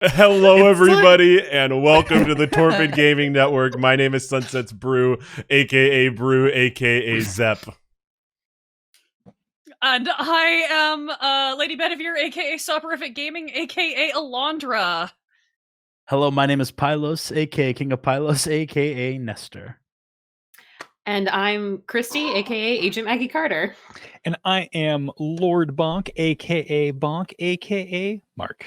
Hello, everybody, and welcome to the Torpid Gaming Network. My name is Sunset's Brew, aka Zep. And I am Lady Bedivere, aka Soporific Gaming, aka Alandra. Hello, my name is Pylos, aka King of Pylos, aka Nestor. And I'm Christy, aka Agent Maggie Carter. And I am Lord Bonk, aka Mark.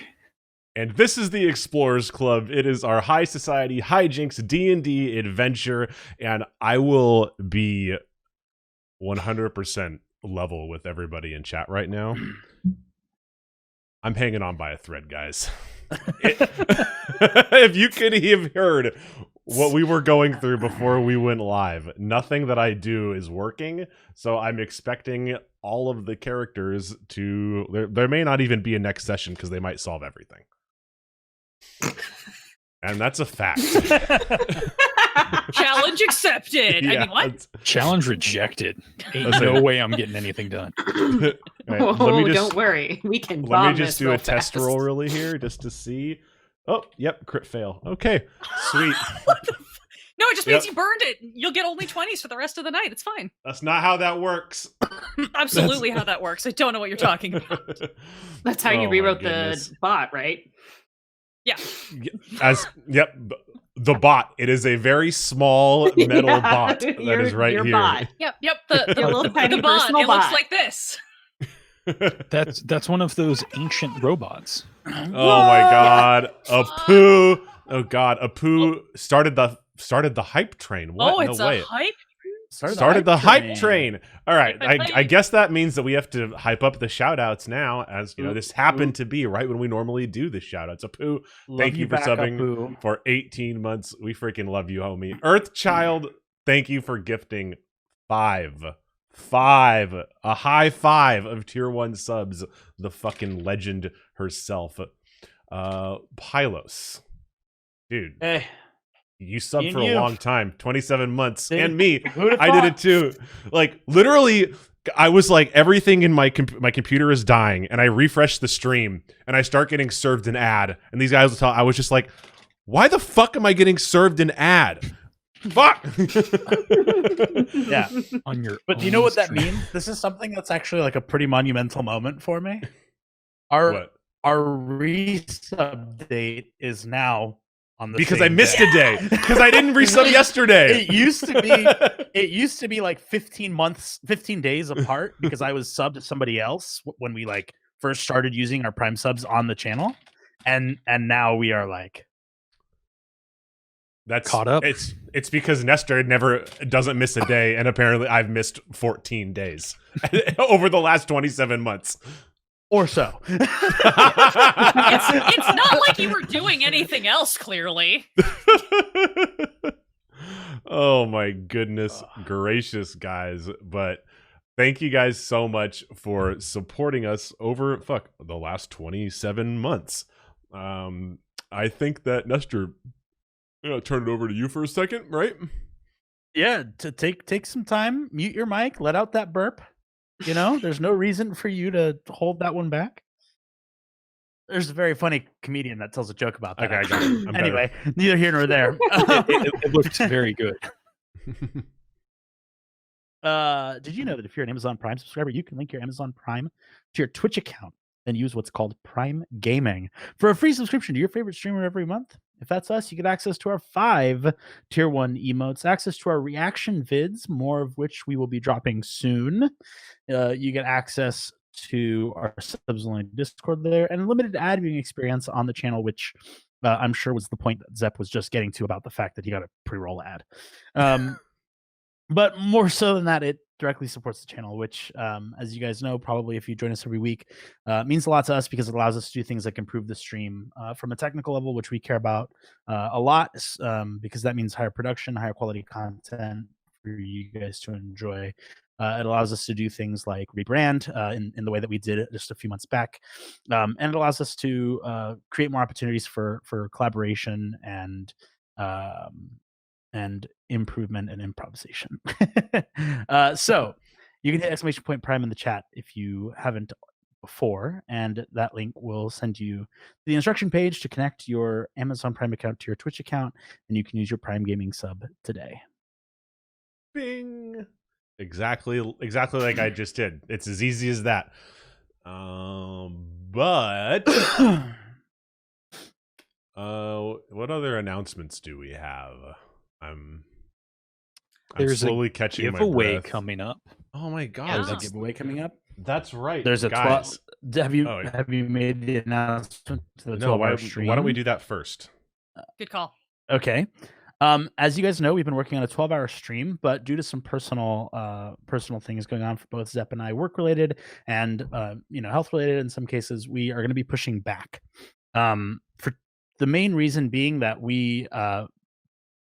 And this is the Explorers Club. It is our high society hijinks D&D adventure, and I will be 100% level with everybody in chat right now. I'm hanging on by a thread, guys. If you could have heard what we were going through before we went live, nothing that I do is working, so I'm expecting all of the characters to... There may not even be a next session because they might solve everything. And that's a fact. Challenge accepted. Yeah, I mean, what? Challenge rejected. Ain't no way I'm getting anything done. Right, Don't worry. We can Let me bomb just this do real a test fast. roll really here, just to see. Oh, yep, crit fail. Okay, sweet. No, it just means Yep. you burned it. You'll get only 20s for the rest of the night. It's fine. That's not how that works. Absolutely how that works. I don't know what you're talking about. That's how Oh you my rewrote goodness. the bot, right? Yeah. Yep, the bot. It is a very small metal Yeah, bot that is right your here. Bot. Yep. Your little tiny the bot. personal It looks bot. like this. That's one of those ancient robots. Oh my god, a poo! Oh god, a poo started the hype train. What? Oh, it's no way. a hype. Started the hype train. All right, Hype, hype, I hype. guess that means that we have to hype up the shout outs now, as you know, this happened to be right when we normally do the shout outs. Apu, thank you for subbing for 18 months. We freaking love you, homie. Earthchild, thank you for gifting a high five of tier 1 subs, the fucking legend herself. Pylos, dude. Hey, You subbed And for you. a long time, 27 months, Dude, and me. who'da I did it thought? too. Like, literally, I was like, everything in my computer is dying, and I refresh the stream, and I start getting served an ad, and these guys will tell, I was just like, why the fuck am I getting served an ad? Fuck! Yeah. On your But do you own know what that stream. means? This is something that's actually like a pretty monumental moment for me. Our What? resub date is now on the Because I same missed day. a day. Because I didn't resub yesterday. It used to be like 15 days apart because I was subbed to somebody else when we like first started using our Prime subs on the channel, and now we are like That's Caught up. It's because Nestor doesn't miss a day, and apparently I've missed 14 days over the last 27 months. or so. It's not like you were doing anything else, clearly. Oh my goodness gracious, guys. But thank you guys so much for supporting us over the last 27 months. I think that Nestor, turn it over to you for a second, right? Yeah, to take some time, mute your mic, let out that burp. You know, there's no reason for you to hold that one back. There's a very funny comedian that tells a joke about that. Okay, I got it. I'm better. Anyway, neither here nor there. It looked very good. Did you know that if you're an Amazon Prime subscriber, you can link your Amazon Prime to your Twitch account and use what's called Prime Gaming for a free subscription to your favorite streamer every month? If that's us, you get access to our 5 tier 1 emotes, access to our reaction vids, more of which we will be dropping soon. You get access to our subs only Discord there, and limited ad viewing experience on the channel, which I'm sure was the point that Zep was just getting to about the fact that he got a pre-roll ad. But more so than that, it directly supports the channel, which, as you guys know, probably if you join us every week, means a lot to us because it allows us to do things like improve the stream from a technical level, which we care about a lot, because that means higher production, higher quality content for you guys to enjoy. It allows us to do things like rebrand in the way that we did it just a few months back. And it allows us to create more opportunities for collaboration and improvement and improvisation. So you can hit !Prime in the chat if you haven't before, and that link will send you to the instruction page to connect your Amazon Prime account to your Twitch account, and you can use your Prime Gaming sub today. Bing. Exactly like I just did. It's as easy as that. But what other announcements do we have? I'm There's slowly a catching my giveaway breath. coming up. Oh my god! Yeah. There's a giveaway coming up. That's right. There's a guys. 12. Have you Oh, have you made the announcement to the 12 hour stream? Why don't we do that first? Good call. Okay. As you guys know, we've been working on a 12-hour stream, but due to some personal things going on for both Zep and I, work related and health related in some cases, we are going to be pushing back. For the main reason being that we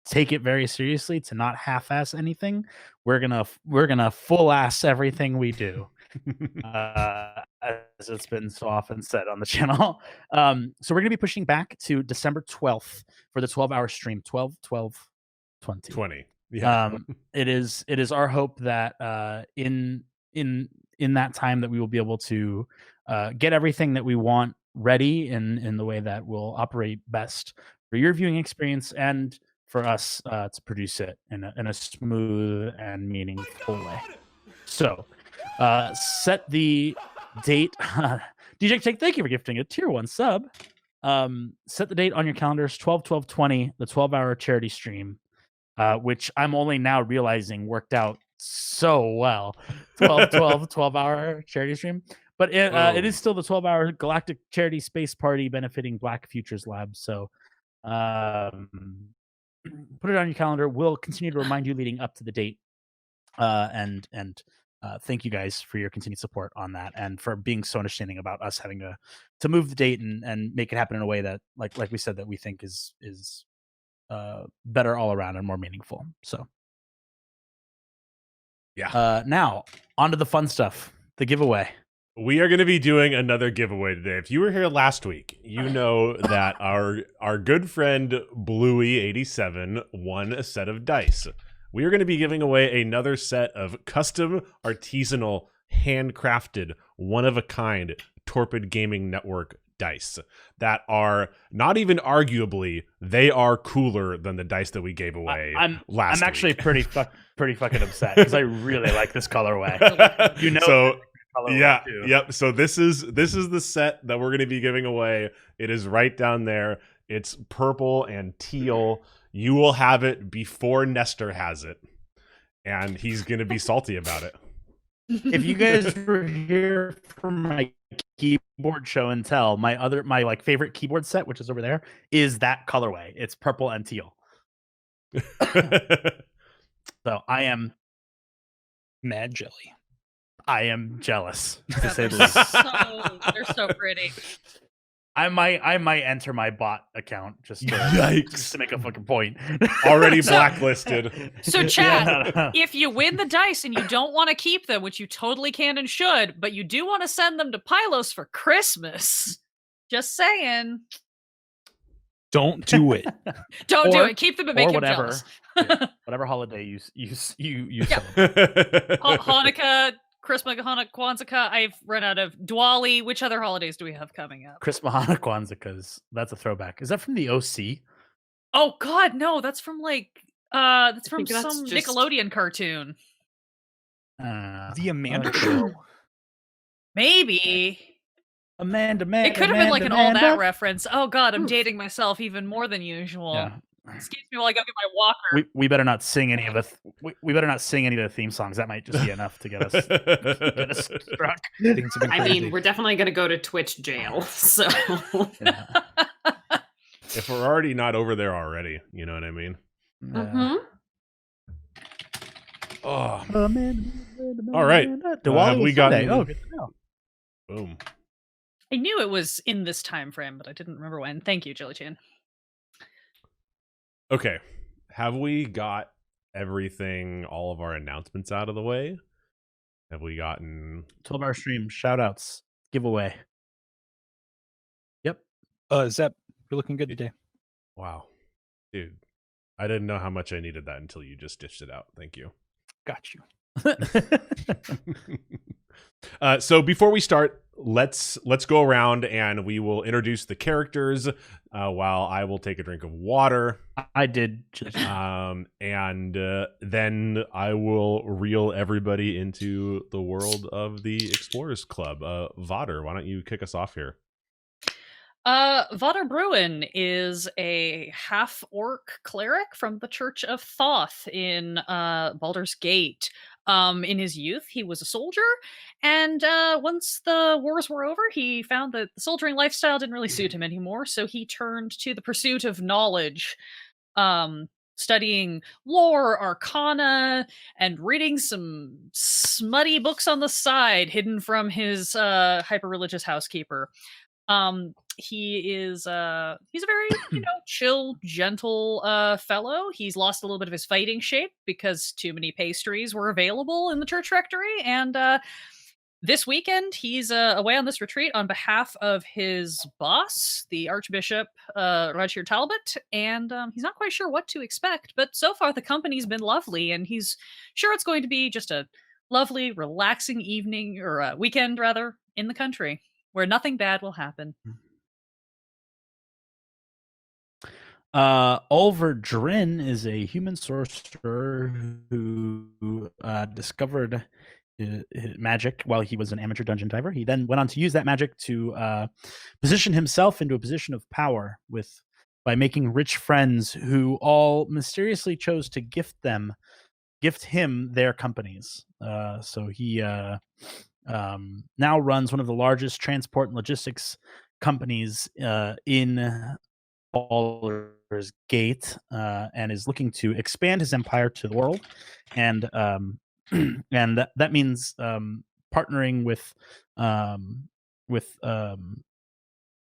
take it very seriously to not half-ass anything. We're gonna full-ass everything we do. As it's been so often said on the channel. So we're going to be pushing back to December 12th for the 12-hour stream, 12/12/20. Yeah. It is our hope that in that time that we will be able to get everything that we want ready in the way that will operate best for your viewing experience and for us to produce it in a smooth and meaningful way. So set the date. DJ Take, thank you for gifting a tier 1 sub. Set the date on your calendars, 12/12/20, the 12-hour charity stream, which I'm only now realizing worked out so well. 12-hour charity stream. But it is still the 12-hour galactic charity space party benefiting Black Futures Lab. So put it on your calendar. We'll continue to remind you leading up to the date. And thank you guys for your continued support on that and for being so understanding about us having to move the date and make it happen in a way that, like we said, that we think is better all around and more meaningful. So yeah. Now on to the fun stuff, the giveaway. We are going to be doing another giveaway today. If you were here last week, you know that our good friend Bluey87 won a set of dice. We are going to be giving away another set of custom, artisanal, handcrafted, one-of-a-kind Torpid Gaming Network dice that are not even arguably, they are cooler than the dice that we gave away last week. I'm actually pretty fucking upset because I really like this colorway. So yeah, yep. So this is the set that we're going to be giving away. It is right down there. It's purple and teal. You will have it before Nestor has it, and he's going to be salty about it. If you guys were here for my keyboard show and tell, my like favorite keyboard set, which is over there, is that colorway. It's purple and teal. So I am mad jelly. I am jealous, to say the They're least. they're so pretty. I might enter my bot account just to make a fucking point. Already blacklisted. So chat, Yeah, no. if you win the dice and you don't want to keep them, which you totally can and should, but you do want to send them to Pylos for Christmas, just saying. Don't do it. Don't do it. Keep them and make him whatever. jealous. Yeah, whatever holiday you Yeah. celebrate. Hanukkah, Christmas, Hanukkah, Kwanzaa. I've run out of Diwali. Which other holidays do we have coming up? Chris Mahana Kwanzaa, because that's a throwback. Is that from the OC? Oh God, no, that's from that's from think that's some just- Nickelodeon cartoon. The Amanda okay. Show. Maybe. Amanda. It could have been like an all that Amanda. reference. Oh God, I'm Oof. dating myself even more than usual. Yeah. Excuse me while I go get my walker. We better not sing any of the we better not sing any of the theme songs. That might just be enough to get us struck. Things have been I crazy. mean, we're definitely going to go to Twitch jail. So Yeah. If we're already not over there already, you know what I mean? Mhm. Oh, Amanda, All right. Diwali Have we was Sunday. gotten- Oh, good to know. boom. I knew it was in this time frame, but I didn't remember when. Thank you, Jilly Chan. Okay. Have we got everything, all of our announcements out of the way? Have we gotten 12-hour stream, shout outs, giveaway. Yep. Zep, you're looking good today. wow. Dude. I didn't know how much I needed that until you just dished it out. Thank you. Got you. So before we start, let's go around and we will introduce the characters while I will take a drink of water. I did. And then I will reel everybody into the world of the Explorers Club. Vader, why don't you kick us off here? Vader Bruin is a half-orc cleric from the Church of Thoth in Baldur's Gate. In his youth, he was a soldier, and once the wars were over, he found that the soldiering lifestyle didn't really suit him anymore, so he turned to the pursuit of knowledge, studying lore, arcana, and reading some smutty books on the side hidden from his hyper-religious housekeeper. He's a very, chill, gentle fellow. He's lost a little bit of his fighting shape because too many pastries were available in the church rectory, and this weekend he's away on this retreat on behalf of his boss, the Archbishop Roger Talbot, and he's not quite sure what to expect, but so far the company's been lovely, and he's sure it's going to be just a lovely, relaxing evening, or weekend rather, in the country, where nothing bad will happen. Olver Drin is a human sorcerer who discovered magic while he was an amateur dungeon diver. He then went on to use that magic to position himself into a position of power by making rich friends who all mysteriously chose to gift him their companies. So he now runs one of the largest transport and logistics companies in Baldur's Gate, and is looking to expand his empire to the world, and that means partnering with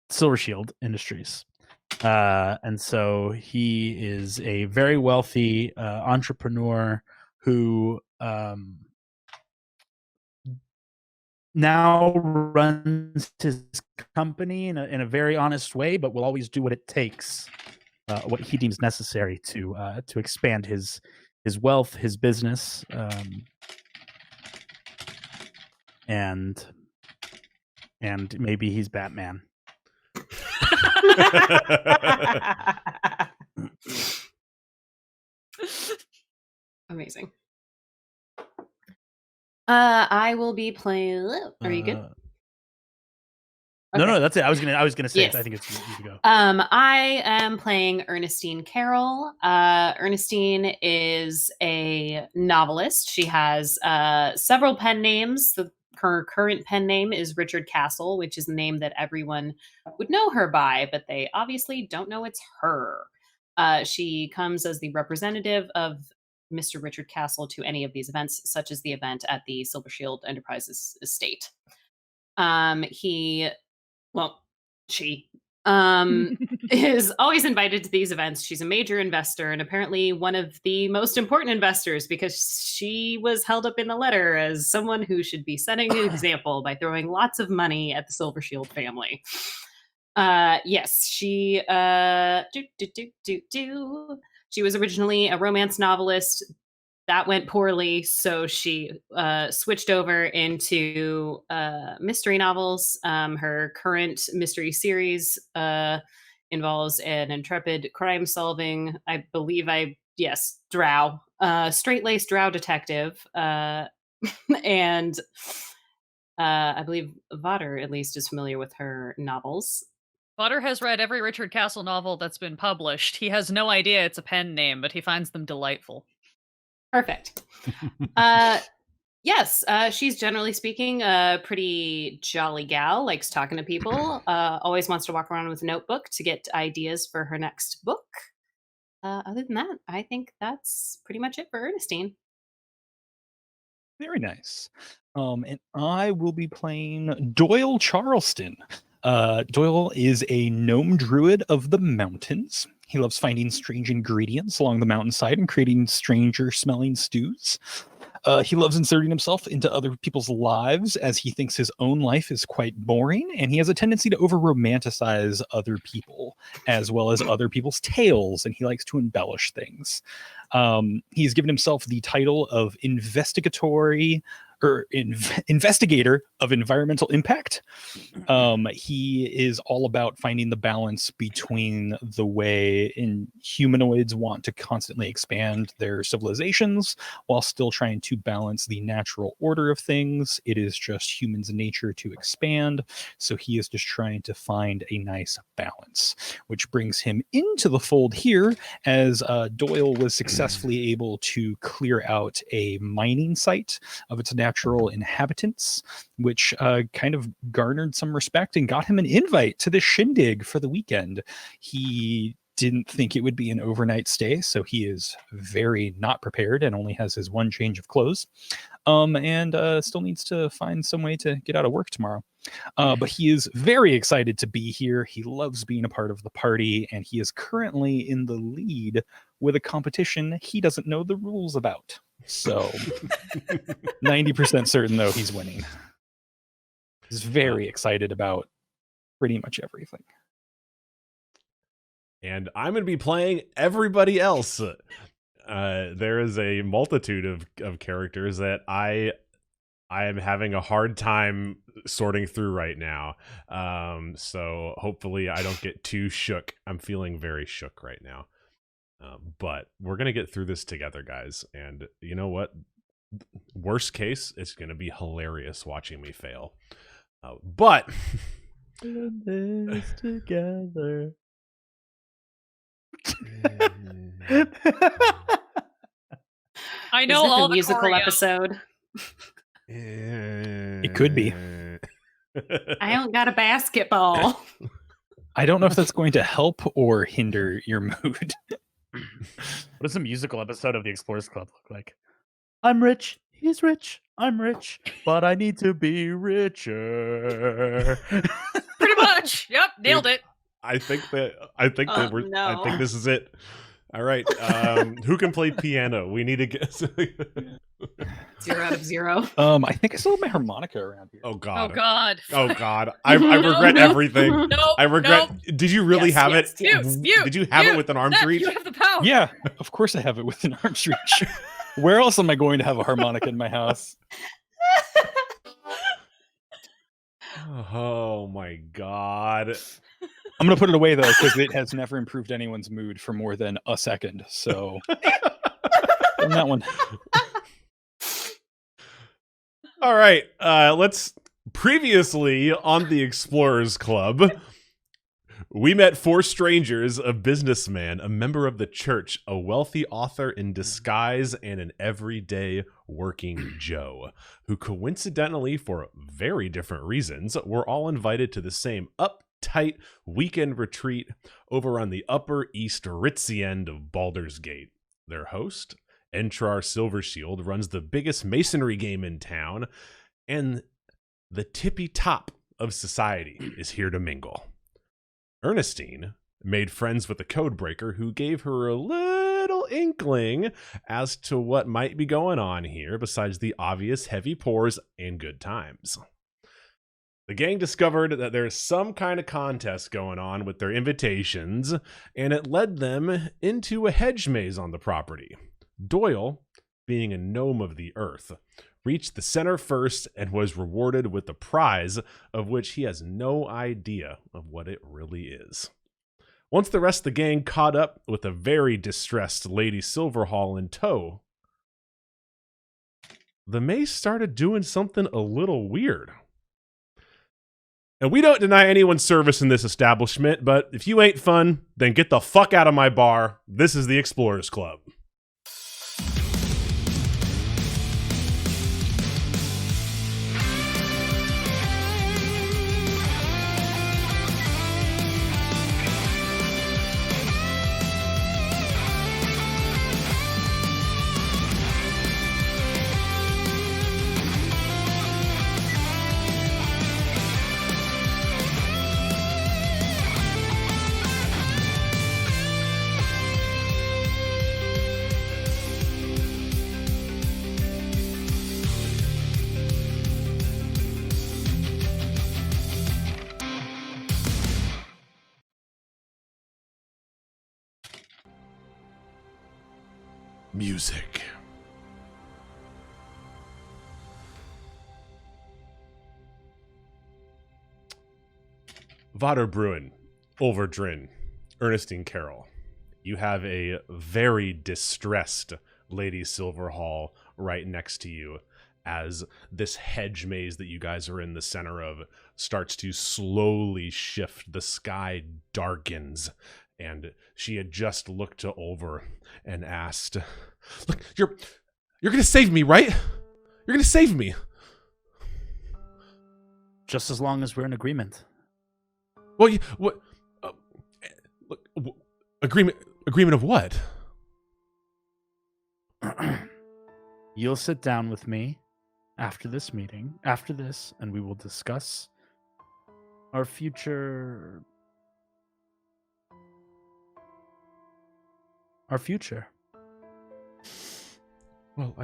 Silvershield Industries, and so he is a very wealthy entrepreneur who now runs his company in a very honest way, but will always do what it takes, what he deems necessary to expand his wealth, his business, and maybe he's Batman. Amazing. I will be playing. Are you good? No, that's it. I was gonna say. Yes. I think it's you to go. I am playing Ernestine Carroll. Ernestine is a novelist. She has several pen names. Her current pen name is Richard Castle, which is a name that everyone would know her by, but they obviously don't know it's her. She comes as the representative of Mr. Richard Castle to any of these events, such as the event at the Silvershield Enterprises estate. She is always invited to these events. She's a major investor and apparently one of the most important investors because she was held up in a letter as someone who should be setting an example by throwing lots of money at the Silvershield family. Yes, she She was originally a romance novelist. That went poorly, so she switched over into mystery novels. Her current mystery series involves an intrepid crime-solving, drow, straight-laced drow detective. And I believe Vader, at least, is familiar with her novels. Vader has read every Richard Castle novel that's been published. He has no idea it's a pen name, but he finds them delightful. Perfect. Yes, she's generally speaking a pretty jolly gal, likes talking to people, always wants to walk around with a notebook to get ideas for her next book. Other than that, I think that's pretty much it for Ernestine. Very nice. And I will be playing Doyle Charleston. Doyle is a gnome druid of the mountains. He loves finding strange ingredients along the mountainside and creating stranger smelling stews. He loves inserting himself into other people's lives as he thinks his own life is quite boring, and he has a tendency to over-romanticize other people as well as other people's tales, and he likes to embellish things. He's given himself the title of investigator of environmental impact. He is all about finding the balance between the way humanoids want to constantly expand their civilizations while still trying to balance the natural order of things. It is just humans' nature to expand, so he is just trying to find a nice balance, which brings him into the fold here as Doyle was successfully able to clear out a mining site of its natural inhabitants, which kind of garnered some respect and got him an invite to the shindig for the weekend. He didn't think it would be an overnight stay, so he is very not prepared and only has his one change of clothes, and still needs to find some way to get out of work tomorrow. But he is very excited to be here. He loves being a part of the party, and he is currently in the lead with a competition he doesn't know the rules about. So 90% certain, though, he's winning. He's very excited about pretty much everything. And I'm going to be playing everybody else. There is a multitude of characters that I am having a hard time sorting through right now. So hopefully I don't get too shook. I'm feeling very shook right now. But we're going to get through this together, guys. And you know what? Worst case, it's going to be hilarious watching me fail. But this together. I know Is this all a the musical choreo. episode. It could be. I don't got a basketball. I don't know if that's going to help or hinder your mood. What does a musical episode of the Explorers Club look like? I'm rich. He's rich. I'm rich. But I need to be richer. Pretty much. Yep, nailed it. I think no. this is it. All right. Who can play piano? We need to get 0 out of 0. I think I still have my harmonica around here. Oh God. Oh God. Oh God. I regret everything. No. I regret. Did you really Yes, have yes, it? yes. Did you have it with an arm's reach? You have the power. Yeah, of course I have it within arm's reach. Where else am I going to have a harmonica in my house? Oh my God. I'm going to put it away, though, because it has never improved anyone's mood for more than a second. So, on that one. All right. Let's previously on the Explorers Club. We met 4 strangers, a businessman, a member of the church, a wealthy author in disguise, and an everyday working Joe, who coincidentally, for very different reasons, were all invited to the same uptight weekend retreat over on the Upper East ritzy end of Baldur's Gate. Their host, Entrar Silvershield, runs the biggest masonry game in town, and the tippy top of society is here to mingle. Ernestine made friends with the codebreaker who gave her a little inkling as to what might be going on here besides the obvious heavy pours and good times. The gang discovered that there's some kind of contest going on with their invitations, and it led them into a hedge maze on the property. Doyle, being a gnome of the earth, reached the center first and was rewarded with the prize, of which he has no idea of what it really is. Once the rest of the gang caught up with a very distressed Lady Silverhall in tow, the maze started doing something a little weird. And we don't deny anyone's service in this establishment, but if you ain't fun, then get the fuck out of my bar. This is the Explorers Club. music. Vader Bruin, Olver Drin, Ernestine Carroll. You have a very distressed Lady Silverhall right next to you as this hedge maze that you guys are in the center of starts to slowly shift. The sky darkens, and she had just looked to Olver and asked, "Look, you're gonna save me, right? You're gonna save me." Just as long as we're in agreement. Well, what? Agreement of what? You'll sit down with me after this meeting, and we will discuss our future. Our future. Well,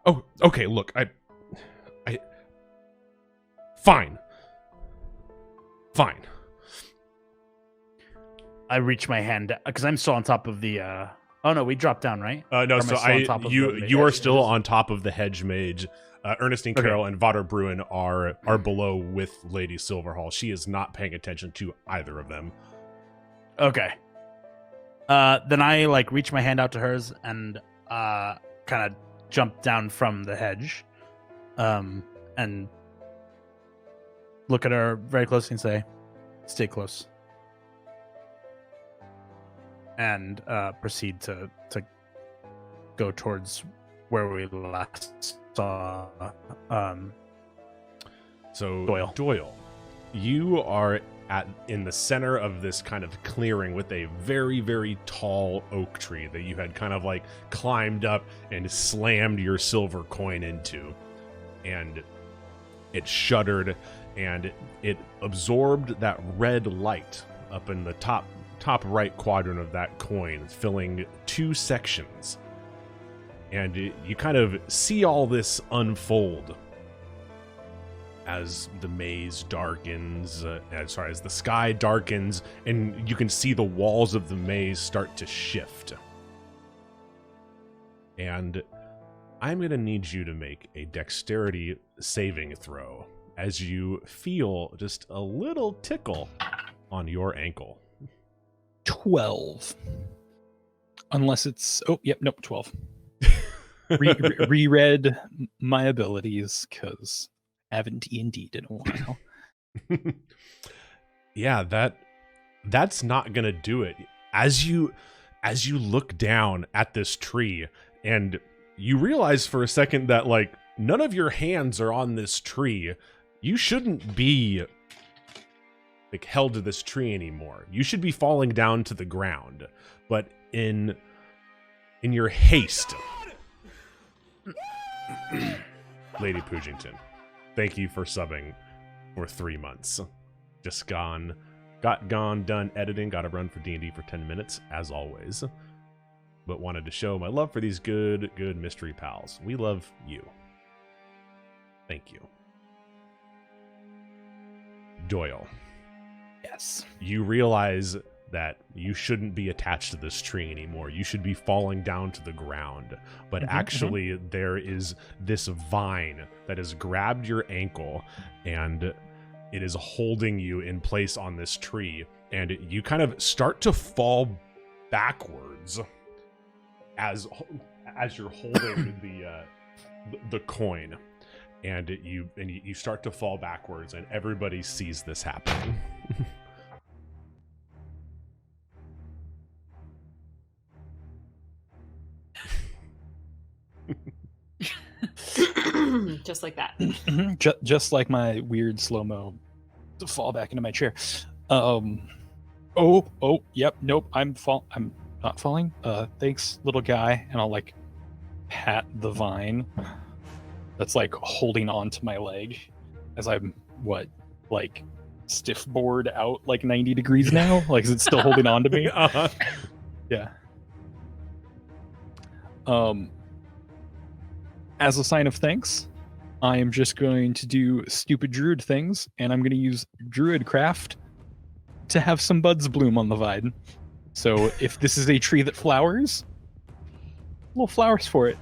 Oh, okay, look, Fine. I reach my hand because I'm still on top of the. Oh no, we dropped down, right? No, so you are still on top of the hedge mage. Ernestine Carroll and Vader Bruin are below with Lady Silverhall. She is not paying attention to either of them. Okay. Then I reach my hand out to hers and kind of jump down from the hedge, and look at her very closely and say, "Stay close." And proceed to go towards where we last saw Doyle, you are in the center of this kind of clearing with a very, very tall oak tree that you had kind of climbed up and slammed your silver coin into, and it shuddered and it absorbed that red light up in the top right quadrant of that coin, filling 2 sections. And you kind of see all this unfold as the maze darkens, as the sky darkens, and you can see the walls of the maze start to shift. And I'm going to need you to make a dexterity saving throw as you feel just a little tickle on your ankle. 12. Unless it's... Oh, yep, nope, 12. Reread my abilities, because I haven't D&D'd in a while. Yeah, that's not going to do it. As you look down at this tree, and you realize for a second that, none of your hands are on this tree. You shouldn't be held to this tree anymore. You should be falling down to the ground. But in your haste, Lady Pugington, thank you for subbing for 3 months. Just done editing, got to run for D&D for 10 minutes, as always. But wanted to show my love for these good mystery pals. We love you. Thank you. Doyle. Yes. You realize that you shouldn't be attached to this tree anymore. You should be falling down to the ground. But actually, there is this vine that has grabbed your ankle, and it is holding you in place on this tree. And you kind of start to fall backwards as you're holding the coin. And you start to fall backwards, and everybody sees this happening. Just like that. Just like my weird slow-mo to fall back into my chair. Yep, nope, I'm not falling. Thanks, little guy. And I'll pat the vine that's holding on to my leg as I'm stiff board out 90 degrees now. Is it still holding on to me? Uh-huh. Yeah. As a sign of thanks, I am just going to do stupid druid things, and I'm going to use druid craft to have some buds bloom on the vine. So if this is a tree that flowers, little flowers for it.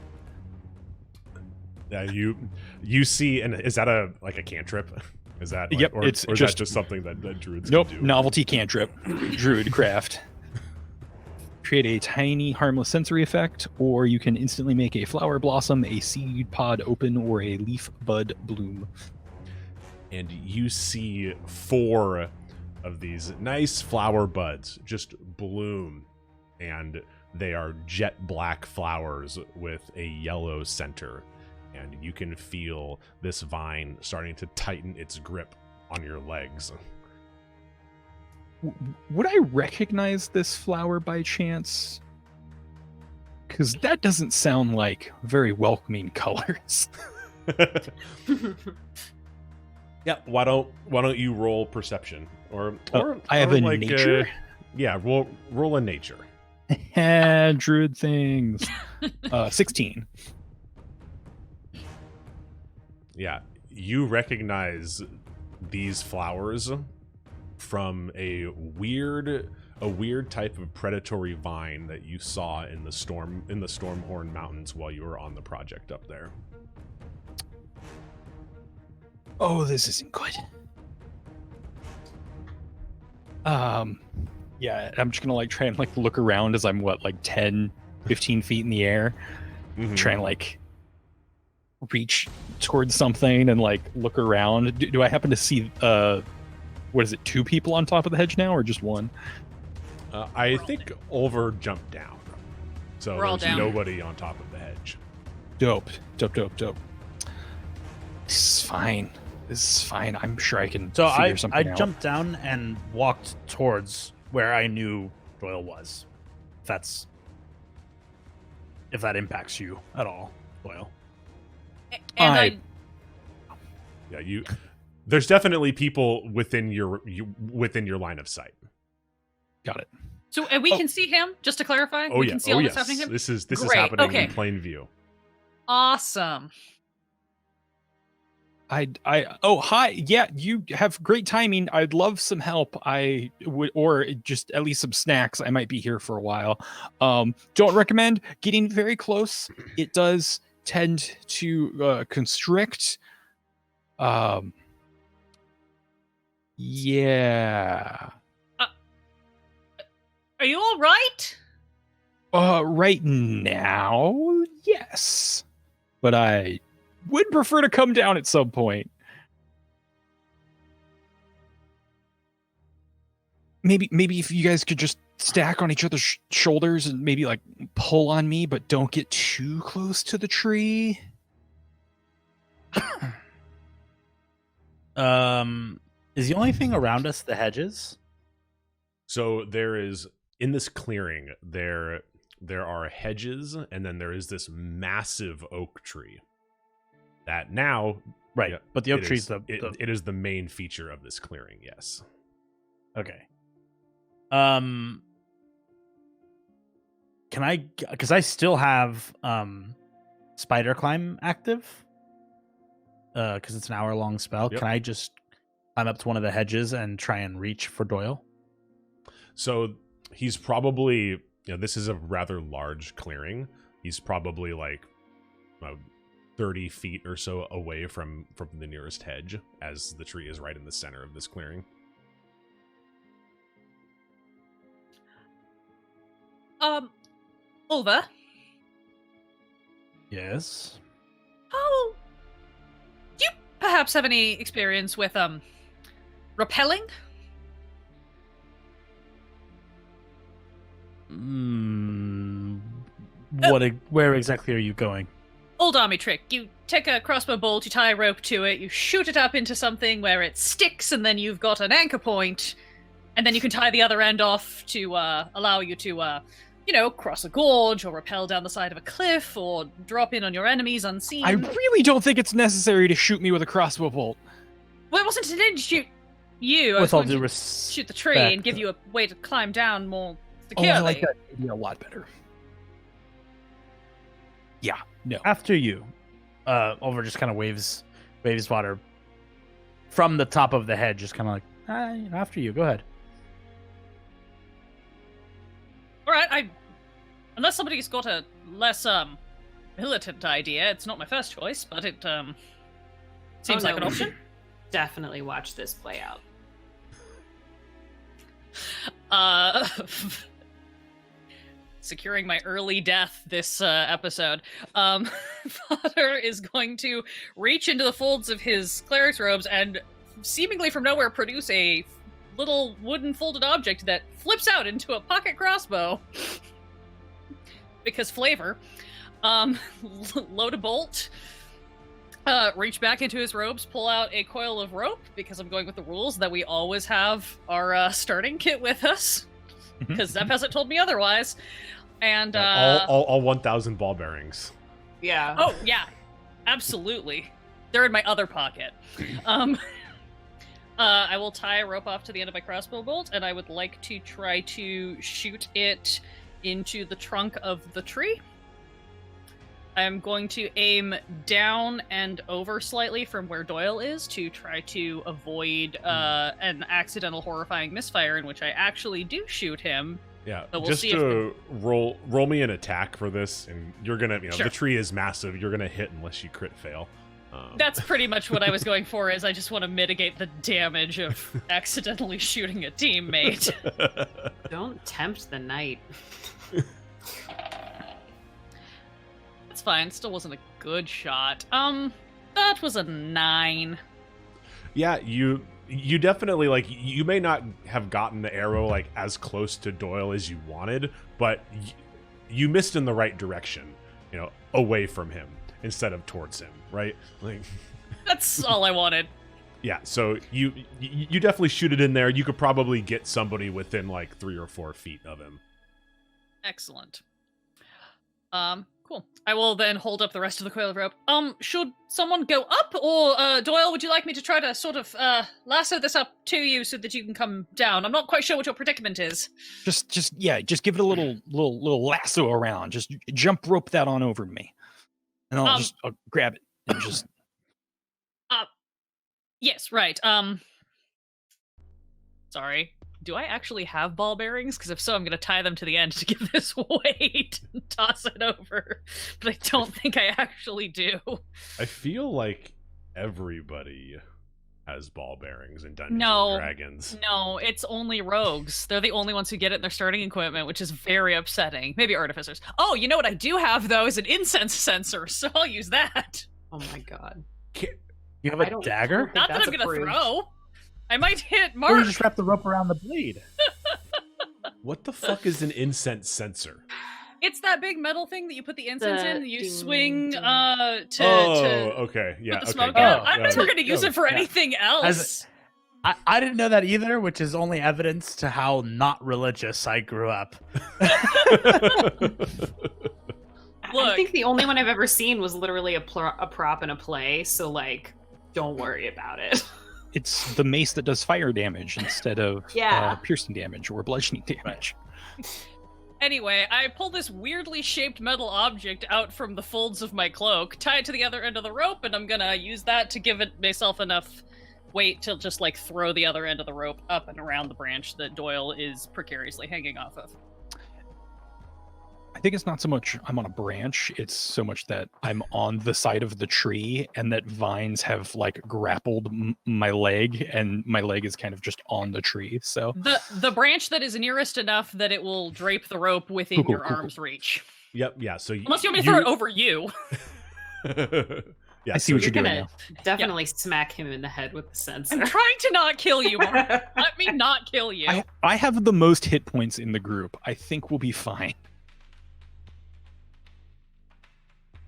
You see, and is that a cantrip? Is that yep? Or is that just something that druids nope, can do? Novelty cantrip, druid craft. Create a tiny harmless sensory effect, or you can instantly make a flower blossom, a seed pod open, or a leaf bud bloom. And you see 4 of these nice flower buds just bloom, and they are jet black flowers with a yellow center. And you can feel this vine starting to tighten its grip on your legs. Would I recognize this flower by chance? Because that doesn't sound like very welcoming colors. Yeah. Why don't you roll perception or I have a like nature. Yeah, roll a nature. Druid things. 16. Yeah, you recognize these flowers from a weird type of predatory vine that you saw in the Stormhorn Mountains while you were on the project up there. Oh, this isn't good. Yeah, I'm just gonna try and look around as I'm 10, 15 feet in the air, try and reach towards something and look around. Do I happen to see what is it, 2 people on top of the hedge now, or just 1? I think Olver jumped down, so We're all there's down. nobody on top of the hedge. Dope. This is fine. I'm sure I can So figure something out. jumped down and walked towards where I knew Doyle was. If that impacts you at all, Doyle. And Yeah, there's definitely people within your line of sight. Got it. So we can see him, just to clarify? Oh We yeah. can see all this happening to him? This is Great, happening okay. in plain view. Awesome. Oh, hi. Yeah, you have great timing. I'd love some help. I would, or just at least some snacks. I might be here for a while. Don't recommend getting very close. It does tend to constrict. Yeah. Are you all right? Right now, yes. But I would prefer to come down at some point. Maybe if you guys could just stack on each other's shoulders and maybe pull on me, but don't get too close to the tree. Is the only thing around us the hedges? So there is, in this clearing, there are hedges, and then there is this massive oak tree that now, Right, but the oak tree is it is the main feature of this clearing. Yes. Okay. Can I? Because I still have spider climb active. Because it's an hour-long spell. Yep. Can I just climb up to one of the hedges and try and reach for Doyle? So he's probably, this is a rather large clearing. He's probably 30 feet or so away from the nearest hedge, as the tree is right in the center of this clearing. Olver, Yes. how do you perhaps have any experience with rappelling? Where exactly are you going? Old army trick. You take a crossbow bolt, you tie a rope to it, you shoot it up into something where it sticks, and then you've got an anchor point, and then you can tie the other end off to allow you to, cross a gorge or rappel down the side of a cliff or drop in on your enemies unseen. I really don't think it's necessary to shoot me with a crossbow bolt. Well, it wasn't intended to shoot you. I was With all going due to respect. shoot the tree and give you a way to climb down more securely. Oh, I like that idea a lot better. Yeah, no. After you, Olver just kind of waves water from the top of the hedge, just kind of after you. Go ahead. Unless somebody's got a less militant idea, it's not my first choice, but it seems like an option. Definitely watch this play out. Securing my early death this episode. Vader is going to reach into the folds of his cleric's robes and seemingly from nowhere produce a little wooden folded object that flips out into a pocket crossbow. Because flavor. Load a bolt. Reach back into his robes, pull out a coil of rope, because I'm going with the rules that we always have our starting kit with us. Because Zep hasn't told me otherwise. And all 1,000 ball bearings. Yeah. Oh yeah, absolutely. They're in my other pocket. I will tie a rope off to the end of my crossbow bolt, and I would like to try to shoot it into the trunk of the tree. I'm going to aim down and over slightly from where Doyle is to try to avoid an accidental horrifying misfire in which I actually do shoot him. Yeah, we'll just see to roll me an attack for this, and you're gonna, Sure. The tree is massive. You're gonna hit unless you crit fail. That's pretty much what I was going for. Is I just want to mitigate the damage of accidentally shooting a teammate. Don't tempt the knight. It's fine. Still wasn't a good shot. That was a 9. Yeah, you definitely, like, you may not have gotten the arrow like as close to Doyle as you wanted, but you missed in the right direction, away from him instead of towards him, right? Like, that's all I wanted. Yeah, so you definitely shoot it in there. You could probably get somebody within like 3 or 4 feet of him. Excellent. Cool. I will then hold up the rest of the coil of rope. Should someone go up, or Doyle, would you like me to try to sort of lasso this up to you so that you can come down? I'm not quite sure what your predicament is. Just give it a little lasso around. Just jump rope that on over me, and I'll grab it and just. Yes, right. Sorry. Do I actually have ball bearings? Because if so, I'm going to tie them to the end to give this weight and toss it over. But I don't think I actually do. I feel like everybody has ball bearings in Dungeons and Dragons. No, it's only rogues. They're the only ones who get it in their starting equipment, which is very upsetting. Maybe artificers. Oh, you know what I do have, though, is an incense sensor, so I'll use that. Oh my god. You have a dagger? Not that I'm going to throw. I might hit Mark. Or you just wrap the rope around the blade. What the fuck is an incense sensor? It's that big metal thing that you put the incense in, and you swing okay. Yeah, put the okay. smoke out. I'm never going to use it for anything else. I didn't know that either, which is only evidence to how not religious I grew up. Look, I think the only one I've ever seen was literally a prop in a play, so, like, don't worry about it. It's the mace that does fire damage instead of piercing damage or bludgeoning damage. Anyway, I pull this weirdly shaped metal object out from the folds of my cloak, tie it to the other end of the rope, and I'm gonna use that to give it myself enough weight to just, like, throw the other end of the rope up and around the branch that Doyle is precariously hanging off of. I think it's not so much I'm on a branch, it's so much that I'm on the side of the tree and that vines have, like, grappled my leg, and my leg is kind of just on the tree, so... The branch that is nearest enough that it will drape the rope within your arm's reach. Yep, yeah, so... Unless you want me to throw it over you. Yeah, I see what you're doing now. Definitely smack him in the head with the sensor. I'm trying to not kill you, Mark. Let me not kill you. I have the most hit points in the group. I think we'll be fine.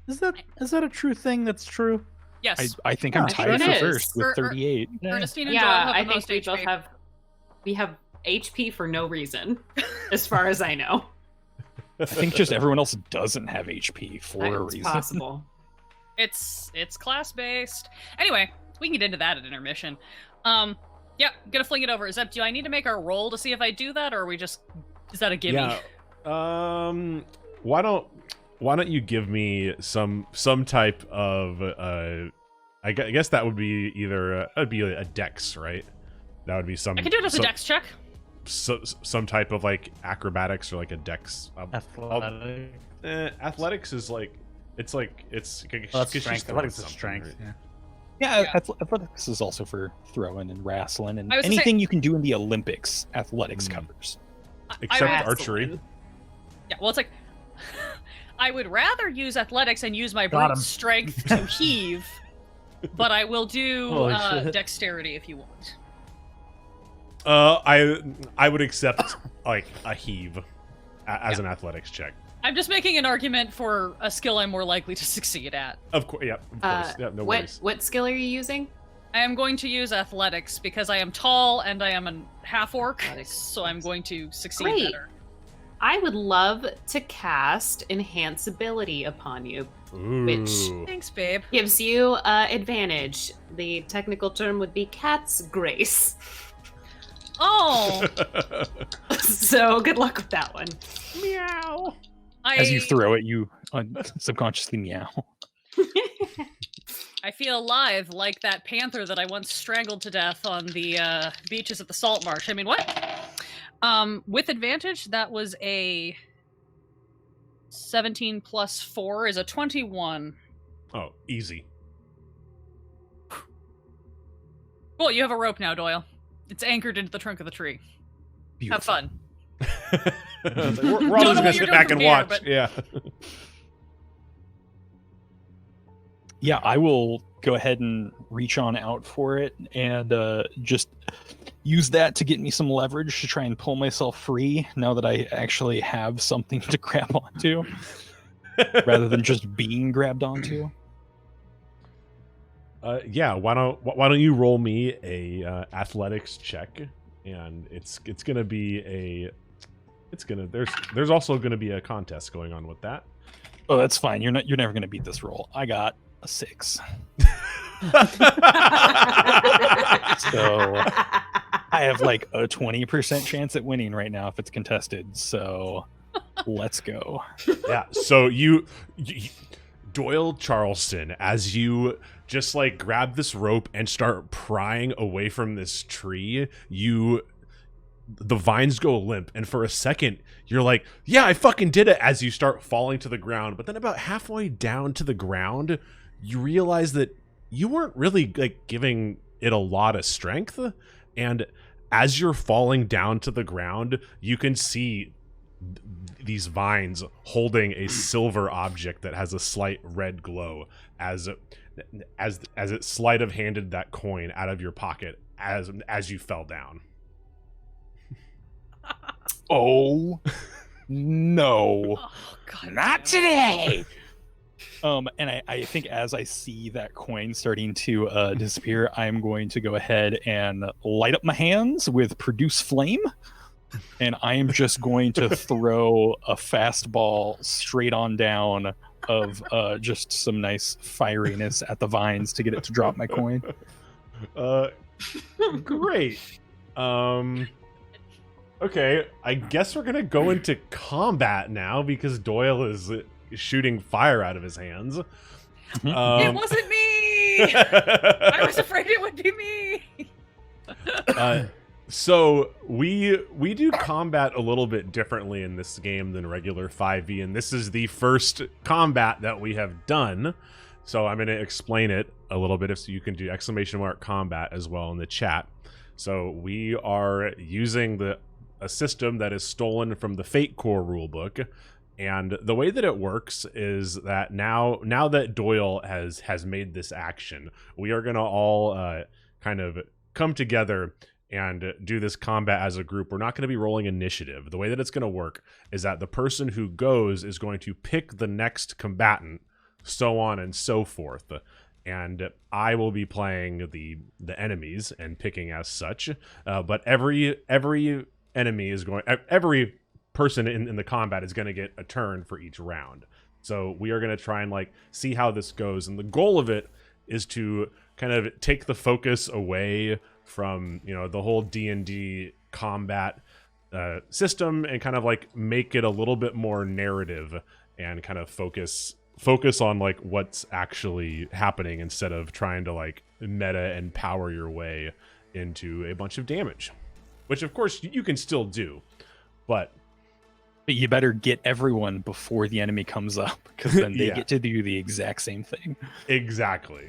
Is that a true thing that's true? Yes. I think I'm tied for first with 38. Ernestine and Doyle have I the think most we HP. both have... We have HP for no reason, as far as I know. I think just everyone else doesn't have HP for a reason. It's possible. It's class-based. Anyway, we can get into that at intermission. Yeah, gonna fling it over. Zep, do I need to make our roll to see if I do that, or are we just... Is that a gimme? Yeah. Why don't you give me some type of I guess that would be either that'd be a dex, right? That would be some. I can do it as a dex check. some type of like acrobatics or like a dex. Athletics is like it's strength. Athletics is strength. Right? Yeah, athletics is also for throwing and wrestling and I was anything you can do in the Olympics. Athletics covers, except archery. Yeah, well, it's like I would rather use athletics and use my brute strength to heave, but I will do dexterity if you want. I would accept like a heave as an athletics check. I'm just making an argument for a skill I'm more likely to succeed at. Of course, yeah, of course. Yeah, no worries. What skill are you using? I am going to use athletics because I am tall and I am a half-orc, so I'm going to succeed better. I would love to cast Enhance Ability upon you, which thanks, babe, gives you advantage. The technical term would be Cat's Grace. Oh! So good luck with that one. Meow. As you throw it, you subconsciously meow. I feel alive like that panther that I once strangled to death on the beaches at the salt marsh. I mean, what? With advantage, that was a 17 plus 4 is a 21. Oh, easy. Well, you have a rope now, Doyle. It's anchored into the trunk of the tree. Beautiful. Have fun. We're all just gonna sit back and watch. But... Yeah. Yeah, I will go ahead and reach on out for it and just use that to get me some leverage to try and pull myself free now that I actually have something to grab onto rather than just being grabbed onto. Yeah, why don't you roll me a athletics check, and it's gonna be there's also gonna be a contest going on with that. Oh, that's fine. You're never gonna beat this roll. I got a 6. So I have like a 20% chance at winning right now if it's contested. So let's go. Yeah. So you Doyle Charleston, as you just like grab this rope and start prying away from this tree, the vines go limp, and for a second you're like, yeah, I fucking did it, as you start falling to the ground. But then about halfway down to the ground, you realize that you weren't really like giving it a lot of strength, and as you're falling down to the ground, you can see these vines holding a silver object that has a slight red glow as it sleight of handed that coin out of your pocket as you fell down. Oh no. Oh, God, not today. And I think as I see that coin starting to disappear, I'm going to go ahead and light up my hands with Produce Flame, and I am just going to throw a fastball straight on down of just some nice fieriness at the vines to get it to drop my coin. Great. Okay, I guess we're gonna go into combat now because Doyle is shooting fire out of his hands. It wasn't me! I was afraid it would be me! So we do combat a little bit differently in this game than regular 5e, and this is the first combat that we have done. So I'm going to explain it a little bit, so you can do !combat as well in the chat. So we are using a system that is stolen from the Fate Core rulebook. And the way that it works is that now that Doyle has made this action, we are going to all kind of come together and do this combat as a group. We're not going to be rolling initiative. The way that it's going to work is that the person who goes is going to pick the next combatant, so on and so forth. And I will be playing the enemies and picking as such. But every enemy is every person in the combat is going to get a turn for each round. So we are going to try and like see how this goes, and the goal of it is to kind of take the focus away from the whole D&D combat system and kind of like make it a little bit more narrative and kind of focus on like what's actually happening instead of trying to like meta and power your way into a bunch of damage. which of course you can still do, but you better get everyone before the enemy comes up, because then they get to do the exact same thing. Exactly.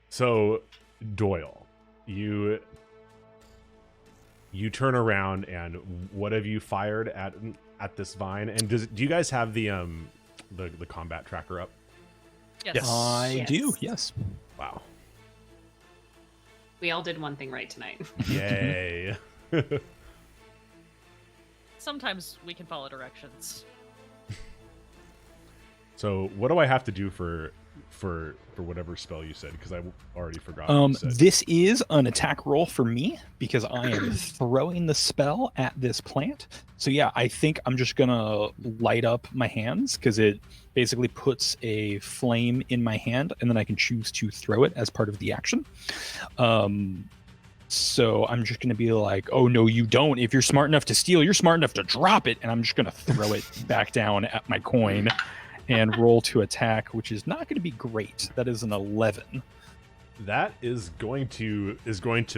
So Doyle, you turn around, and what have you fired at this vine? And do you guys have the combat tracker up? Yes. I do. Yes. Wow. We all did one thing right tonight. Yay. Sometimes we can follow directions. So what do I have to do for whatever spell you said? Because I already forgot what you said. This is an attack roll for me because I am throwing the spell at this plant. So yeah, I think I'm just gonna light up my hands, because it basically puts a flame in my hand, and then I can choose to throw it as part of the action. So I'm just going to be like, oh, no, you don't. If you're smart enough to steal, you're smart enough to drop it. And I'm just going to throw it back down at my coin and roll to attack, which is not going to be great. That is an 11. That is going to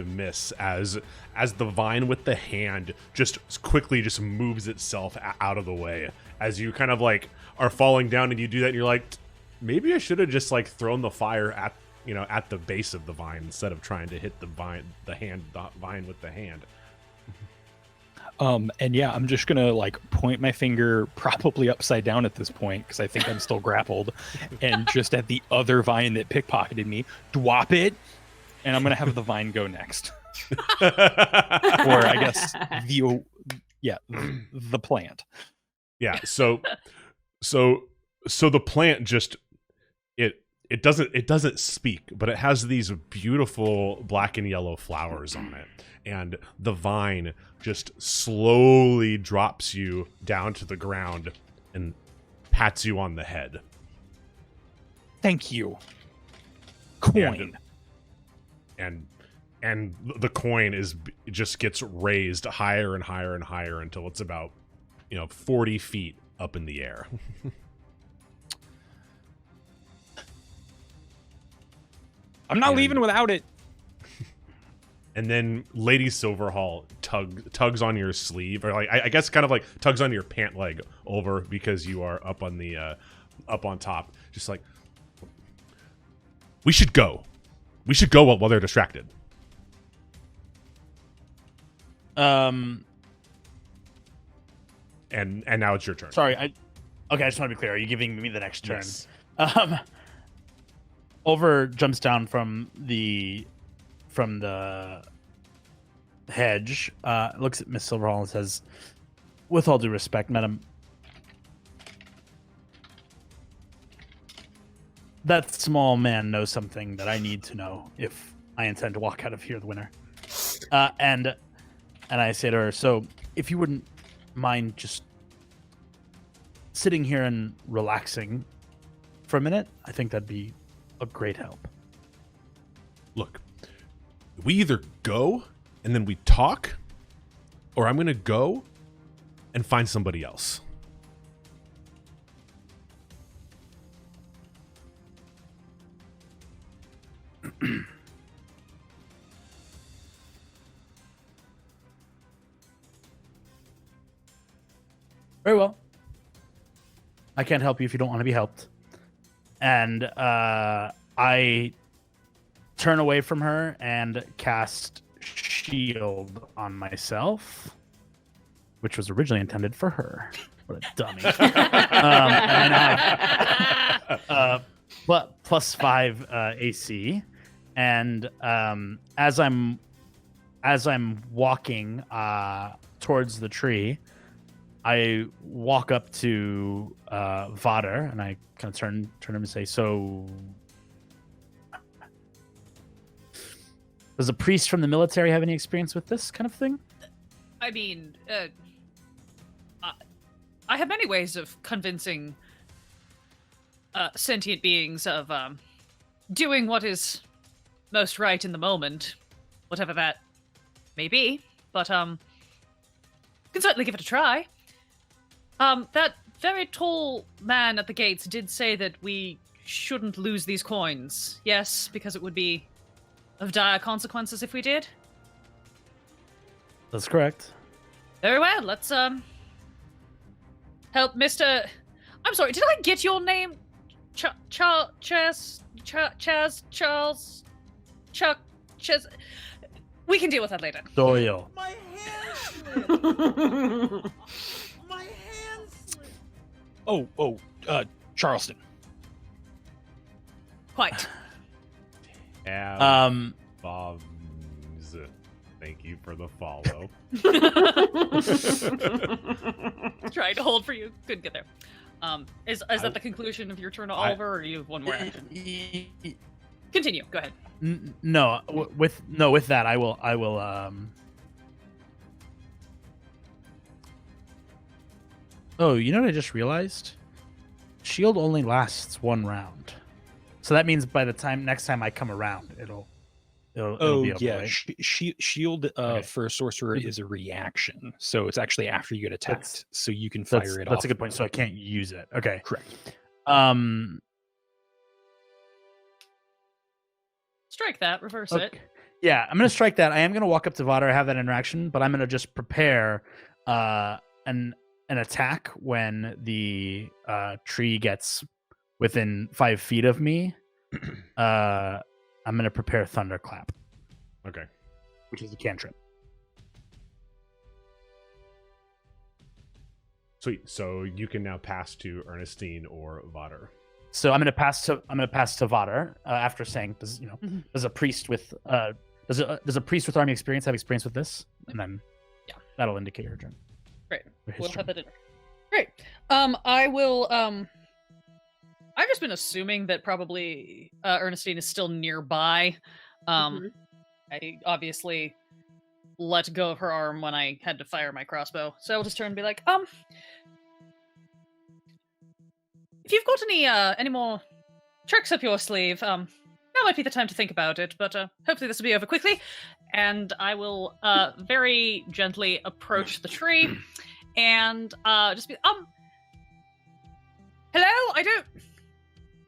miss as the vine with the hand just quickly just moves itself out of the way as you kind of like are falling down, and you do that and you're like, maybe I should have just like thrown the fire at the base of the vine instead of trying to hit the vine with the hand. And yeah, I'm just gonna like point my finger probably upside down at this point, because I think I'm still grappled, and just at the other vine that pickpocketed me, drop it, and I'm gonna have the vine go next. Or I guess the plant. Yeah. So the plant just it doesn't speak, but it has these beautiful black and yellow flowers on it, and the vine just slowly drops you down to the ground and pats you on the head. Thank you. Coin. And the coin just gets raised higher and higher and higher until it's about 40 feet up in the air. I'm not leaving without it. And then Lady Silverhall tugs on your sleeve, or like I guess kind of like tugs on your pant leg over, because you are up on top. Just like, we should go while they're distracted. And now it's your turn. Sorry, I just want to be clear. Are you giving me the next turn? Yes. Olver jumps down from the hedge, looks at Miss Silverhall and says, "With all due respect, madam, that small man knows something that I need to know if I intend to walk out of here the winner." And I say to her, "So if you wouldn't mind just sitting here and relaxing for a minute, I think that'd be a great help." Look, we either go and then we talk, or I'm going to go and find somebody else. Very well. I can't help you if you don't want to be helped. And I turn away from her and cast shield on myself, which was originally intended for her. What a dummy. And I have +5 AC. And as I'm walking towards the tree, I walk up to Vader, and I kind of turn him and say, "So, does a priest from the military have any experience with this kind of thing?" I mean, I have many ways of convincing sentient beings of doing what is most right in the moment, whatever that may be. But can certainly give it a try. That very tall man at the gates did say that we shouldn't lose these coins. Yes, because it would be of dire consequences if we did. That's correct. Very well. Let's help Mr. I'm sorry. Did I get your name? Charles. Chuck. Ches. We can deal with that later. Doyle. My hand slipped. My hand slipped. Charleston. Quite. Bobs. Thank you for the follow. Trying to hold for you. Couldn't get there. Is that the conclusion of your turn, Olver, or you have one more action? Continue. Go ahead. No, with that, I will. Oh, you know what I just realized? Shield only lasts 1 round, so that means by the next time I come around, it'll be up, yeah. right? Shield Okay. for a sorcerer is a reaction, so it's actually after you get attacked, so you can That's, fire it off. that's a good point. So I can't use it. Okay. Correct. Strike that. Reverse it. Okay. Yeah, I'm gonna strike that. I am gonna walk up to Vader, have that interaction, but I'm gonna just prepare an attack when the tree gets within 5 feet of me. I'm gonna prepare Thunderclap, Okay. which is a cantrip. Sweet. So you can now pass to Ernestine or Vader. So I'm gonna pass to Vader after saying, does a priest with does a priest with army experience have experience with this? And then that'll indicate her turn. Great. Or his We'll turn. have that in. Great. I will. I've just been assuming that probably Ernestine is still nearby. I obviously let go of her arm when I had to fire my crossbow, so I'll just turn and be like, if you've got any more tricks up your sleeve, now might be the time to think about it. But hopefully this will be over quickly, and I will very gently approach the tree and just be hello.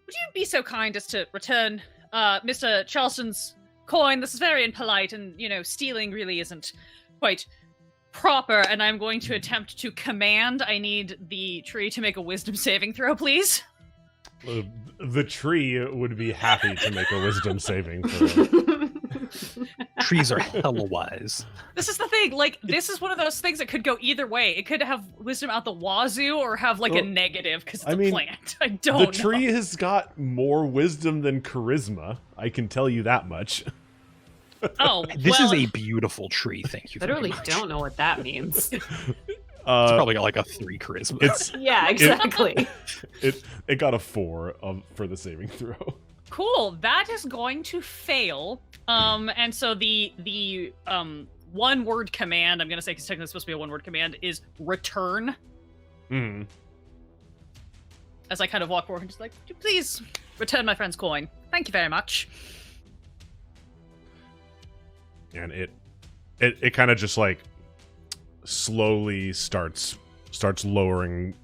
Would you be so kind as to return Mr. Charleston's coin? This is very impolite, and stealing really isn't quite proper. And I'm going to attempt to command. I need the tree to make a wisdom saving throw, please. The tree would be happy to make a wisdom saving throw. Trees are hella wise. This is the thing. This is one of those things that could go either way. It could have wisdom out the wazoo or have a negative because it's a plant. I don't know. The tree has got more wisdom than charisma. I can tell you that much. Oh, This is a beautiful tree. Thank you. Literally very much. don't know what that means. It's probably got a 3 charisma. Yeah, exactly. It got a 4 for the saving throw. Cool. That is going to fail. And so the one word command, I'm gonna say because technically it's supposed to be a one word command, is return. Mm. As I kind of walk forward and just like, would you please return my friend's coin? Thank you very much. And it kind of just slowly starts lowering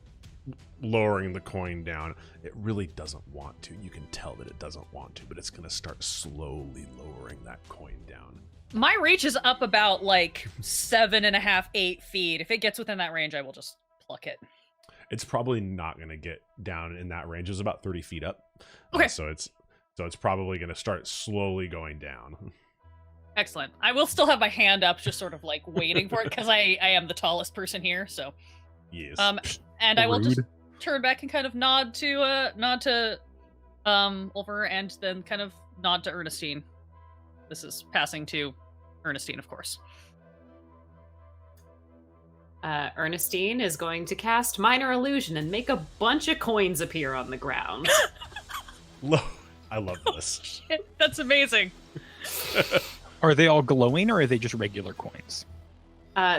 the coin down. It really doesn't want to. You can tell that it doesn't want to, but it's going to start slowly lowering that coin down. My reach is up about 7.5, 8 feet. If it gets within that range, I will just pluck it. It's probably not going to get down in that range. It's about 30 feet up. Okay. So it's probably going to start slowly going down. Excellent. I will still have my hand up, just sort of waiting for it, because I am the tallest person here. So, Yes. and I will just Rude. turn back and kind of nod to Olver, and then kind of nod to Ernestine. This is passing to Ernestine, of course. Ernestine is going to cast Minor Illusion and make a bunch of coins appear on the ground. I love this. Shit, that's amazing. Are they all glowing, or are they just regular coins?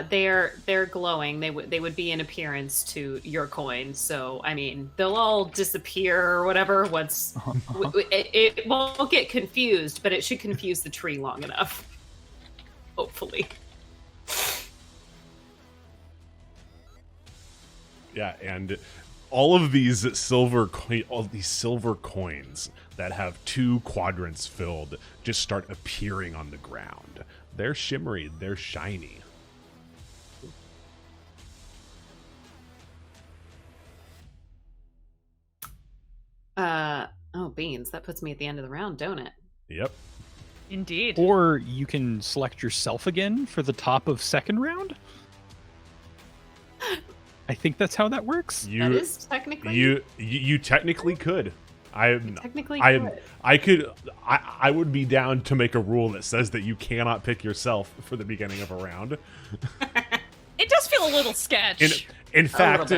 They're glowing. They would be in appearance to your coins. So I mean, they'll all disappear or whatever once. It won't get confused, but it should confuse the tree long enough. Hopefully. Yeah, and all these silver coins that have 2 quadrants filled just start appearing on the ground. They're shimmery, they're shiny. beans. That puts me at the end of the round, don't it? Yep. Indeed. Or you can select yourself again for the top of second round. I think that's how that works. That is technically. You technically could. I would be down to make a rule that says that you cannot pick yourself for the beginning of a round. It does feel a little sketch. In fact,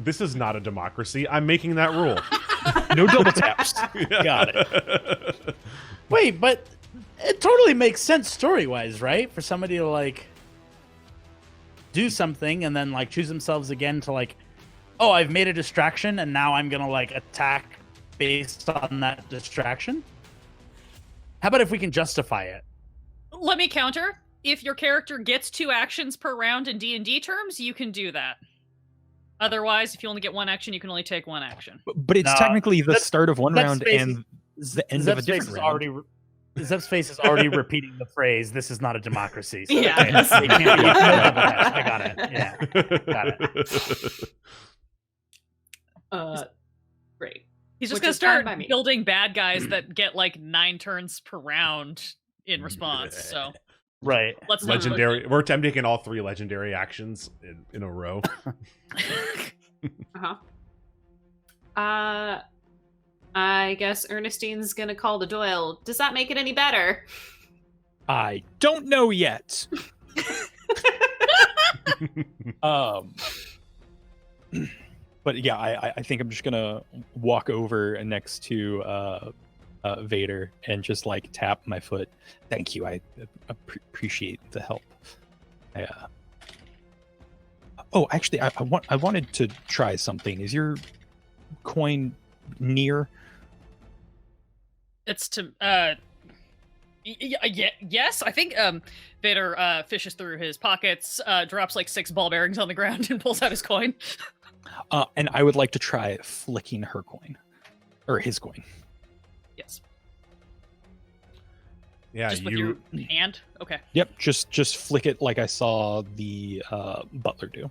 this is not a democracy. I'm making that rule. No double taps. Got it. Wait, but it totally makes sense story-wise, right? For somebody to like do something and then like choose themselves again to like, oh, I've made a distraction and now I'm gonna like attack based on that distraction. How about if we can justify it? Let me counter. If your character gets 2 actions per round in D&D terms, you can do that. Otherwise, if you only get 1 action, you can only take 1 action. But it's technically the start of one round and the end of a different round. Zep's face is already repeating the phrase, "This is not a democracy." So Yeah. I got it. Yeah, got it. Great. He's just Which going to is fine start by me. building bad guys that get like 9 turns per round in response. So Right. let's not Legendary. We're taking all 3 legendary actions in a row. I guess Ernestine's gonna call to Doyle. Does that make it any better? I don't know yet. But yeah, I think I'm just gonna walk over next to Vader and just like tap my foot. Thank you. I appreciate the help. Oh, actually, I wanted to try something. Is your coin near? It's to yes, I think Vader fishes through his pockets, drops like 6 ball bearings on the ground, and pulls out his coin. And I would like to try flicking her coin, or his coin. Yes. Yeah, just with your hand. Okay. Yep, just flick it like I saw the butler do.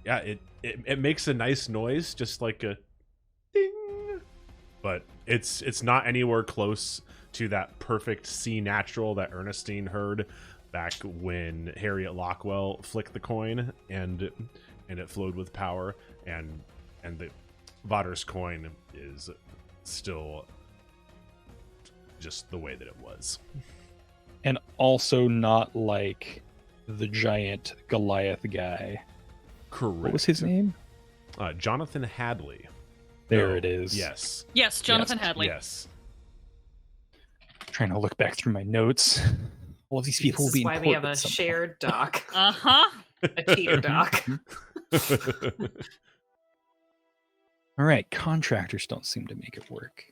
Yeah, it makes a nice noise, just like a ding, but it's not anywhere close to that perfect C natural that Ernestine heard back when Harriet Lockwell flicked the coin and it flowed with power, and the Vader's coin is still just the way that it was. And also not like the giant Goliath guy. Correct. What was his name? Jonathan Hadley. There it is. Yes. Yes, Jonathan Hadley. Yes. Trying to look back through my notes. All of these people will be This is why we have a shared doc. A cheater doc. All right, contractors don't seem to make it work.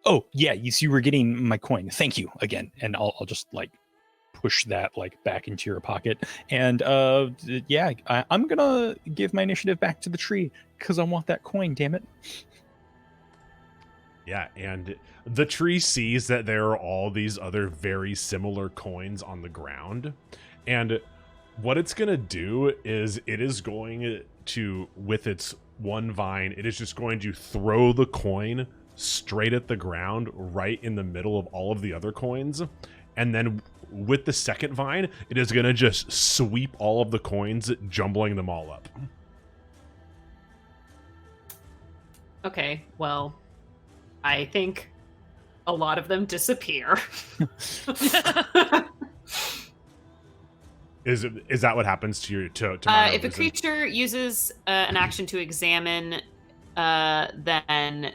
Oh, yeah, you were getting my coin. Thank you again. And I'll just like push that like back into your pocket. And yeah, I'm gonna give my initiative back to the tree because I want that coin, damn it. Yeah, and the tree sees that there are all these other very similar coins on the ground. And what it's going to do is it is going to, with its one vine, it is just going to throw the coin straight at the ground right in the middle of all of the other coins. And then with the second vine, it is going to just sweep all of the coins, jumbling them all up. Okay, well, I think a lot of them disappear. Is that what happens to your to if a creature uses an action to examine, then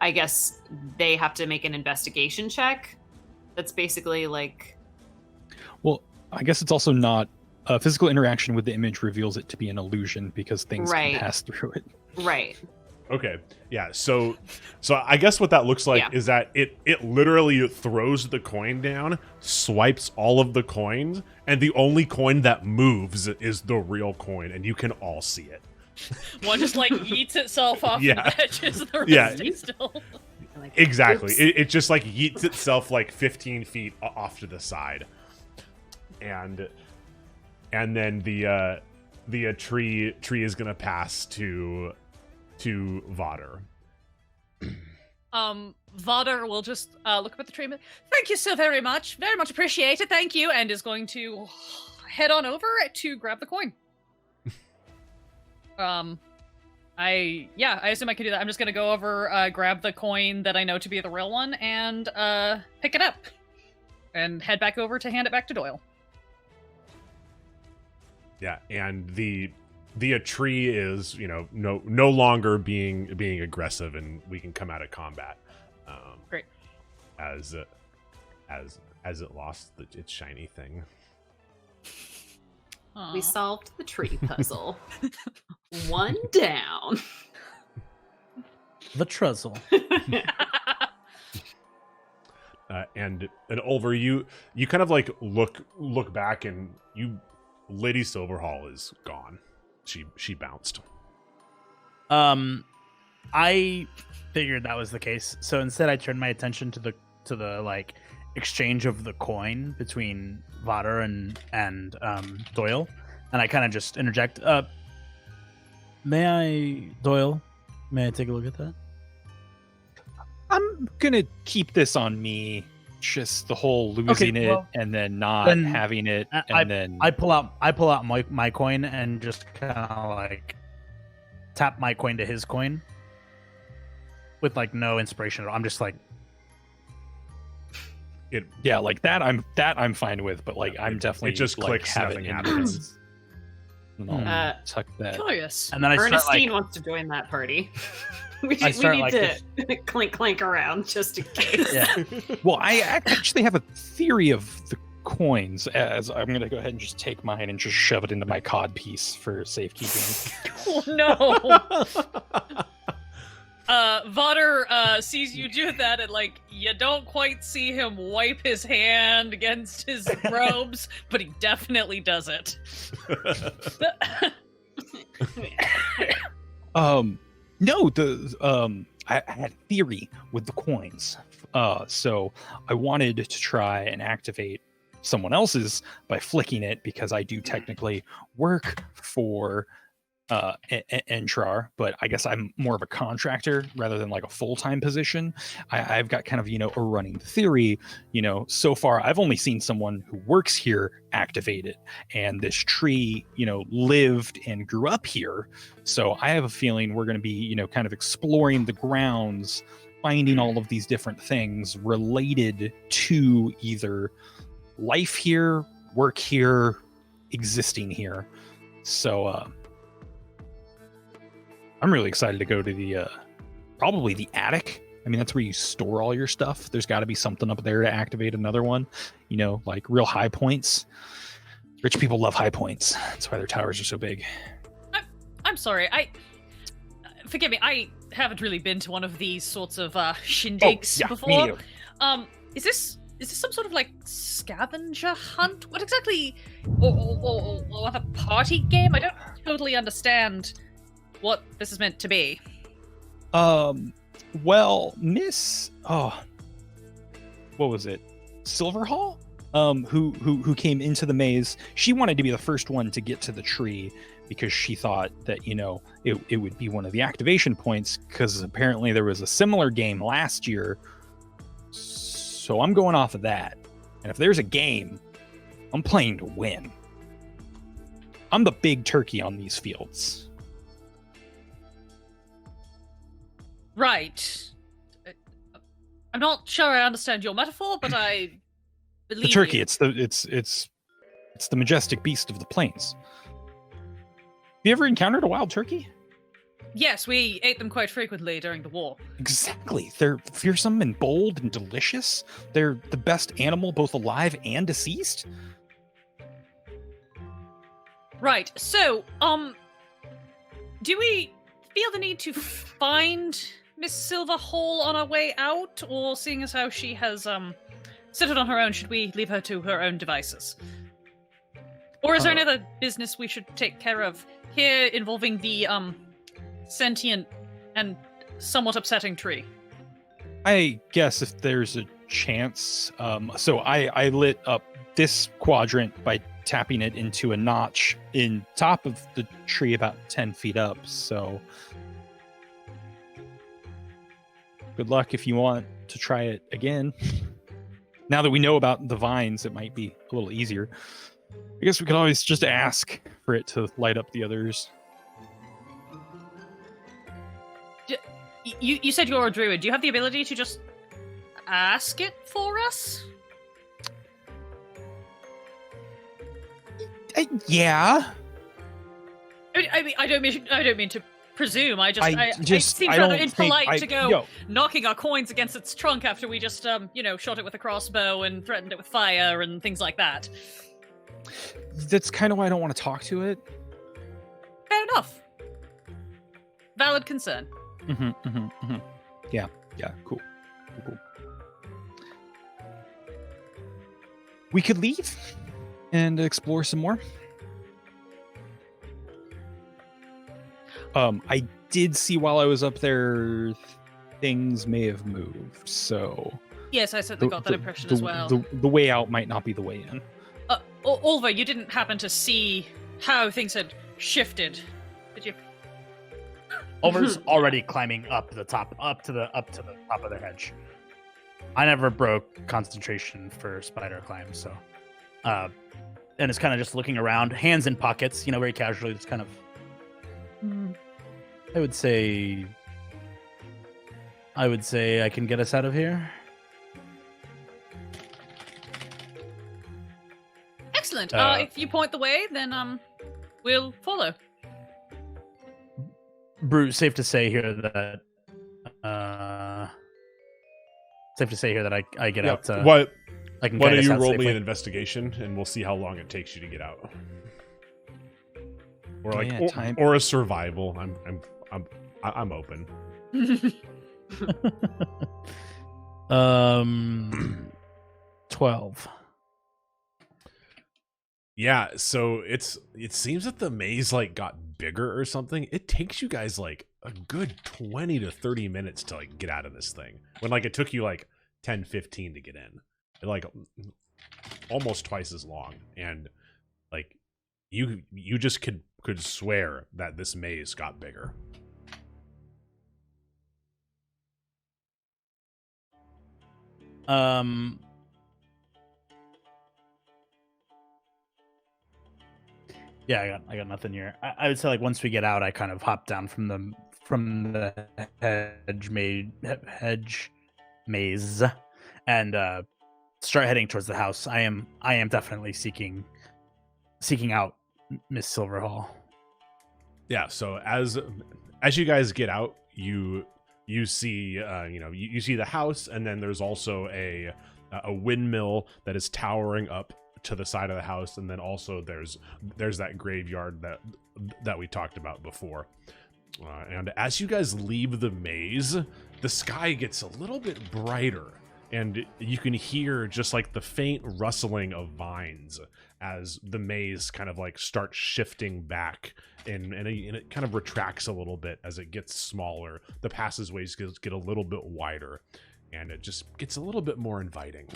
I guess they have to make an investigation check. That's basically like. Well, I guess it's also not a physical interaction with the image reveals it to be an illusion because things can pass through it. Right. Okay. Yeah. So I guess what that looks like is that it literally throws the coin down, swipes all of the coins, and the only coin that moves is the real coin, and you can all see it. One just like yeets itself off the edges, and the rest stays still. Like, exactly. It just like yeets itself like 15 feet off to the side, and then the tree is gonna pass to Vader, Vader will just look up at the tree and be, thank you so very much appreciated, thank you, and is going to head on over to grab the coin. I assume I can do that. I'm just gonna go over, grab the coin that I know to be the real one, and pick it up, and head back over to hand it back to Doyle. Yeah, and the tree is, no longer being aggressive, and we can come out of combat. Great. As it lost its shiny thing. Aww. We solved the tree puzzle. One down. The truzzle. And Olver, you kind of like look back, and Lady Silverhall is gone. She bounced. I figured that was the case. So instead I turned my attention to the like exchange of the coin between Vader and Doyle, and I kind of just interject, Doyle, may I take a look at that? I'm gonna keep this on me, just the whole losing it and then not having it, and then I pull out my coin and just kind of like tap my coin to his coin with like no inspiration at all. I'm just like, like that. I'm fine with, but like I'm definitely it just clicks. Nothing happens. Tuck that. Curious. And then Ernestine wants to join that party. we need to clink around just in case. Yeah. Well, I actually have a theory of the coins, as I'm going to go ahead and just take mine and just shove it into my cod piece for safekeeping. Oh no! Vader sees you do that, and like you don't quite see him wipe his hand against his robes, but he definitely does it. No, I had a theory with the coins. So I wanted to try and activate someone else's by flicking it, because I do technically work for Entrar, but I guess I'm more of a contractor rather than like a full-time position. I've got kind of, a running theory, so far I've only seen someone who works here activate it, and this tree, lived and grew up here. So I have a feeling we're going to be, kind of exploring the grounds, finding all of these different things related to either life here, work here, existing here. So, I'm really excited to go to the probably the attic. I mean, that's where you store all your stuff. There's got to be something up there to activate another one, like real high points. Rich people love high points. That's why their towers are so big. I'm sorry. Forgive me. I haven't really been to one of these sorts of shindigs before. Me neither. Is this some sort of like scavenger hunt? What exactly? Or a party game? I don't totally understand what this is meant to be. Well, Miss, what was it? Silverhall? Who came into the maze. She wanted to be the first one to get to the tree because she thought that, it would be one of the activation points, because apparently there was a similar game last year. So I'm going off of that. And if there's a game, I'm playing to win. I'm the big turkey on these fields. Right. I'm not sure I understand your metaphor, but I believe the turkey. you. It's the majestic beast of the plains. Have you ever encountered a wild turkey? Yes, we ate them quite frequently during the war. Exactly. They're fearsome and bold and delicious. They're the best animal, both alive and deceased. Right. So, do we feel the need to find Miss Silverhall on our way out, or seeing as how she has settled on her own, should we leave her to her own devices? Or is there any other business we should take care of here involving the sentient and somewhat upsetting tree? I guess if there's a chance. So I lit up this quadrant by tapping it into a notch in top of the tree about 10 feet up. So good luck if you want to try it again. Now that we know about the vines, it might be a little easier. I guess we could always just ask for it to light up the others. You said you're a druid. Do you have the ability to just ask it for us? Yeah. I mean, I don't mean to presume. It seems rather impolite to go knocking our coins against its trunk after we just, shot it with a crossbow and threatened it with fire and things like that. That's kind of why I don't want to talk to it. Fair enough. Valid concern. Yeah, cool. We could leave and explore some more. I did see while I was up there, things may have moved, so... Yes, I certainly got that impression as well. The way out might not be the way in. Olver, you didn't happen to see how things had shifted, did you? Olver's already climbing up to the top of the top of the hedge. I never broke concentration for spider climb, so and it's kind of just looking around, hands in pockets, very casually. It's kind of, I would say I can get us out of here. Excellent. If you point the way, then we'll follow. Bruce, safe to say here that I get out. Why don't you roll me an investigation, and we'll see how long it takes you to get out, or or a survival. I'm open. 12. Yeah, so it seems that the maze got bigger or something. It takes you guys a good 20 to 30 minutes to get out of this thing. When it took you 10, 15 to get in. Almost twice as long. And you just could swear that this maze got bigger. Yeah, I got nothing here. I would say once we get out, I kind of hop down from the hedge maze and start heading towards the house. I am definitely seeking out Miss Silverhall. Yeah. So as you guys get out, you see you see the house, and then there's also a windmill that is towering up to the side of the house, and then also there's that graveyard that we talked about before. And as you guys leave the maze, the sky gets a little bit brighter, and you can hear just the faint rustling of vines as the maze kind of starts shifting back, and it kind of retracts a little bit as it gets smaller. The passageways get a little bit wider, and it just gets a little bit more inviting.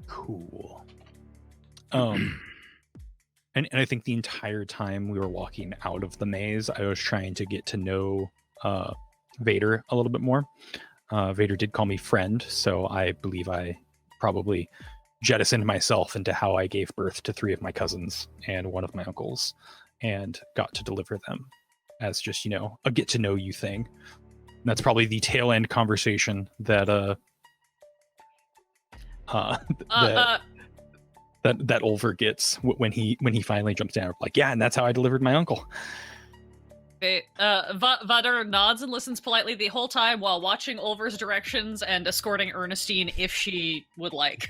Cool. And I think the entire time we were walking out of the maze, I was trying to get to know Vader a little bit more. Vader did call me friend, so I believe I probably jettisoned myself into how I gave birth to 3 of my cousins and 1 of my uncles, and got to deliver them as just, a get to know you thing. And that's probably the tail end conversation that that Olver gets when he finally jumps down. And that's how I delivered my uncle. Vader nods and listens politely the whole time while watching Olver's directions and escorting Ernestine if she would like.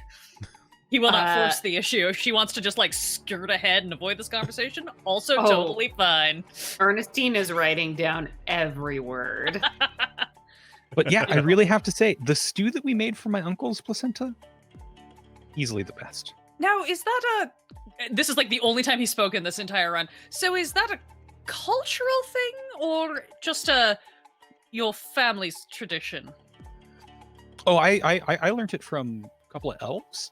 He will not force the issue. If she wants to just skirt ahead and avoid this conversation, also totally fine. Ernestine is writing down every word. But yeah, I really have to say, the stew that we made for my uncle's placenta, easily the best. Now, is that this is the only time he's spoken this entire run. So is that a cultural thing or just your family's tradition? Oh, I learned it from a couple of elves.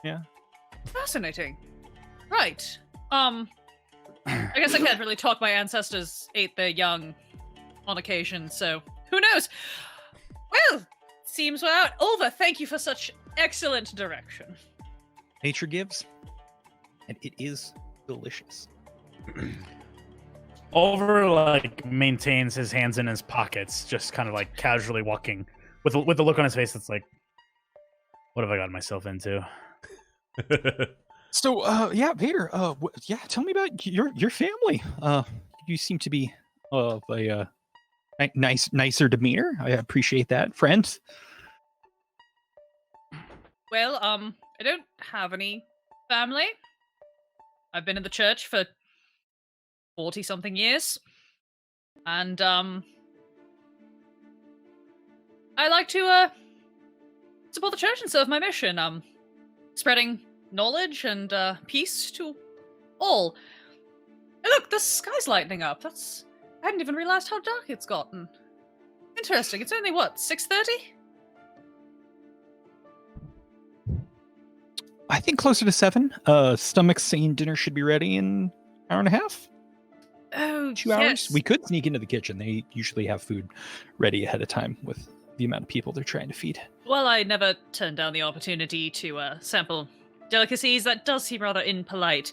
Yeah. Fascinating. Right. I guess I can't really talk my ancestors ate their young on occasion, so who knows? Well, seems we're out. Olver, thank you for such excellent direction. Nature gives, and it is delicious. Oliver like maintains his hands in his pockets, just kind of like casually walking with the look on his face that's like, what have I gotten myself into? So, yeah, Vader. Yeah, tell me about your family. You seem to be of a nicer demeanor. I appreciate that, friend. Well, I don't have any family. I've been in the church for 40-something years. And, I like to, support the church and serve my mission. Spreading knowledge and, peace to all. Hey, look, the sky's lightening up. I hadn't even realized how dark it's gotten. Interesting. It's only, what, 6:30? I think closer to 7. Stomach's saying dinner should be ready in an hour and a half. Oh, 2 hours. We could sneak into the kitchen. They usually have food ready ahead of time with the amount of people they're trying to feed. Well, I never turned down the opportunity to sample delicacies. That does seem rather impolite.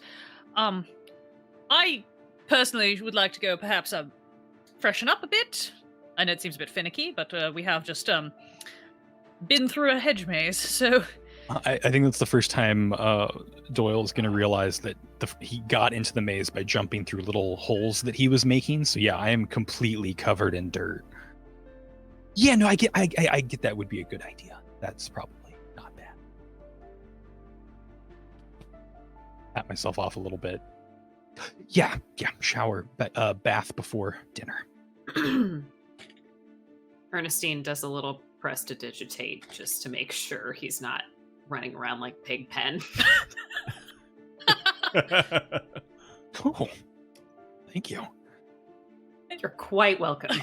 I personally would like to go perhaps freshen up a bit. I know it seems a bit finicky, but we have just been through a hedge maze, so... I think that's the first time Doyle's going to realize that he got into the maze by jumping through little holes that he was making. So yeah, I am completely covered in dirt. Yeah, no, I get that would be a good idea. That's probably not bad. Pat myself off a little bit. Yeah, shower, bath before dinner. Ernestine does a little prestidigitate just to make sure he's not running around like Pigpen. Cool. Thank you. You're quite welcome.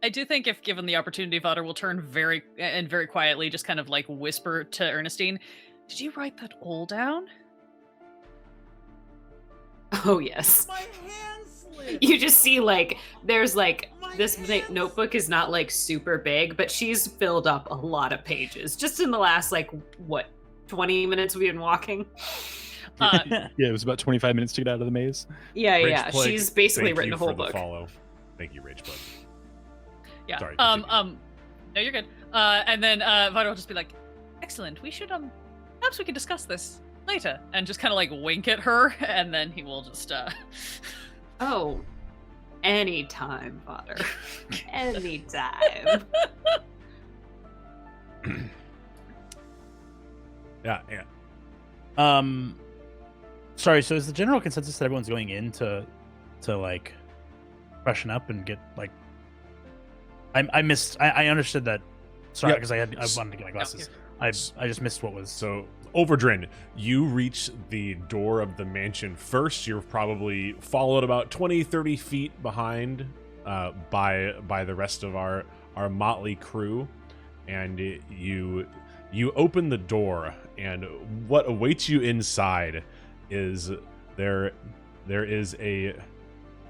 I do think if given the opportunity, Vader will turn very quietly, just kind of like whisper to Ernestine, "Did you write that all down?" Oh, yes. My hand slipped. You just see, like, there's, like, this notebook is not, like, super big, but she's filled up a lot of pages. Just in the last, like, what, 20 minutes we've been walking? Yeah, it was about 25 minutes to get out of the maze. Yeah. She's basically written a whole book. Follow. Thank you, Rage Plug. Yeah. Sorry, no, you're good. And then Vader will just be like, "Excellent. We should perhaps we could discuss this later," and just kind of like wink at her, and then he will just Oh, anytime, Vader. Anytime. Yeah. Sorry, so is the general consensus that everyone's going in to like freshen up and get like I understood that. Sorry, because I wanted to get my glasses. I just missed what was. So over Drin, you reach the door of the mansion first. You're probably followed about 20-30 feet behind by the rest of our motley crew, and you open the door, and what awaits you inside is there is a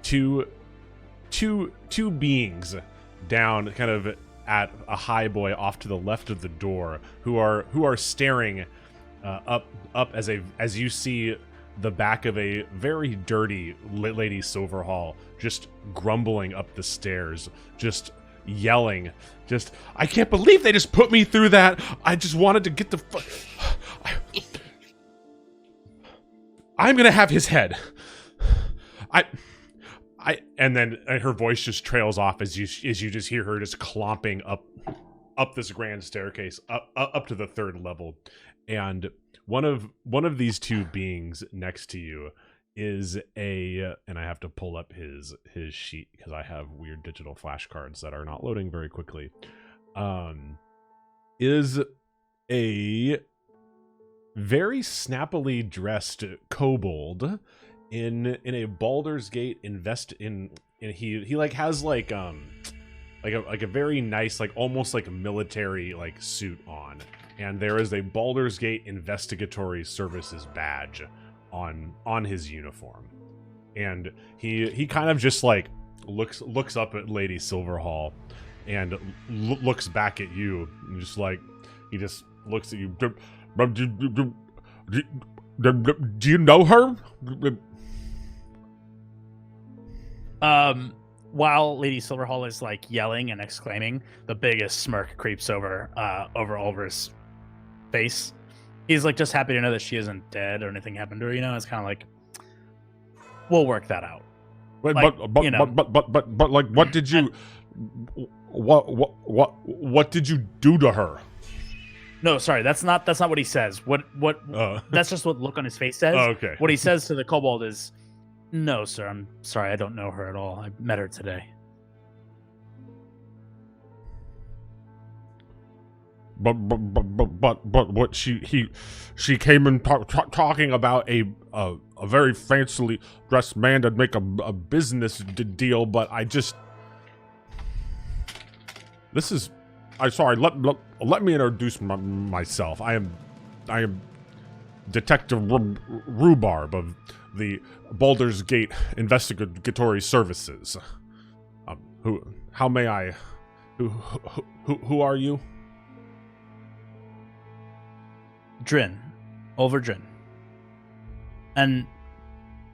two beings down kind of at a high boy off to the left of the door who are staring up as you see the back of a very dirty Lady Silverhall just grumbling up the stairs, just yelling, just, "I can't believe they just put me through that. I just wanted to get the I'm gonna have his head. And then her voice just trails off as you just hear her just clomping up this grand staircase up to the third level, and one of these two beings next to you is and I have to pull up his sheet because I have weird digital flashcards that are not loading very quickly. Is a very snappily dressed kobold in a Baldur's Gate he like has like a very nice, like almost like a military like suit on, and there is a Baldur's Gate Investigatory Services badge on his uniform. and he kind of just like looks up at Lady Silverhall and looks back at you, and just like he just looks at you. Do you know her? While Lady Silverhall is like yelling and exclaiming, the biggest smirk creeps over Olver's face. He's like just happy to know that she isn't dead or anything happened to her. You know, it's kind of like, we'll work that out. Wait, like, but like, what did you, what did you do to her? No, sorry, that's not what he says. What that's just what the look on his face says. Oh, okay. What he says to the kobold is, "No, sir, I'm sorry, I don't know her at all. I met her today." But what she came in talking about a very fancily dressed man to make a business deal, but I just let me introduce myself. I am Detective Rhubarb of the Baldur's Gate Investigatory Services. Who are you? Drin. Olver Drin. And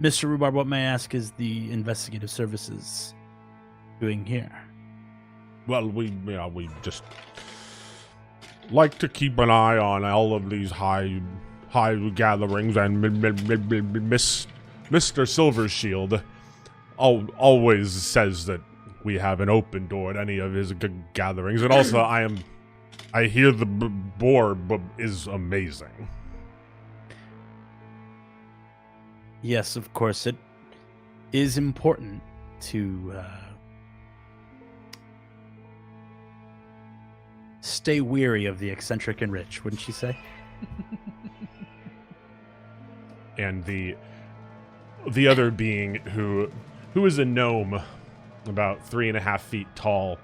Mr. Rhubarb, what may I ask is the investigative services doing here? Well, we just like to keep an eye on all of these high gatherings, and Mr. Silvershield always says that we have an open door at any of his gatherings, and also I hear the board is amazing. Yes, of course, it is important to stay weary of the eccentric and rich, wouldn't you say? And the other being who is a gnome, about 3.5 feet tall.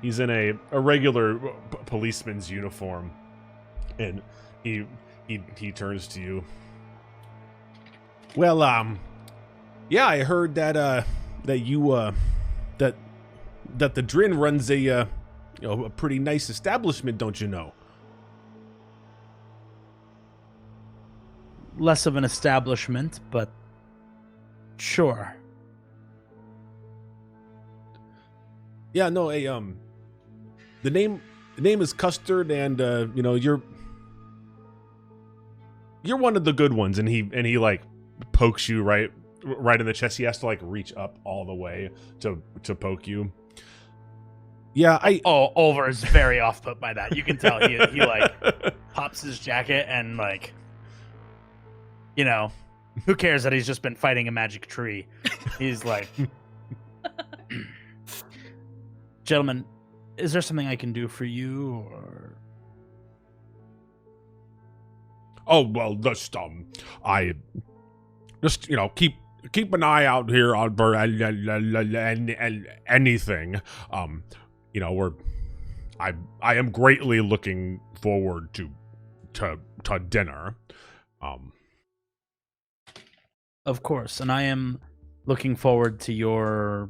He's in a regular policeman's uniform, and he turns to you. Well, yeah, I heard that you that the Drin runs a pretty nice establishment, don't you know? Less of an establishment, but sure. Yeah, no, the name is Custard, and you're one of the good ones. And he like pokes you right in the chest. He has to like reach up all the way to poke you. Yeah, Olver is very off put by that. You can tell he like pops his jacket and like, who cares that he's just been fighting a magic tree? He's like, gentlemen, is there something I can do for you, or? Oh, well, I just keep an eye out here on for anything. I am greatly looking forward to dinner. Of course, and I am looking forward to your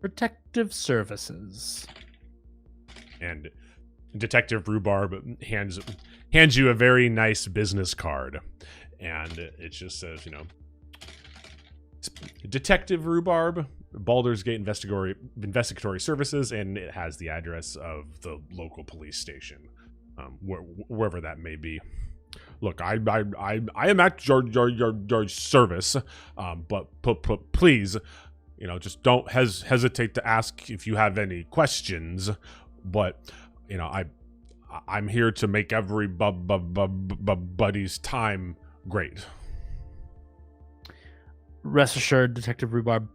protective services. And Detective Rhubarb hands you a very nice business card, and it just says, Detective Rhubarb, Baldur's Gate Investigatory Services, and it has the address of the local police station, wherever that may be. Look, I am at your service, but please, just don't hesitate to ask if you have any questions. But I'm here to make every buddy's time great. Rest assured, Detective Rhubarb,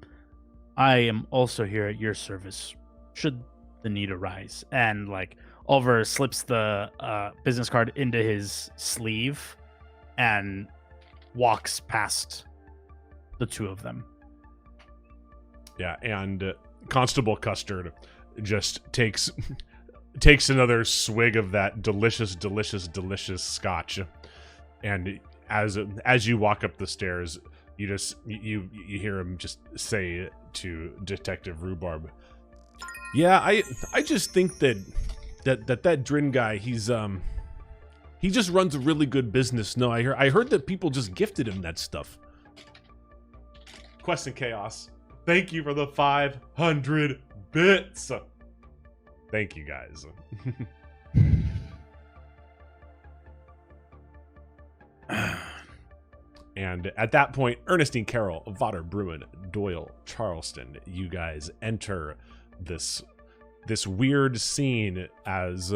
I am also here at your service, should the need arise. And like, Olver slips the business card into his sleeve and walks past the two of them. Yeah, and Constable Custard just takes another swig of that delicious scotch, and as you walk up the stairs, you hear him just say to Detective Rhubarb, "Yeah, I just think that Drin guy, he just runs a really good business. No, I heard that people just gifted him that stuff." Quest and Chaos, thank you for the 500 bits. Thank you, guys. And at that point, Ernestine, Carroll, Vader, Bruin, Doyle, Charleston, you guys enter this weird scene as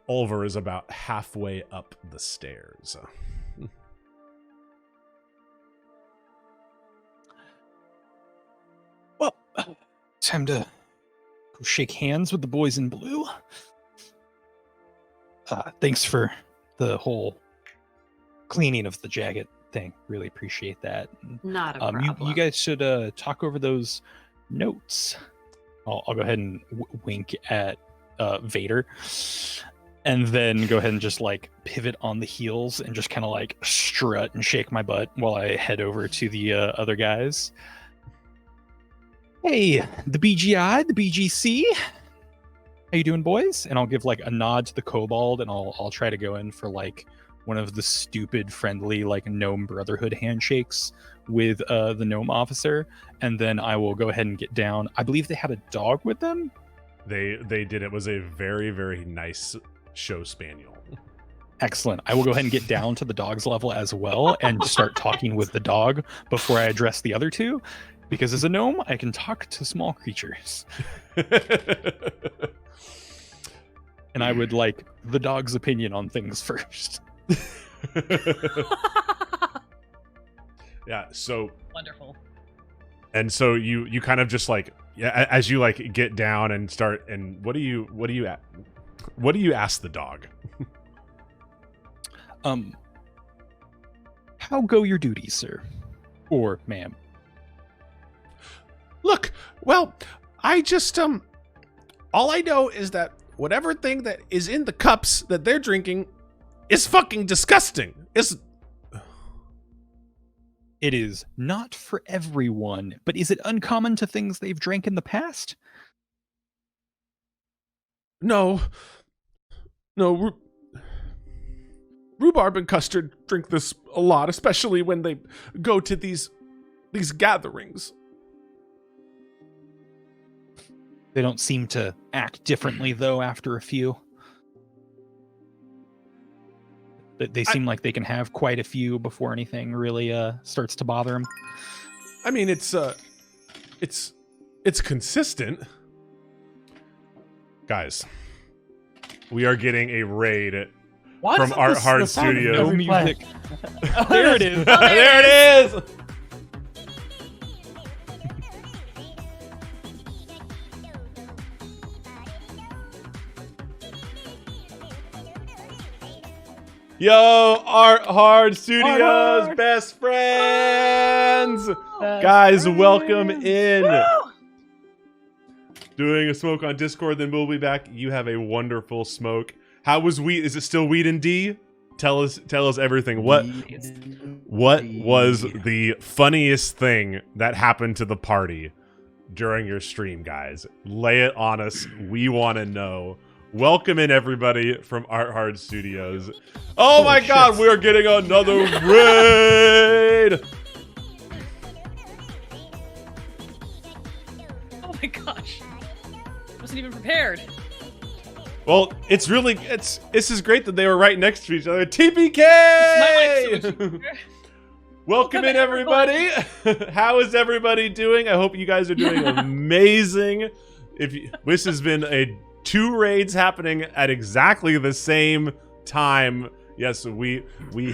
Olver is about halfway up the stairs. Well, time to go shake hands with the boys in blue. Thanks for the whole cleaning of the jacket thing. Really appreciate that. Not a problem. You guys should talk over those notes. I'll go ahead and wink at Vader, and then go ahead and just like pivot on the heels and just kind of like strut and shake my butt while I head over to the other guys. Hey, the BGI, the BGC. How you doing, boys? And I'll give like a nod to the kobold, and I'll try to go in for like one of the stupid, friendly, like gnome brotherhood handshakes with the gnome officer, and then I will go ahead and get down. I believe they had a dog with them. They did. It was a very, very nice show spaniel. Excellent. I will go ahead and get down to the dog's level as well and start talking with the dog before I address the other two, because as a gnome, I can talk to small creatures. And I would like the dog's opinion on things first. Yeah, so Wonderful. And so you kind of just like, yeah, as you like get down and start, and what do you ask the dog? How go your duties, sir? Or ma'am? Look, well, I just all I know is that whatever thing that is in the cups that they're drinking is fucking disgusting. It is not for everyone, but is it uncommon to things they've drank in the past? No, Rhubarb and Custard drink this a lot, especially when they go to these gatherings. They don't seem to act differently, though, after a few. They seem like they can have quite a few before anything really starts to bother them. I mean, it's consistent. Guys, we are getting a raid from Art Hard Studios. No music. There it is. There it is. Yo, Art Hard Studios, Art Hard. Best friends! Guys, welcome in. Woo! Doing a smoke on Discord, then we'll be back. You have a wonderful smoke. How was weed? Is it still weed and D? Tell us everything. What was the funniest thing that happened to the party during your stream, guys? Lay it on us. We want to know. Welcome in, everybody, from Art Hard Studios. Oh my God, we are getting another raid! Oh my gosh. Wasn't even prepared. Well, this is great that they were right next to each other. TPK! Welcome in, everybody. How is everybody doing? I hope you guys are doing amazing. This has been 2 raids happening at exactly the same time. Yes, we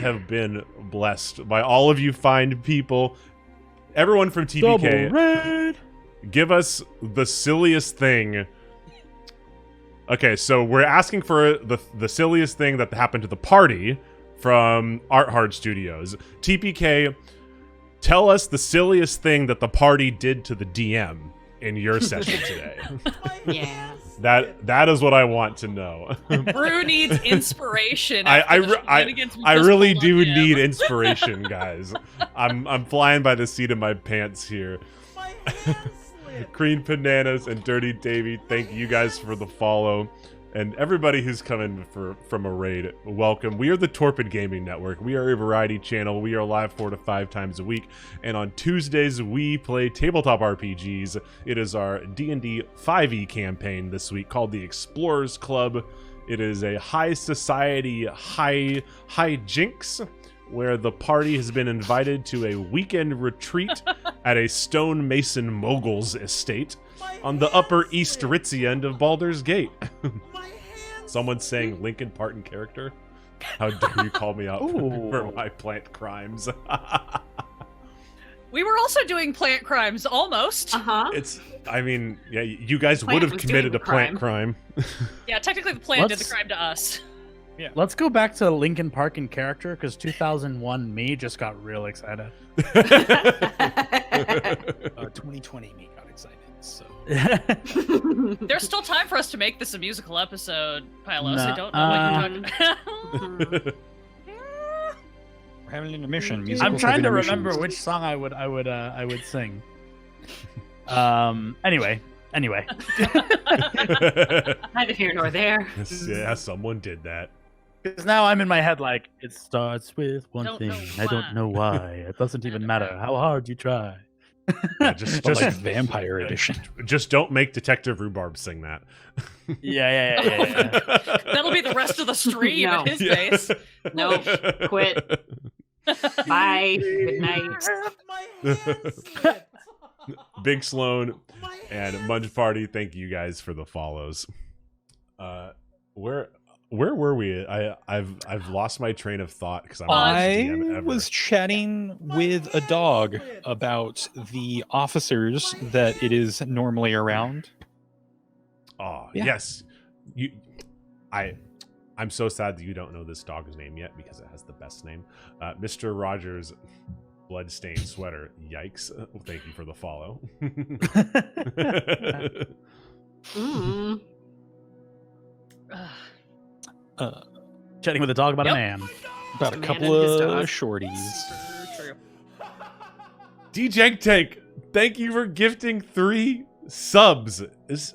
have been blessed by all of you fine people. Everyone from TPK, double raid. Give us the silliest thing. Okay, so we're asking for the silliest thing that happened to the party from Art Hard Studios. TPK, tell us the silliest thing that the party did to the DM in your session today. Yeah. That is what I want to know. Brew needs inspiration. I really do need inspiration, guys. I'm flying by the seat of my pants here. My hands slip. Green Bananas and Dirty Davy, thank you guys for the follow. And everybody who's coming from a raid, welcome. We are the Torpid Gaming Network. We are a variety channel. We are live 4 to 5 times a week. And on Tuesdays, we play tabletop RPGs. It is our D&D5e campaign this week called the Explorers Club. It is a high society hijinks, where the party has been invited to a weekend retreat at a stonemason mogul's estate on the Upper East Ritzy end of Baldur's Gate. Someone's saying Lincoln Parton character. How dare you call me out for my plant crimes? We were also doing plant crimes, almost. I mean, yeah, you guys would have committed a plant crime. Yeah, technically the plant did the crime to us. Yeah. Let's go back to Lincoln Park in character, because 2001 me just got real excited. 2020 me got excited. So there's still time for us to make this a musical episode, Pylos. I don't know what you're talking about. We're having an intermission. I'm trying to remember which song I would sing. Anyway. Neither here nor there. Yeah, someone did that. Because now I'm in my head like, it starts with one thing. I don't know why. It doesn't even matter how hard you try. Yeah, just like Vampire Edition. Just don't make Detective Rhubarb sing that. Yeah. That'll be the rest of the stream at his face. No, quit. Bye. Good night. Big Sloan and Munch Party, thank you guys for the follows. Where were we? I've lost my train of thought because I was chatting with a dog about the officers that it is normally around. Oh, yeah. Yes. I'm so sad that you don't know this dog's name yet because it has the best name. Mr. Rogers Bloodstained Sweater. Yikes. Thank you for the follow. Chatting with a dog about a man. About a couple of shorties. True. D-Jank Tank, thank you for gifting 3 subs. Is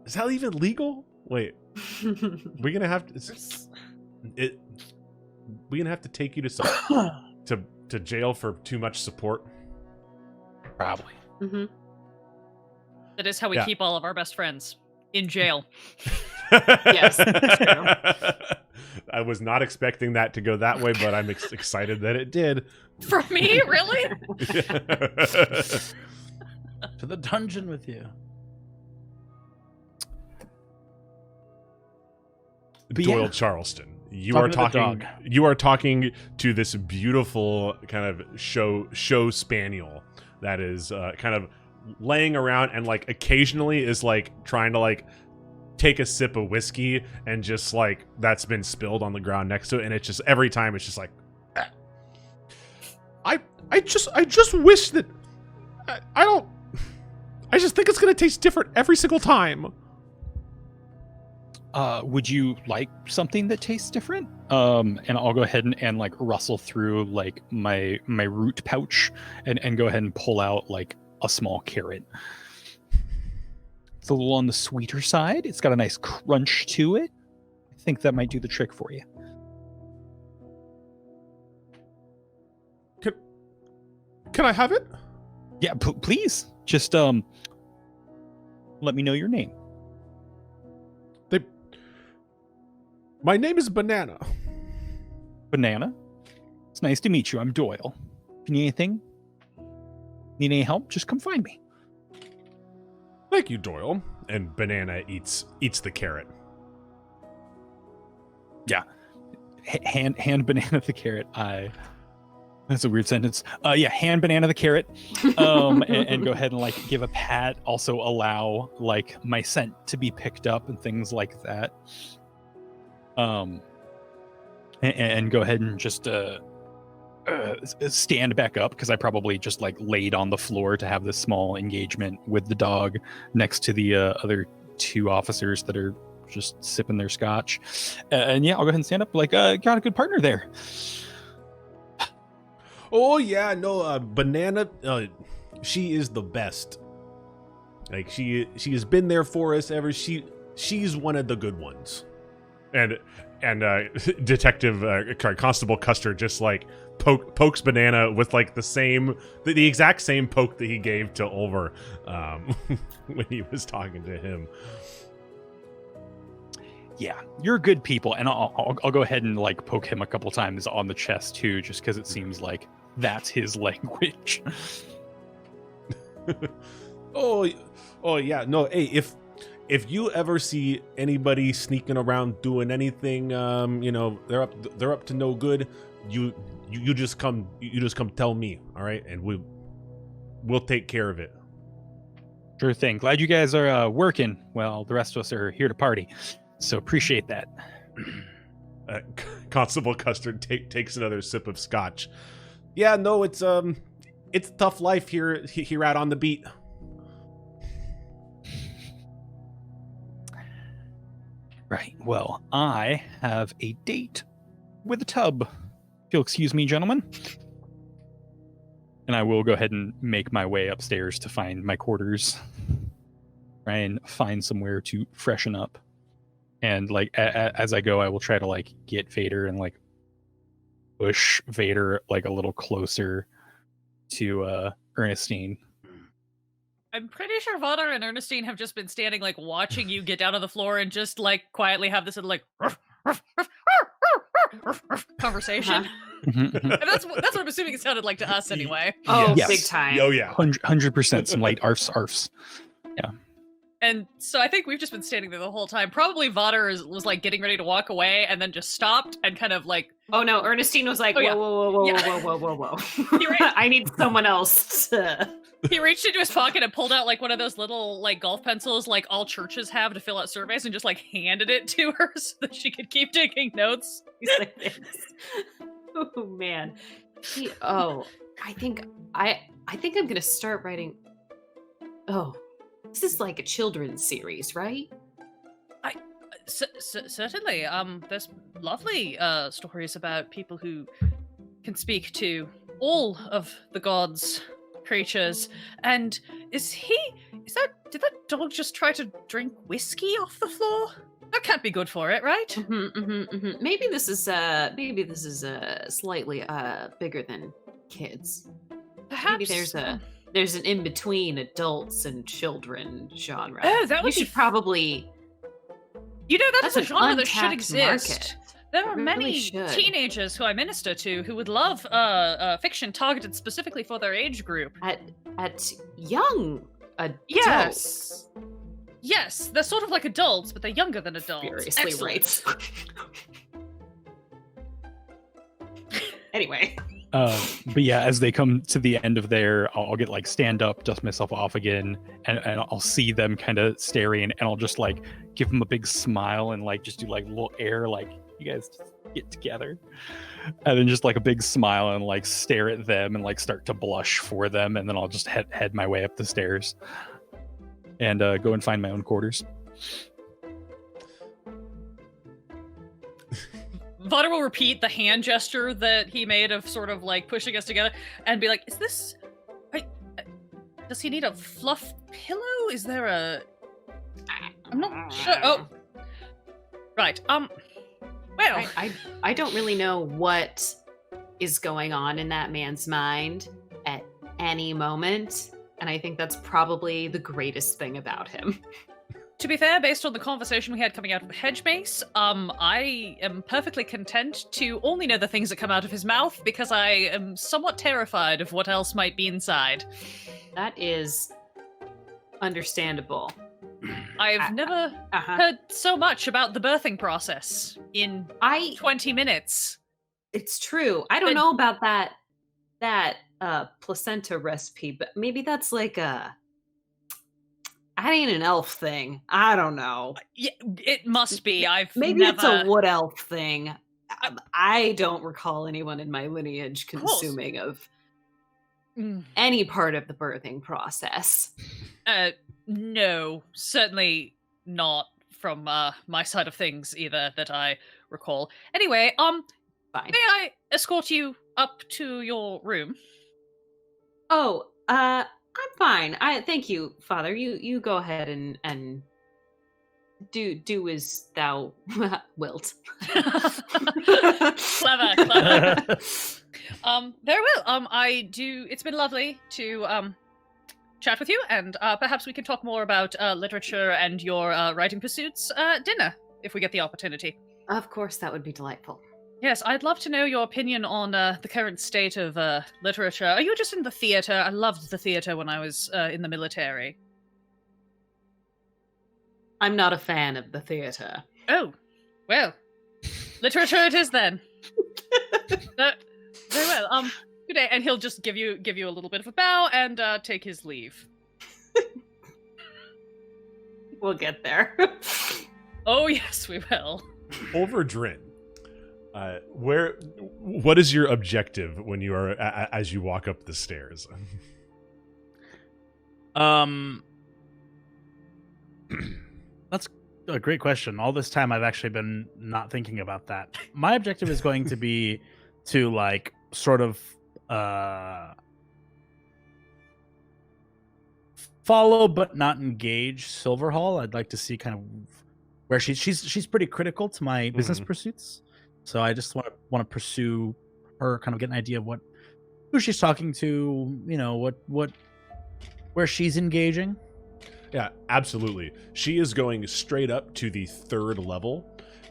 that even legal? Wait. We're gonna have to take you to jail for too much support. Probably. That is how we keep all of our best friends in jail. Yes, that's true. I was not expecting that to go that way, but I'm excited that it did. For me, really? To the dungeon with you. Doyle Charleston. You are talking to this beautiful kind of show spaniel that is kind of laying around and like occasionally is like trying to like take a sip of whiskey and just like that's been spilled on the ground next to it, and it's just every time it's just like I just wish that I just think it's gonna taste different every single time. Would you like something that tastes different? And I'll go ahead and like rustle through like my root pouch and go ahead and pull out like a small carrot. It's a little on the sweeter side. It's got a nice crunch to it. I think that might do the trick for you. Can I have it? Yeah, please. Just let me know your name. My name is Banana. Banana? It's nice to meet you. I'm Doyle. If you need anything? Need any help? Just come find me. Thank you, Doyle. And Banana eats the carrot. Yeah. Hand Banana the carrot. That's a weird sentence. Hand Banana the carrot. And go ahead and like give a pat. Also allow like my scent to be picked up and things like that. And go ahead and just stand back up because I probably just like laid on the floor to have this small engagement with the dog next to the other two officers that are just sipping their scotch. And yeah, I'll go ahead and stand up. Like, got a good partner there. Oh yeah, no, Banana, she is the best. Like she has been there for us ever. She's one of the good ones. And Detective Constable Custer just like pokes Banana with like the exact same poke that he gave to Olver when he was talking to him. Yeah, you're good people, and I'll go ahead and like poke him a couple times on the chest too, just because it seems like that's his language. Oh yeah, no. Hey, if you ever see anybody sneaking around doing anything, they're up to no good. You just come tell me, all right, and we'll take care of it. Sure thing. Glad you guys are working. Well, the rest of us are here to party. So appreciate that. Constable Custard takes another sip of scotch. Yeah, no, it's tough life here out on the beat. Right. Well, I have a date with a tub. If you'll excuse me, gentlemen. And I will go ahead and make my way upstairs to find my quarters. Try and find somewhere to freshen up. And like as I go, I will try to like get Vader and like push Vader like a little closer to Ernestine. I'm pretty sure Vader and Ernestine have just been standing like watching you get down on the floor and just like quietly have this little like conversation. And that's what I'm assuming it sounded like to us anyway. Oh, Yes. big time. Oh yeah, 100% some light arfs. Yeah. And so I think we've just been standing there the whole time. Probably Vader was like getting ready to walk away and then just stopped and kind of like. Oh no, Ernestine was like, Oh, yeah. whoa. You're I need someone else to... He reached into his pocket and pulled out like one of those little like golf pencils like all churches have to fill out surveys and just like handed it to her so that she could keep taking notes. He's like this. Oh man. I think I'm gonna start writing. Oh, this is like a children's series, right? Certainly. There's lovely stories about people who can speak to all of the gods' creatures. And did that dog just try to drink whiskey off the floor? That can't be good for it, right? Maybe this is slightly bigger than kids. Perhaps Maybe there's an in between adults and children genre. Oh, that would we should probably. That's a an genre that should untapped exist. market. There are It really many should. teenagers who I minister to who would love fiction targeted specifically for their age group. At young Yes. adults. Yes, they're sort of like adults, but they're younger than adults. Furiously Excellent. right. Anyway. But yeah, as they come to the end of there, I'll get like stand up, dust myself off again, and I'll see them kind of staring, and I'll just like give them a big smile and like just do like a little air, like you guys just get together, and then just like a big smile and like stare at them and like start to blush for them, and then I'll just head my way up the stairs and go and find my own quarters. Vader will repeat the hand gesture that he made of sort of like pushing us together and be like, is this... does he need a fluff pillow? Is there a... I'm not sure. Oh. Right. Well... I don't really know what is going on in that man's mind at any moment, and I think that's probably the greatest thing about him. To be fair, based on the conversation we had coming out of the hedge mace, I am perfectly content to only know the things that come out of his mouth because I am somewhat terrified of what else might be inside. That is understandable. I've never heard so much about the birthing process in 20 minutes. It's true. I don't know about that placenta recipe, but maybe that's like that ain't an elf thing. I don't know. Yeah, it must be. Maybe it's a wood elf thing. I don't recall anyone in my lineage consuming of any part of the birthing process. No, certainly not from my side of things either that I recall. Anyway, Fine. may I escort you up to your room? Oh, I'm fine. Thank you, Father. You go ahead and do as thou wilt. Clever. Very well. I do. It's been lovely to chat with you, and perhaps we can talk more about literature and your writing pursuits at dinner if we get the opportunity. Of course, that would be delightful. Yes, I'd love to know your opinion on the current state of literature. Are you just in the theater? I loved the theater when I was in the military. I'm not a fan of the theater. Oh, well, literature it is then. Very well. Good day, and he'll just give you a little bit of a bow and take his leave. We'll get there. Oh yes, we will. Over Drin, what is your objective when you are as you walk up the stairs? That's a great question. All this time I've actually been not thinking about that. My objective is going to be to like sort of follow but not engage Silverhall. I'd like to see kind of where she's pretty critical to my business pursuits. So I just want to pursue her, kind of get an idea of who she's talking to, you know, where she's engaging. Yeah, absolutely. She is going straight up to the 3rd level,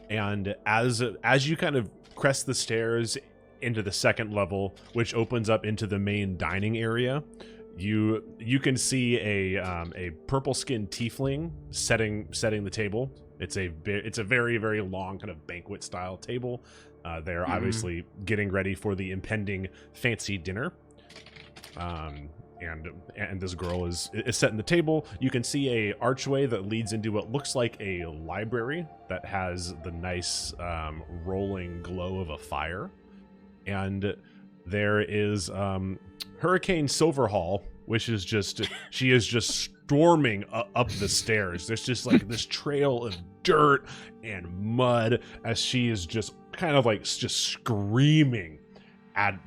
and as you kind of crest the stairs into the 2nd level, which opens up into the main dining area, you can see a purple-skinned tiefling setting the table. It's a very, very long kind of banquet style table. They're obviously getting ready for the impending fancy dinner. And this girl is setting the table. You can see a archway that leads into what looks like a library that has the nice rolling glow of a fire. And there is Hurricane Silverhall, which is she is just storming up the stairs. There's just like this trail of dirt and mud as she is just kind of like just screaming at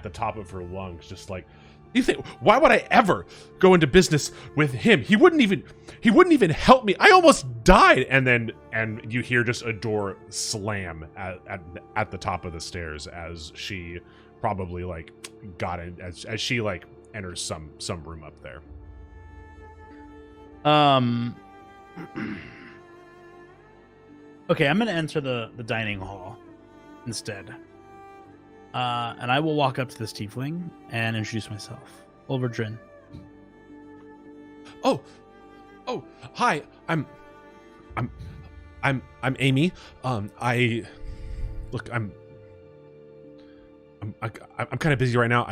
the top of her lungs, just like, you think, why would I ever go into business with him? He wouldn't even help me. I almost died. And you hear just a door slam at the top of the stairs as she probably like got in, as she like enters some room up there. Okay, I'm gonna enter the dining hall instead. And I will walk up to this tiefling and introduce myself. Olver Drin. Oh, hi. I'm Amy. I'm kind of busy right now.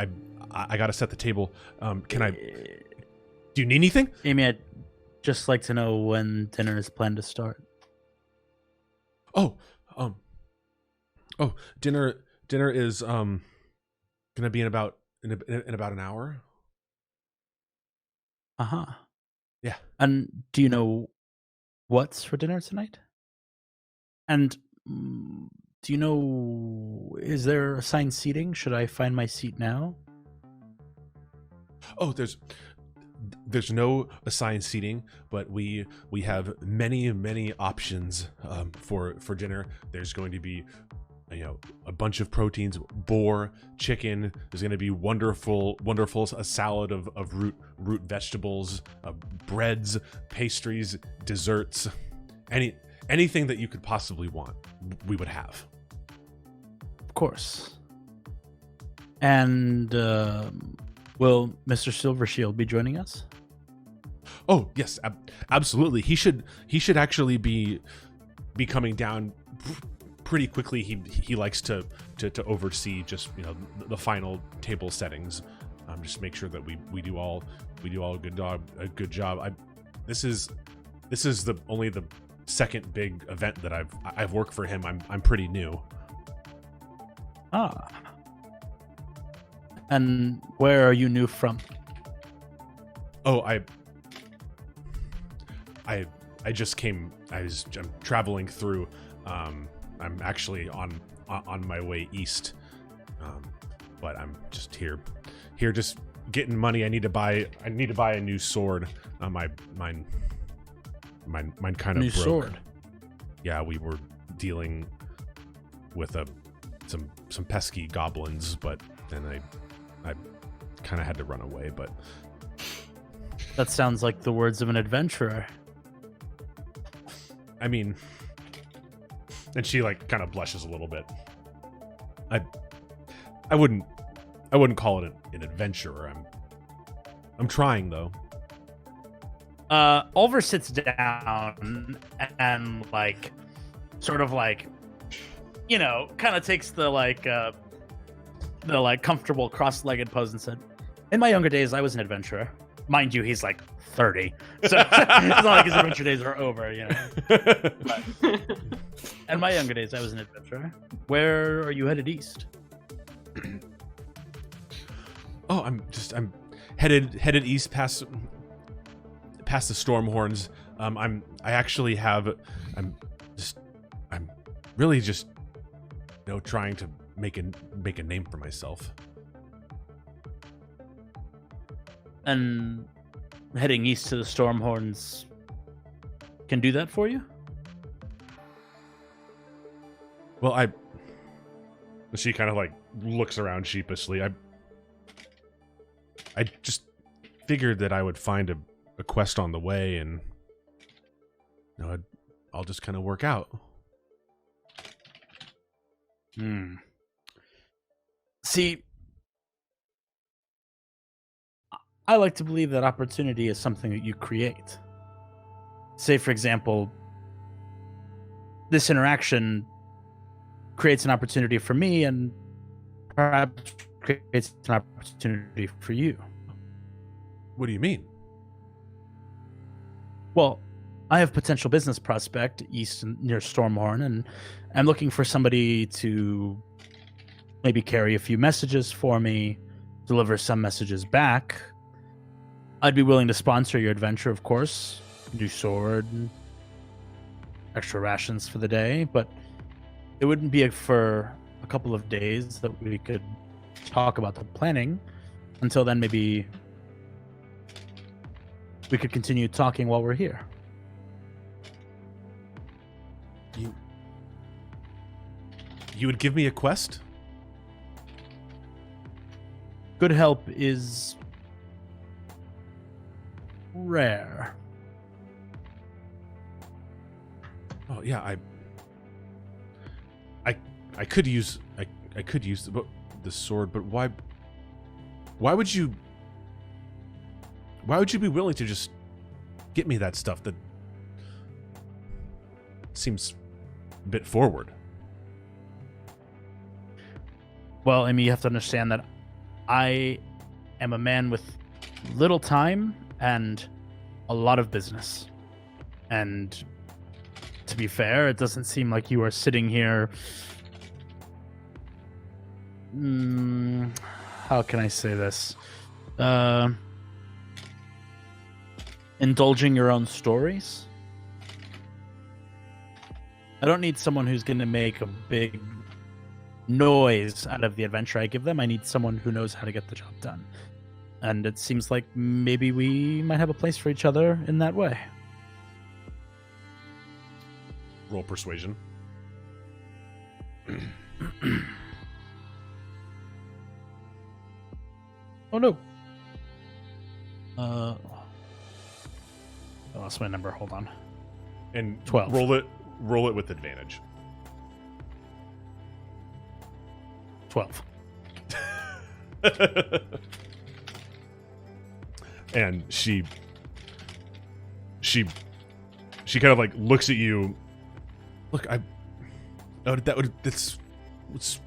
I gotta set the table. Do you need anything? Amy, I'd just like to know when dinner is planned to start. Dinner is gonna be in about an hour. Uh-huh. Yeah. And do you know what's for dinner tonight? And do you know, is there assigned seating? Should I find my seat now? Oh, there's no assigned seating, but we have many options for dinner. There's going to be, you know, a bunch of proteins, boar, chicken. There's going to be wonderful a salad of root vegetables, breads, pastries, desserts, anything that you could possibly want, we would have. Of course. And will Mr. Silvershield be joining us? Oh yes, absolutely. He should actually be coming down pretty quickly. He likes to oversee just, you know, the final table settings. Just make sure that we do all a good job. This is only the second big event that I've worked for him. I'm pretty new. Ah. And where are you new from? Oh, I'm traveling through. I'm actually on my way east, but I'm just here just getting money. I need to buy a new sword. Mine kind of New broke. sword. Yeah, we were dealing with some pesky goblins, but then I kind of had to run away. But That sounds like the words of an adventurer. I mean, and she like kind of blushes a little bit. I wouldn't call it an adventurer. I'm trying though. Olver sits down and like sort of like, you know, kind of takes the comfortable cross-legged pose and said, "In my younger days, I was an adventurer." Mind you, he's like 30, so it's not like his adventure days are over, you know. But, in my younger days, I was an adventurer. Where are you headed east? Oh, I'm headed east past the Stormhorns. I'm really just, you know, trying to make a name for myself. And heading east to the Stormhorns can do that for you? Well, she kind of like looks around sheepishly. I just figured that I would find a quest on the way, and you know, I'll just kind of work out. See, I like to believe that opportunity is something that you create. Say, for example, this interaction creates an opportunity for me and perhaps creates an opportunity for you. What do you mean? Well, I have potential business prospect east near Stormhorn, and I'm looking for somebody to maybe carry a few messages for me, deliver some messages back. I'd be willing to sponsor your adventure, of course. New sword, and extra rations for the day, but it wouldn't be for a couple of days that we could talk about the planning. Until then, maybe we could continue talking while we're here. You would give me a quest? Good help is rare. Oh yeah, I could use the sword, but why would you be willing to just get me that stuff? That seems a bit forward. Well, I mean, you have to understand that I am a man with little time and a lot of business. And to be fair, it doesn't seem like you are sitting here. How can I say this? Indulging your own stories. I don't need someone who's going to make a big noise out of the adventure I give them. I need someone who knows how to get the job done. And it seems like maybe we might have a place for each other in that way. Roll persuasion. Oh no. I lost my number. Hold on. And 12. Roll it with advantage. 12. And she kind of like looks at you. Look, that's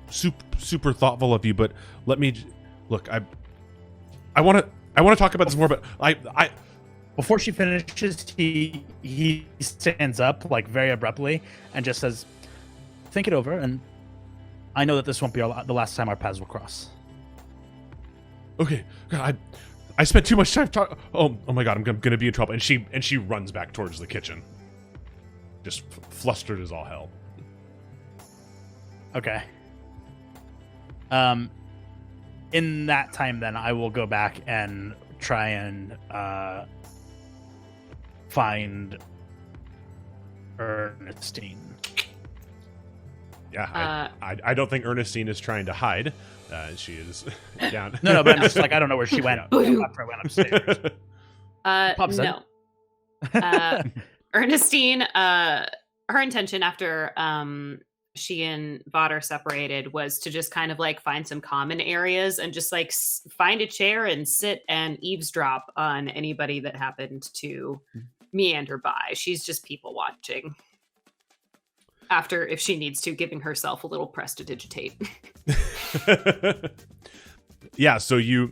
super thoughtful of you, but let me look. I want to talk about this more, but I Before she finishes, he stands up like very abruptly and just says, "Think it over, and I know that this won't be the last time our paths will cross." Okay, God, I spent too much time talking. Oh my God, I'm gonna be in trouble. And she runs back towards the kitchen. just flustered as all hell. Okay. In that time, then I will go back and try and find Ernestine. Yeah, I don't think Ernestine is trying to hide. She is down. No, but I'm just like, I don't know where she went. Yeah. After I went upstairs. No. Ernestine, her intention after she and Vader separated was to just kind of like find some common areas and just like find a chair and sit and eavesdrop on anybody that happened to meander by. She's just people watching. After, if she needs to, giving herself a little prestidigitate. Yeah, so you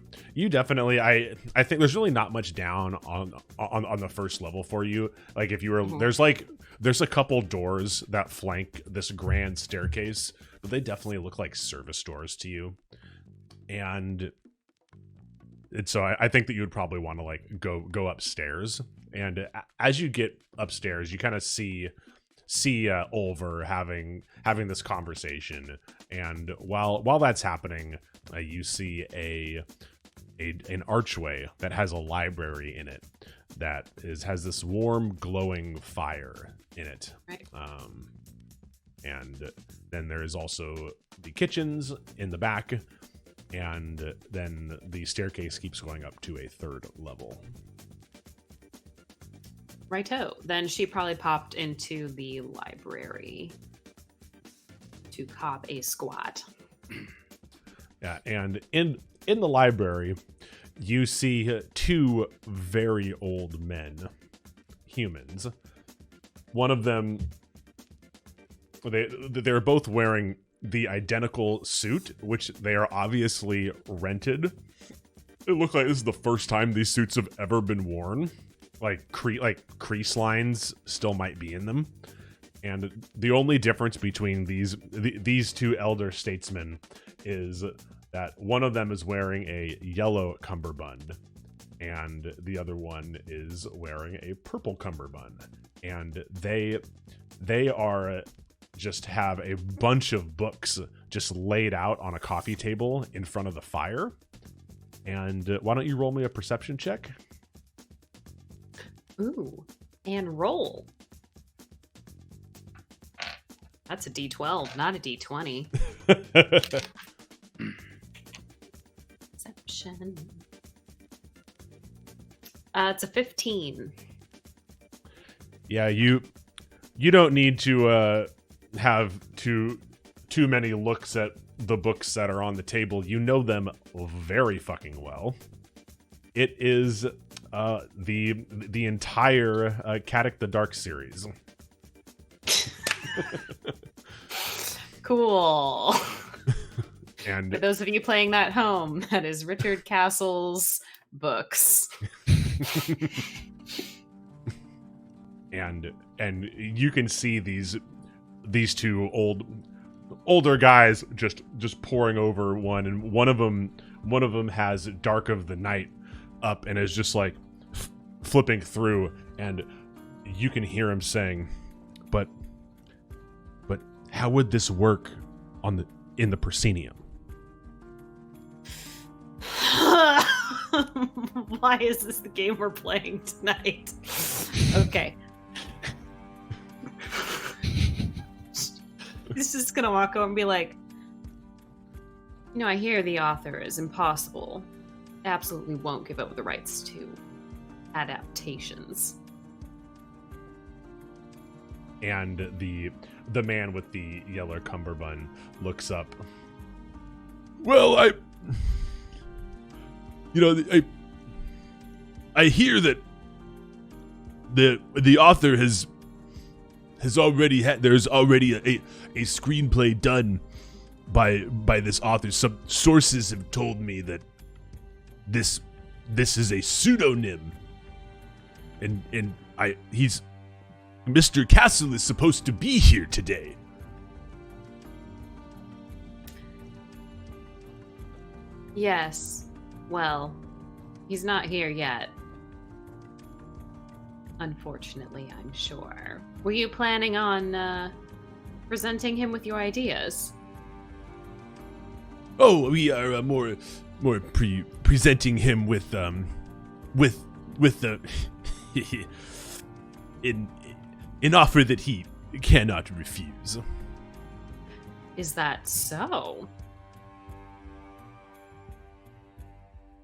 definitely, I think there's really not much down on the first level for you. Like if you were there's a couple doors that flank this grand staircase, but they definitely look like service doors to you. And so I think that you would probably want to like go upstairs. And as you get upstairs, you kind of see Olver having this conversation, and while that's happening, you see an archway that has a library in it that has this warm glowing fire in it. Right. And then there is also the kitchens in the back, and then the staircase keeps going up to a third level. Righto. Then she probably popped into the library to cop a squat. Yeah, and in the library, you see two very old men, humans. One of them, they're both wearing the identical suit, which they are obviously rented. It looks like this is the first time these suits have ever been worn. Like crease lines still might be in them, and the only difference between these two elder statesmen is that one of them is wearing a yellow cummerbund, and the other one is wearing a purple cummerbund, and they are just have a bunch of books just laid out on a coffee table in front of the fire. And why don't you roll me a perception check? Ooh, and roll. That's a D12, not a D20. Perception. It's a 15. Yeah, you don't need to have too many looks at the books that are on the table. You know them very fucking well. It is the entire Caddick the Dark series. Cool. And for those of you playing that home, that is Richard Castle's books. and you can see these two older guys just poring over one, and one of them has Dark of the Night up and is just like flipping through, and you can hear him saying, but how would this work in the proscenium? Why is this the game we're playing tonight? Okay. He's just gonna walk over and be like, I hear the author is impossible. Absolutely won't give up the rights to adaptations. And the man with the yellow cummerbund looks up. Well, I hear that the author has already there's already a screenplay done by this author. Some sources have told me that this is a pseudonym, and Mr. Castle is supposed to be here today. Yes. Well, he's not here yet. Unfortunately, I'm sure. Were you planning on presenting him with your ideas? Oh, we are more presenting him with the an offer that he cannot refuse. Is that so?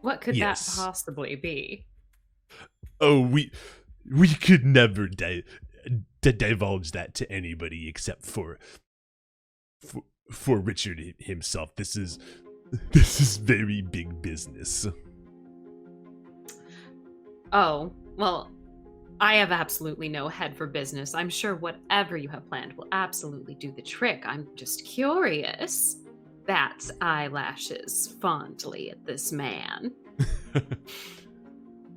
What could that possibly be? Oh, we could never divulge that to anybody except for Richard himself. This is very big business. Oh, well, I have absolutely no head for business. I'm sure whatever you have planned will absolutely do the trick. I'm just curious. Bats eyelashes fondly at this man.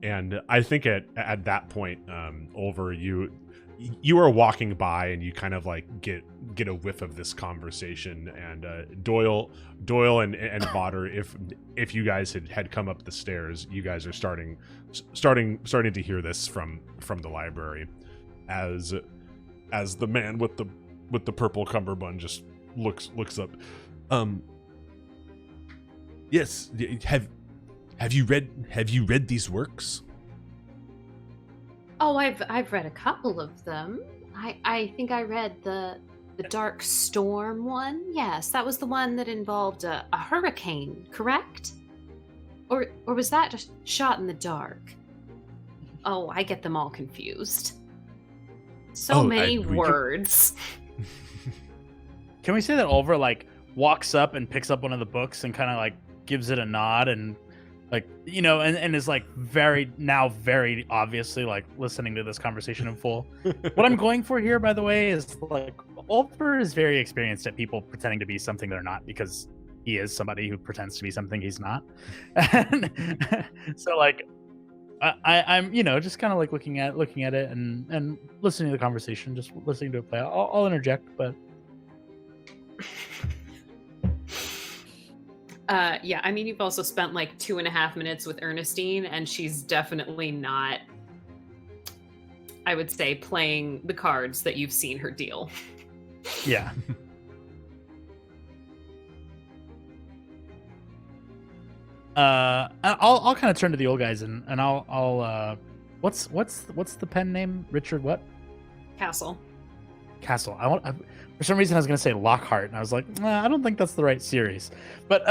And I think at that point, Olver, you are walking by and you kind of like get a whiff of this conversation, and Doyle and Vader, if you guys had come up the stairs, you guys are starting to hear this from the library, as the man with the purple cummerbund just looks up. Yes, have you read these works? Oh, I've read a couple of them. I think I read the Dark Storm one. Yes, that was the one that involved a hurricane, correct? Or was that just Shot in the Dark? Oh, I get them all confused. So many words. Can we say that Olver like walks up and picks up one of the books and kind of like gives it a nod and like, you know, and is like very obviously like listening to this conversation in full. What I'm going for here, by the way, is like Olver is very experienced at people pretending to be something they're not, because he is somebody who pretends to be something he's not. And so like I'm, you know, just kind of like looking at it and listening to the conversation, just listening to it play. I'll interject, but yeah, I mean, you've also spent like 2.5 minutes with Ernestine, and she's definitely not, I would say, playing the cards that you've seen her deal. Yeah. I'll kind of turn to the old guys and I'll what's the pen name? Richard what? Castle. For some reason I was gonna say Lockhart, and I was like, I don't think that's the right series. But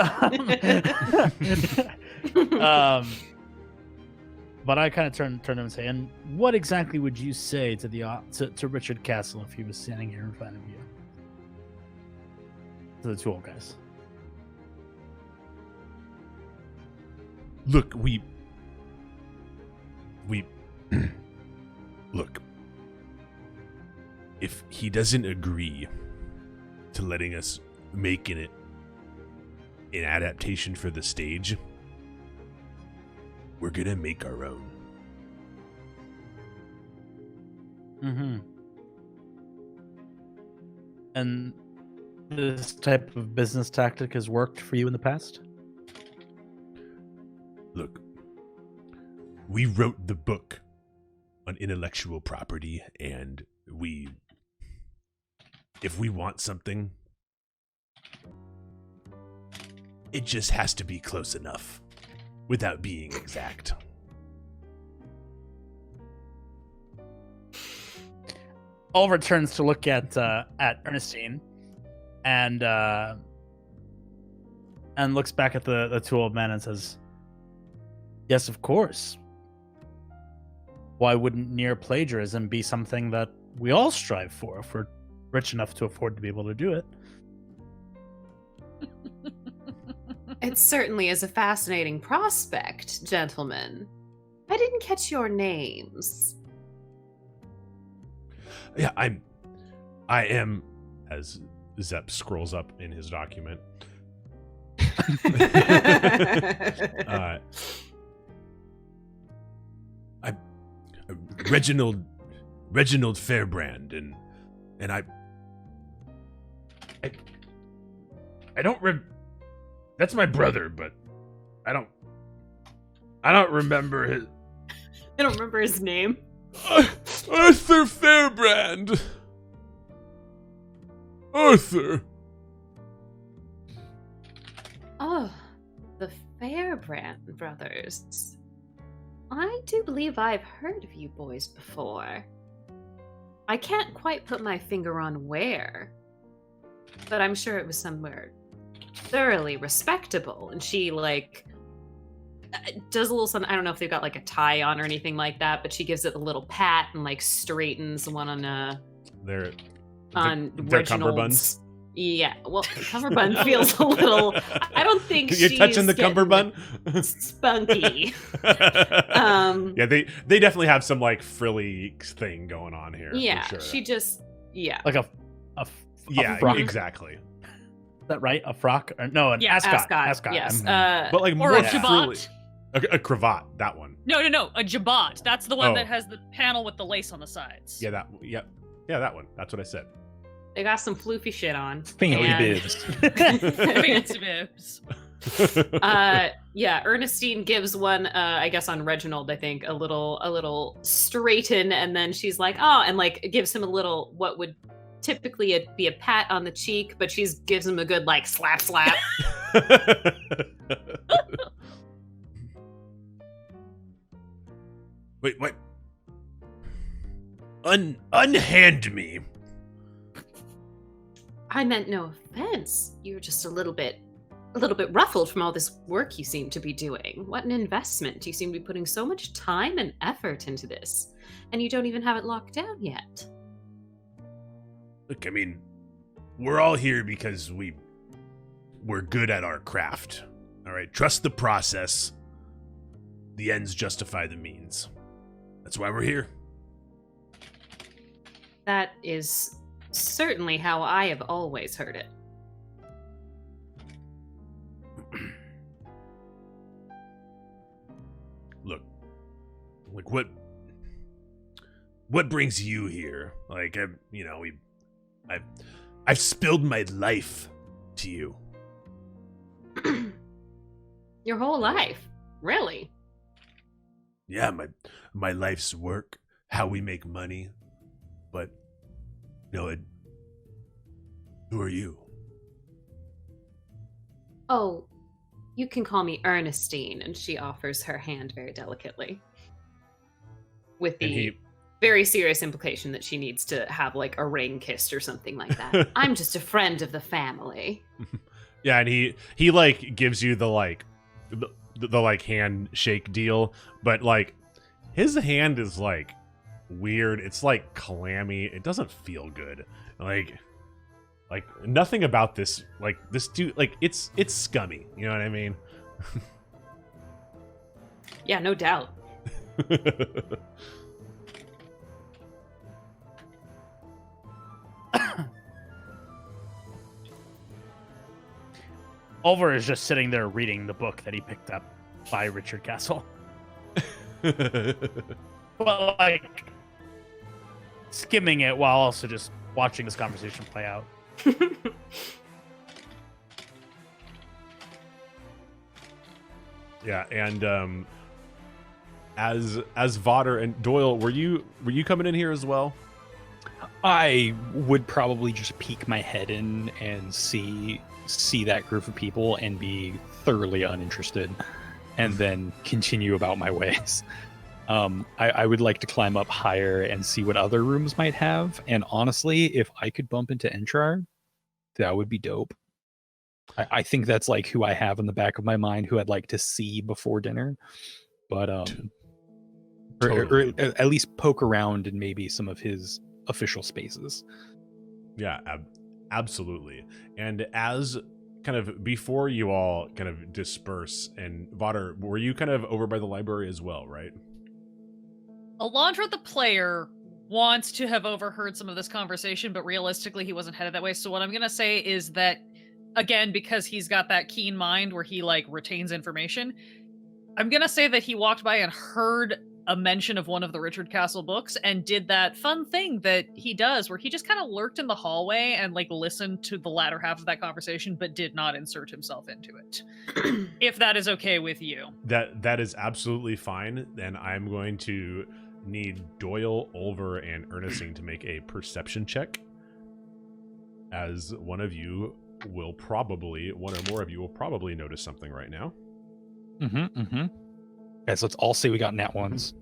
but I kind of turned to him and say, and what exactly would you say to Richard Castle if he was standing here in front of you? To the two old guys. Look, we look. If he doesn't agree to letting us make an adaptation for the stage, we're gonna make our own. Mm-hmm. And this type of business tactic has worked for you in the past? Look, we wrote the book on intellectual property, and if we want something, it just has to be close enough without being exact. Olver turns to look at Ernestine and looks back at the two old men and says, yes, of course. Why wouldn't near plagiarism be something that we all strive for if we're rich enough to afford to be able to do it? It certainly is a fascinating prospect, gentlemen. I didn't catch your names. Yeah, I am, as Zepp scrolls up in his document. Reginald Fairbrand, and I don't that's my brother, but I don't remember his. I don't remember his name. Arthur Fairbrand. Arthur. Oh, the Fairbrand brothers. I do believe I've heard of you boys before. I can't quite put my finger on where, but I'm sure it was somewhere thoroughly respectable. And she, like, does a little something. I don't know if they've got, like, a tie on or anything like that, but she gives it a little pat and, like, straightens the one on Their Reginald's. cummerbunds. Yeah, well, the cummerbund feels a little. I don't think You're she's touching the cummerbund. Spunky. Yeah, they definitely have some like frilly thing going on here. Yeah, for sure. she just Like a yeah, exactly. Is that right? A frock? Or, no, an ascot. ascot. Yes, But like or more a frilly. jabot. A cravat, that one. No, a jabot. That's the one Oh. that has the panel with the lace on the sides. Yeah, that one. That's what I said. they got some floofy shit on. Fancy and- bibs. Fancy bibs. Yeah, Ernestine gives one, I guess on Reginald, I think, a little straighten, and then she's like, oh, and like gives him a little what would typically be a pat on the cheek, but she gives him a good like slap. Wait. Unhand me. I meant no offense. You're just a little bit ruffled from all this work you seem to be doing. What an investment. You seem to be putting so much time and effort into this, and you don't even have it locked down yet. Look, I mean, we're all here because we're good at our craft. All right, trust the process. The ends justify the means. That's why we're here. That is certainly how I have always heard it. Look, what brings you here? Like, I've spilled my life to you. Your whole life, really? Yeah, my life's work, how we make money. But who are you? Oh, you can call me Ernestine, and she offers her hand very delicately. With the very serious implication that she needs to have like a ring kissed or something like that. I'm just a friend of the family. Yeah, and he like gives you the like the like handshake deal, but like his hand is like weird. It's like clammy. It doesn't feel good. Like nothing about this dude, like it's scummy. You know what I mean? Yeah, no doubt. Olver is just sitting there reading the book that he picked up by Richard Castle. Well, like skimming it while also just watching this conversation play out. Yeah, and as Vader and Doyle, were you coming in here as well? I would probably just peek my head in and see that group of people and be thoroughly uninterested, and then continue about my ways. I would like to climb up higher and see what other rooms might have. And honestly, if I could bump into Entrar, that would be dope. I think that's like who I have in the back of my mind, who I'd like to see before dinner. But Totally. or at least poke around in maybe some of his official spaces. Yeah, absolutely. And as kind of before you all kind of disperse, and Vader, were you kind of over by the library as well, right? Alandra, the player, wants to have overheard some of this conversation, but realistically, he wasn't headed that way. So what I'm going to say is that, again, because he's got that keen mind where he, like, retains information, I'm going to say that he walked by and heard a mention of one of the Richard Castle books and did that fun thing that he does where he just kind of lurked in the hallway and, like, listened to the latter half of that conversation, but did not insert himself into it. If that is okay with you. That is absolutely fine. Then I'm going to need Doyle, Olver, and Ernestine to make a perception check. As one or more of you will probably notice something right now. Okay, so let's all say we got nat ones.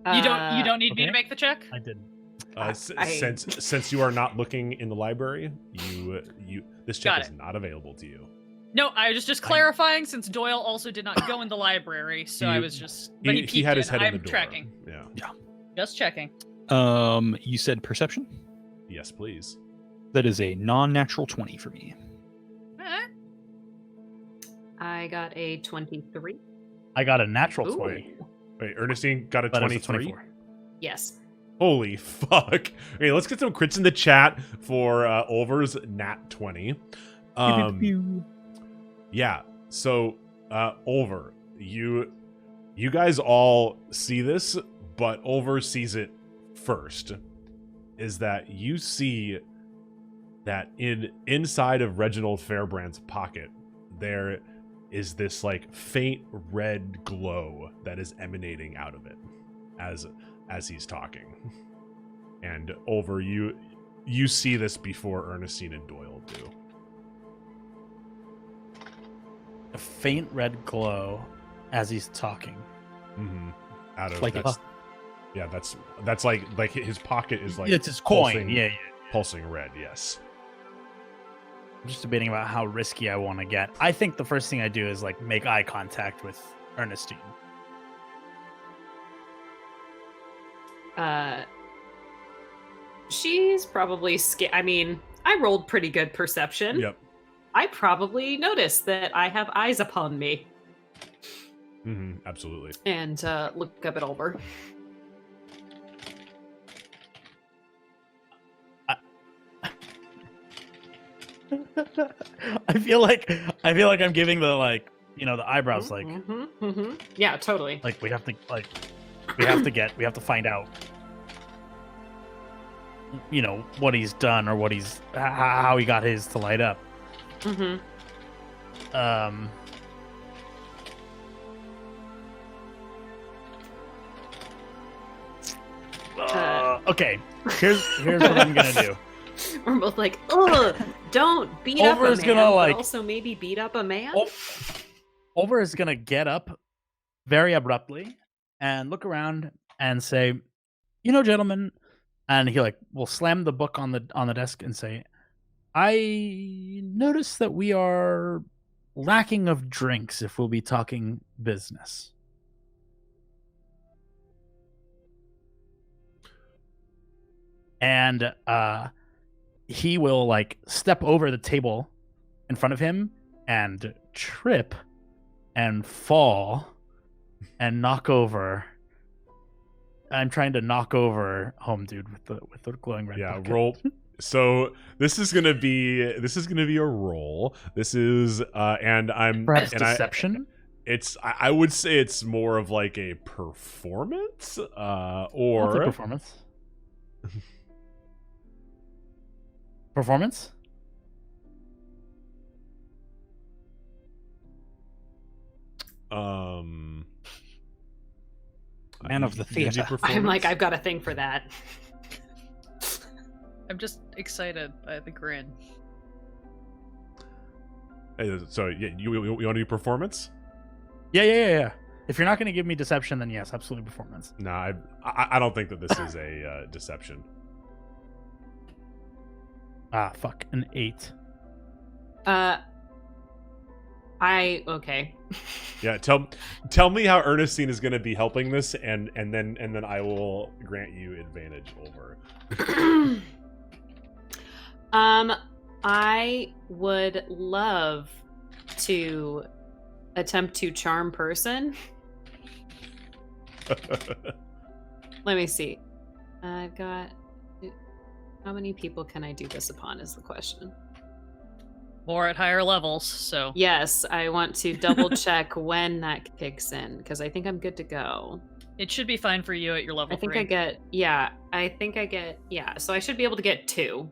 You don't need me okay. to make the check? I didn't. Since you are not looking in the library, this check Got is not available to you. No, I was just clarifying since Doyle also did not go in the library, so I was just. But he had his head in the I'm door. tracking. Yeah. Just checking. You said perception? Yes, please. That is a non-natural 20 for me. I got a 23. I got a natural Ooh. 20. Wait, Ernestine got a But it was a 23? 24. Yes. Holy fuck. Okay, let's get some crits in the chat for Olver's nat 20. Yeah, so Olver, you guys all see this, but Olver sees it first. Is that you see that inside of Reginald Fairbrand's pocket, there is this like faint red glow that is emanating out of it as he's talking. And Olver, you see this before Ernestine and Doyle do. A faint red glow as he's talking. Mm-hmm. Out of Like that's like his pocket is like It's his coin. pulsing, Yeah. pulsing red. Yes. I'm just debating about how risky I want to get. I think the first thing I do is like make eye contact with Ernestine. She's probably scared. I mean, I rolled pretty good perception. Yep. I probably noticed that I have eyes upon me. Mm-hmm. Absolutely. And look up at Olver. I feel like I'm giving the like the eyebrows like Yeah, totally. like we have to find out what he's done or what he's how he got his to light up. Okay, here's what I'm gonna do. We're both like, ugh, don't beat up a Olver's man, gonna, but like- also maybe beat up a man. Olver is gonna get up very abruptly and look around and say, gentlemen, and he will slam the book on the desk and say, I notice that we are lacking of drinks if we'll be talking business. And he will step over the table in front of him and trip and fall and knock over. I'm trying to knock over Home Dude with the glowing red. Yeah, bucket. roll. So this is gonna be a roll. This is and I'm Perhaps and deception. I would say it's more of like a performance I'll or take performance. Performance? Man of the you do theater. I'm like, performance? I've got a thing for that. I'm just excited by the grin. Hey, so yeah, you want to do performance? Yeah. If you're not going to give me deception, then yes, absolutely performance. Nah, I don't think that this is a deception. Ah, fuck, an 8. Okay. Yeah, tell me how Ernestine is going to be helping this, and then I will grant you advantage over. I would love to attempt to charm person. Let me see. I've got. How many people can I do this upon? Is the question. More at higher levels, so. Yes, I want to double check when that kicks in because I think I'm good to go. It should be fine for you at your level I think 3. I get. So I should be able to get 2.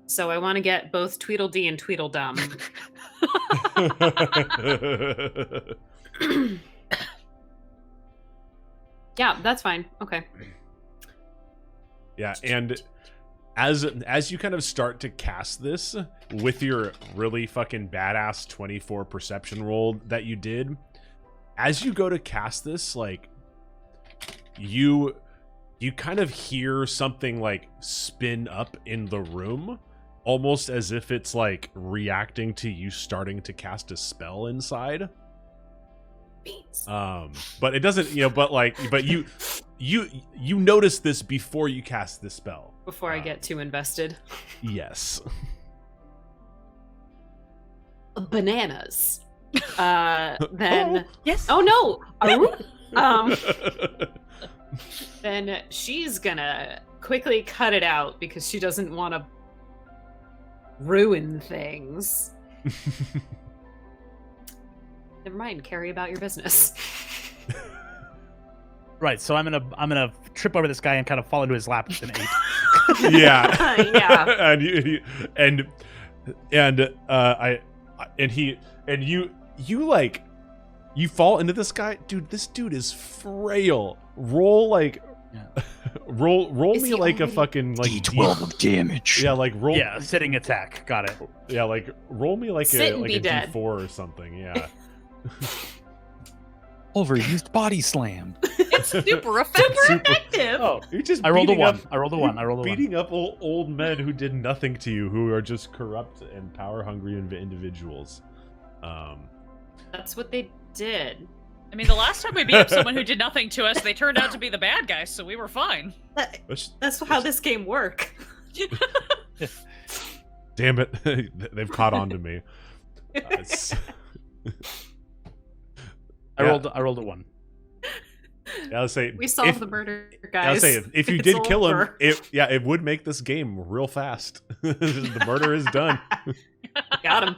So I want to get both Tweedledee and Tweedledum. Yeah, that's fine. Okay. Yeah, and as you kind of start to cast this with your really fucking badass 24 perception roll that you did, as you go to cast this, like you kind of hear something like spin up in the room, almost as if it's like reacting to you starting to cast a spell inside. Beans. But it doesn't, but you notice this before you cast the spell. Before I get too invested. Yes. Bananas. Then Yes. oh no. Then she's gonna quickly cut it out because she doesn't want to ruin things. Never mind, carry about your business. Right, so I'm gonna trip over this guy and kind of fall into his lap with an 8. Yeah. Yeah. You fall into this guy, dude. This dude is frail. Roll like, roll Is me he like a already- fucking like D12 of damage. Yeah, like roll. Yeah, sitting attack. Got it. Yeah, like roll me like Sit a and like be a dead. D4 or something. Yeah. Olver used body slam. It's super effective. Effective. Oh, you're just I rolled a beating 1. up- I rolled a 1. I rolled a 1. beating up old men who did nothing to you, who are just corrupt and power hungry individuals. That's what they did. I mean, the last time we beat up someone who did nothing to us, they turned out to be the bad guys, so we were fine. That's how this game works. Damn it, they've caught on to me. I rolled a 1. I'll say We solved the murder, guys. I'll say if you It's did kill him, over. it would make this game real fast. The murder is done. Got him.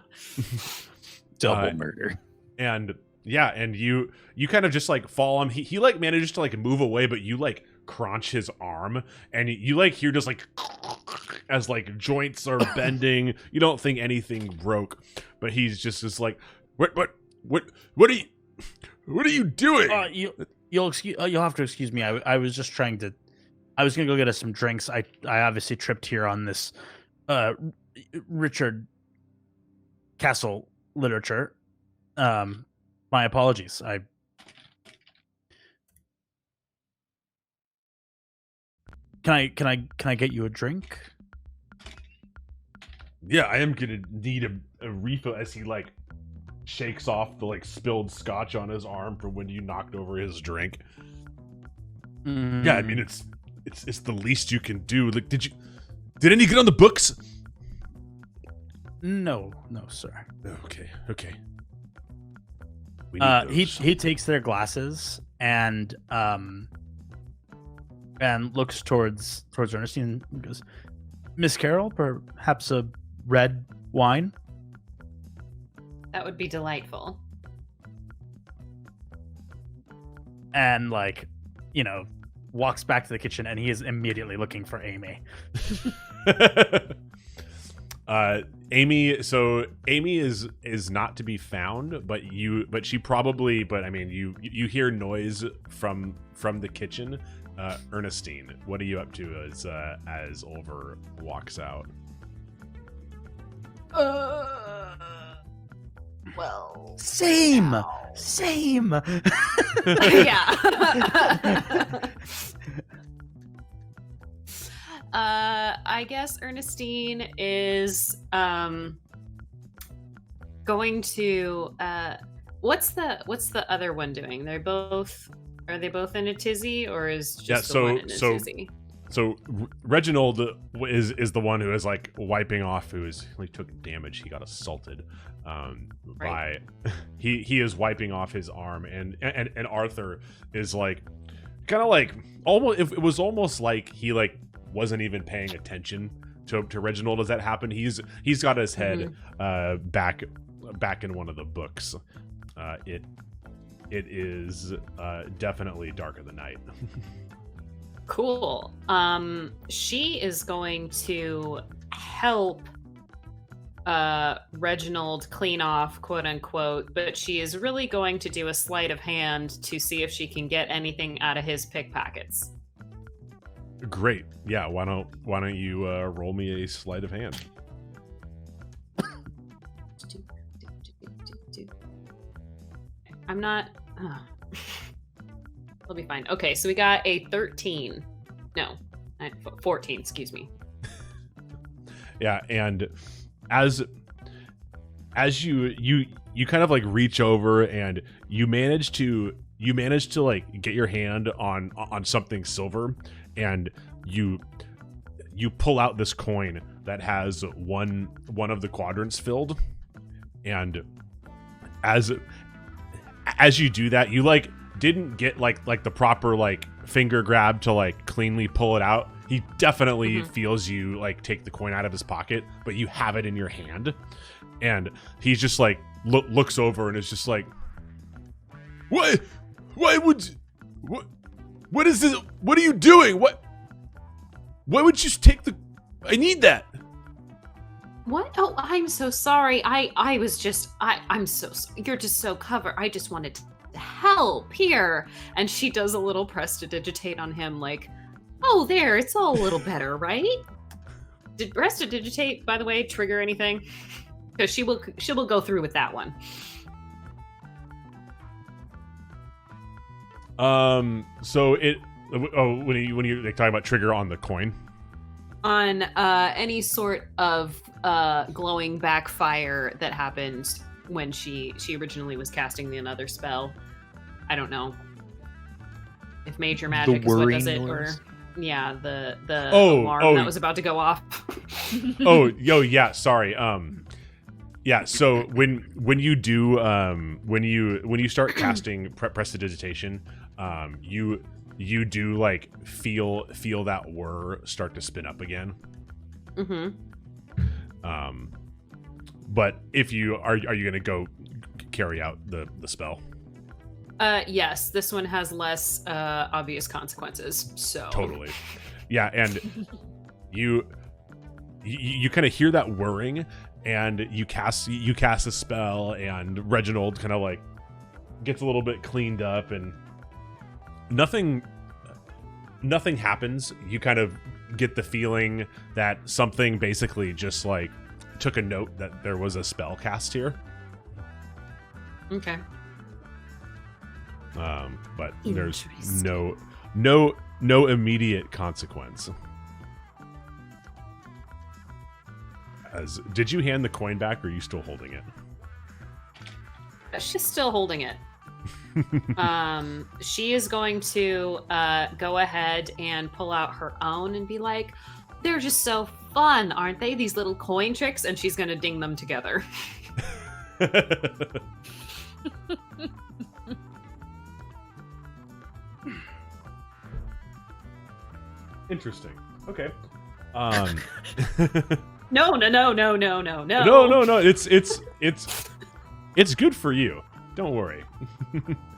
Double murder. And yeah, and you kind of just like fall on. He like manages to like move away, but you like crunch his arm, and you like hear just like as like joints are bending. You don't think anything broke, but he's just like, what are you doing? You'll have to excuse me. I was just trying to. I was gonna go get us some drinks. I obviously tripped here on this Richard Castle literature. My apologies. Can I get you a drink? Yeah, I am gonna need a refill as he like shakes off the like spilled scotch on his arm from when you knocked over his drink. Yeah, I mean it's the least you can do. Like, did any get on the books? No, sir. Okay. We need those. He takes their glasses and looks towards Ernestine and goes, Miss Carroll, perhaps a red wine? That would be delightful. And walks back to the kitchen, and he is immediately looking for Amy. Amy is not to be found, but I mean you hear noise from the kitchen. Ernestine, what are you up to as Olver walks out? Well, Same. yeah. I guess Ernestine is going to what's the other one doing? Are they both in a tizzy, or is just the one in a tizzy? So Reginald is the one who is like wiping off, he took damage. He got assaulted by he is wiping off his arm, and Arthur is like kind of like almost, it was almost like he like wasn't even paying attention to Reginald as that happened. He's got his head back in one of the books. It is definitely darker than night. Cool. She is going to help Reginald clean off, quote unquote, but she is really going to do a sleight of hand to see if she can get anything out of his pickpockets. Great. Yeah. Why don't you roll me a sleight of hand? I'm not. We'll be fine. Okay, so we got a 13. No, 14. Excuse me. Yeah, and as you kind of like reach over and you manage to like get your hand on something silver, and you pull out this coin that has one of the quadrants filled, and as you do that, you like didn't get like the proper like finger grab to like cleanly pull it out. He definitely feels you like take the coin out of his pocket, but you have it in your hand, and he's just like looks over and is just like, "What? Why would? What is this? What are you doing? What? Why would you take the? I need that." What? Oh, I'm so sorry. I was just I'm so you're just so covered. I just wanted to help here. And she does a little prestidigitate on him, like, oh, there, it's all a little better, right? Did prestidigitate, by the way, trigger anything? Because she will go through with that one. So it. Oh, when you like talking about trigger on the coin. On any sort of glowing backfire that happened when she originally was casting another spell. I don't know if major magic is what does it, or yeah, the alarm that was about to go off. Yeah, sorry. Yeah, so when you do when you start casting prestidigitation, you do like feel that whir start to spin up again. But if you are you gonna go carry out the spell? Yes, this one has less obvious consequences. So totally, yeah, and you kind of hear that whirring, and you cast a spell, and Reginald kind of like gets a little bit cleaned up, and nothing happens. You kind of get the feeling that something basically just like took a note that there was a spell cast here. Okay. But there's no immediate consequence. Did you hand the coin back, or are you still holding it? She's still holding it. She is going to go ahead and pull out her own and be like, they're just so fun, aren't they? These little coin tricks. And she's going to ding them together. Interesting. Okay. No. No. It's good for you. Don't worry.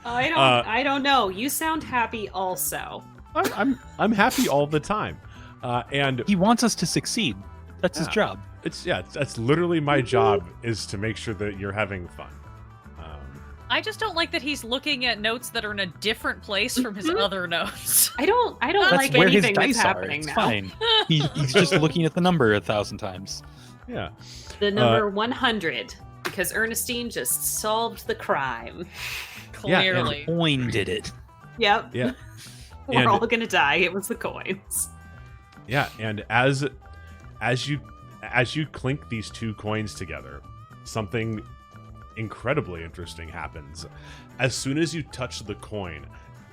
I don't know. You sound happy also. I'm happy all the time. And he wants us to succeed. That's his job. That's literally my job, is to make sure that you're having fun. I just don't like that he's looking at notes that are in a different place from his other notes. I don't that's like where anything his dice that's happening are. It's now. fine. He's just looking at the number 1,000 times. Yeah. The number 100, because Ernestine just solved the crime. Clearly. And coin did it. Yep. Yeah. We're all gonna die. It was the coins. Yeah, and as you clink these two coins together, something incredibly interesting happens. As soon as you touch the coin,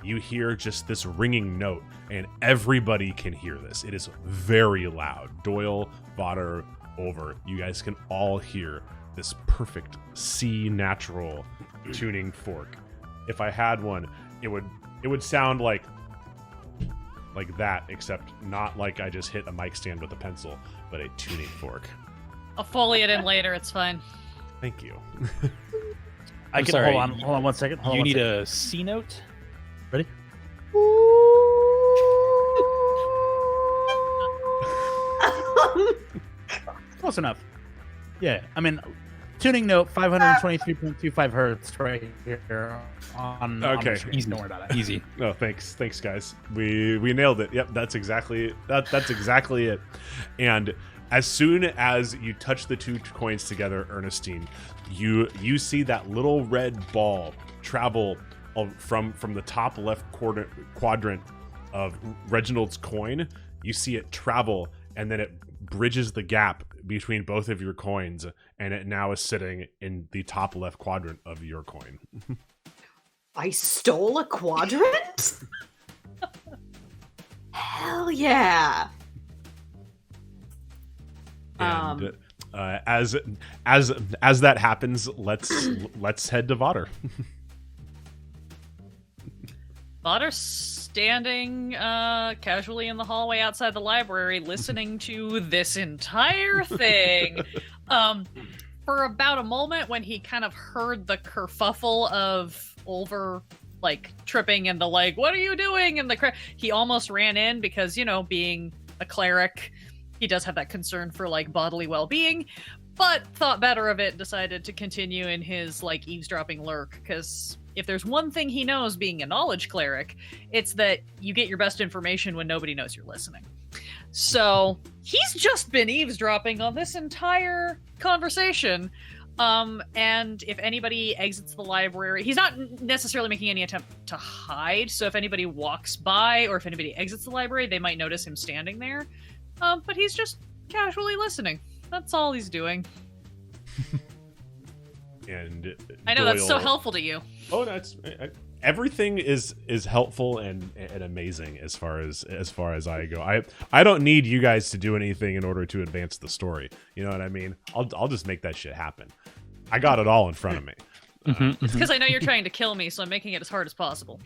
you hear just this ringing note, and everybody can hear this. It is very loud. Doyle, Vader, Olver, you guys can all hear this perfect C natural tuning fork. If I had one, it would sound like that, except not like I just hit a mic stand with a pencil, but a tuning fork. I'll foley it in later. It's fine. Thank you. I can sorry. hold on 1 second. You need a C note? Ready? Close enough. Yeah, I mean, tuning note 523.25 hertz right here on Okay. the screen. Easy. Don't worry about it. Easy. No, thanks, guys. We nailed it. Yep, that's exactly it. And as soon as you touch the two coins together, Ernestine, you see that little red ball travel from the top left quadrant of Reginald's coin. You see it travel, and then it bridges the gap between both of your coins, and it now is sitting in the top left quadrant of your coin. I stole a quadrant? Hell yeah. And as that happens, let's head to Vader. Vader's standing casually in the hallway outside the library, listening to this entire thing. For about a moment, when he kind of heard the kerfuffle of Olver like tripping and the like, "What are you doing?" and he almost ran in because, you know, being a cleric, he does have that concern for like bodily well-being, but thought better of it, decided to continue in his like eavesdropping lurk, because if there's one thing he knows being a knowledge cleric, it's that you get your best information when nobody knows you're listening. So he's just been eavesdropping on this entire conversation. And if anybody exits the library, he's not necessarily making any attempt to hide. So if anybody walks by or if anybody exits the library, they might notice him standing there. But he's just casually listening. That's all he's doing. And I know that's so helpful to you. Oh, that's everything is helpful and amazing as far as I go. I don't need you guys to do anything in order to advance the story. You know what I mean? I'll just make that shit happen. I got it all in front of me. It's because I know you're trying to kill me, so I'm making it as hard as possible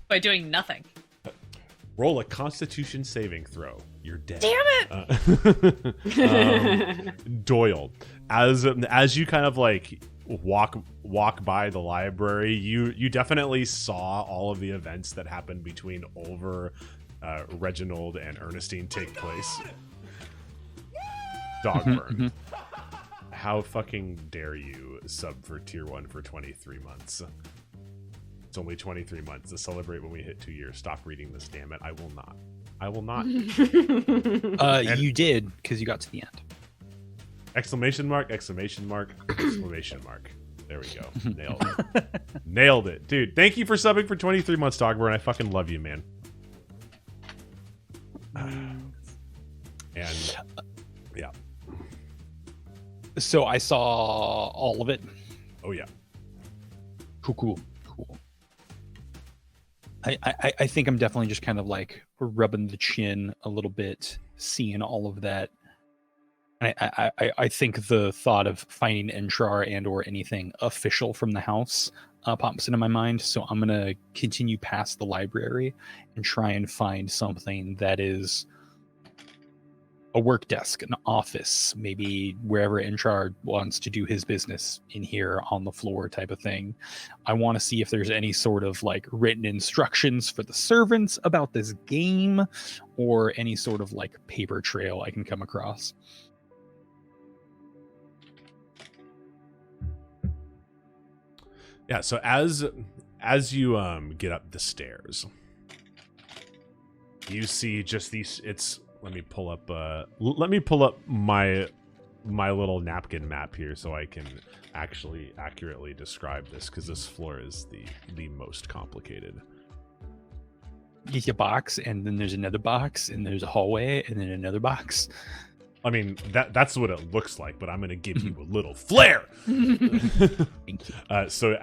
by doing nothing. Roll a Constitution saving throw. You're dead. Damn it! Doyle, as you kind of like walk by the library, you definitely saw all of the events that happened between Olver, Reginald, and Ernestine take place. Dogburn. How fucking dare you sub for tier 1 for 23 months? It's only 23 months to celebrate when we hit 2 years. Stop reading this, damn it. I will not. You did, because you got to the end. Exclamation mark, exclamation mark, exclamation mark. There we go. Nailed it. Nailed it. Dude, thank you for subbing for 23 months, Dogburn. I fucking love you, man. And yeah. So I saw all of it. Oh yeah. Cool. I think I'm definitely just kind of like rubbing the chin a little bit, seeing all of that. I think the thought of finding Entrar and or anything official from the house pops into my mind. So I'm going to continue past the library and try and find something that is a work desk, an office, maybe wherever Entrar wants to do his business in here on the floor type of thing. I want to see if there's any sort of like written instructions for the servants about this game or any sort of like paper trail I can come across. Yeah, so as you get up the stairs, you see just these. Let me pull up my little napkin map here so I can actually accurately describe this, because this floor is the most complicated. Get a box, and then there's another box, and there's a hallway, and then another box. I mean, that's what it looks like, but I'm going to give you a little flair. Thank you. So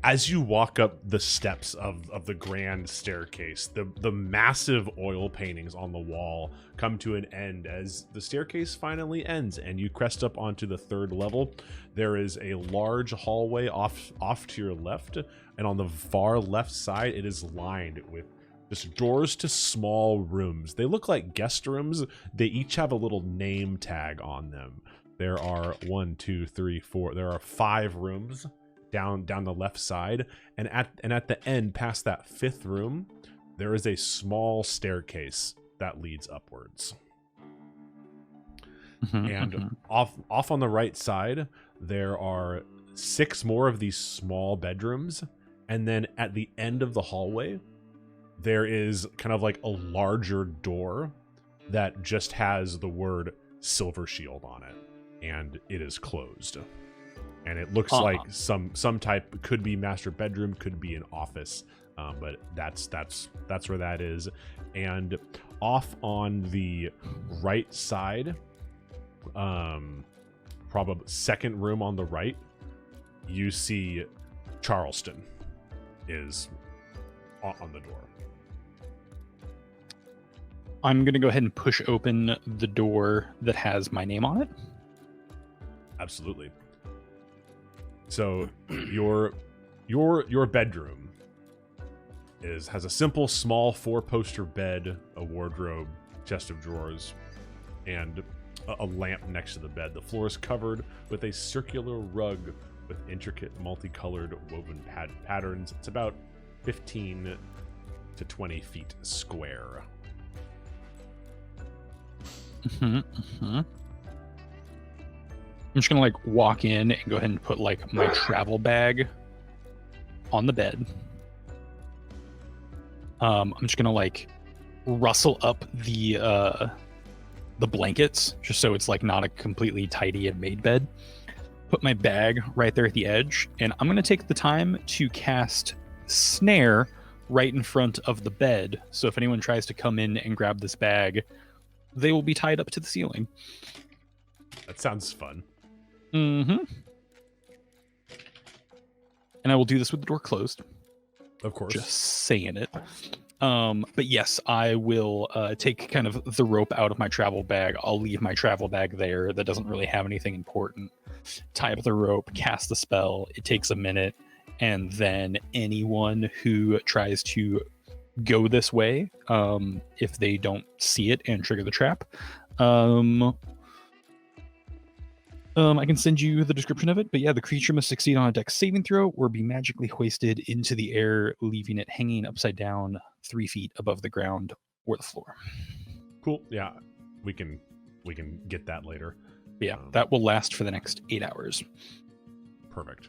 as you walk up the steps of the grand staircase, the massive oil paintings on the wall come to an end as the staircase finally ends, and you crest up onto the 3rd level. There is a large hallway off to your left, and on the far left side, it is lined with just doors to small rooms. They look like guest rooms. They each have a little name tag on them. There are 1, 2, 3, 4. There are 5 rooms down the left side, and at the end, past that 5th room, there is a small staircase that leads upwards. And off on the right side, there are 6 more of these small bedrooms. And then at the end of the hallway, there is kind of like a larger door that just has the word Silvershield on it. And it is closed. And it looks like some type, could be master bedroom, could be an office. But that's where that is. And off on the right side, probably second room on the right, you see Charleston is on the door. I'm gonna go ahead and push open the door that has my name on it. Absolutely. So your bedroom has a simple small 4-poster bed, a wardrobe, chest of drawers, and a lamp next to the bed. The floor is covered with a circular rug with intricate multicolored woven patterns. It's about 15 to 20 feet square. I'm just gonna like walk in and go ahead and put like my travel bag on the bed. I'm just gonna like rustle up the blankets just so it's like not a completely tidy and made bed. Put my bag right there at the edge, and I'm gonna take the time to cast Snare right in front of the bed. So if anyone tries to come in and grab this bag, they will be tied up to the ceiling. That sounds fun. And I will do this with the door closed. Of course. Just saying it. But yes, I will take kind of the rope out of my travel bag. I'll leave my travel bag there that doesn't really have anything important. Tie up the rope, cast the spell. It takes a minute. And then anyone who tries to go this way, if they don't see it and trigger the trap, I can send you the description of it, but yeah, the creature must succeed on a dex saving throw or be magically hoisted into the air, leaving it hanging upside down 3 feet above the ground or the floor. Cool. Yeah, we can get that later. But yeah, that will last for the next 8 hours. Perfect.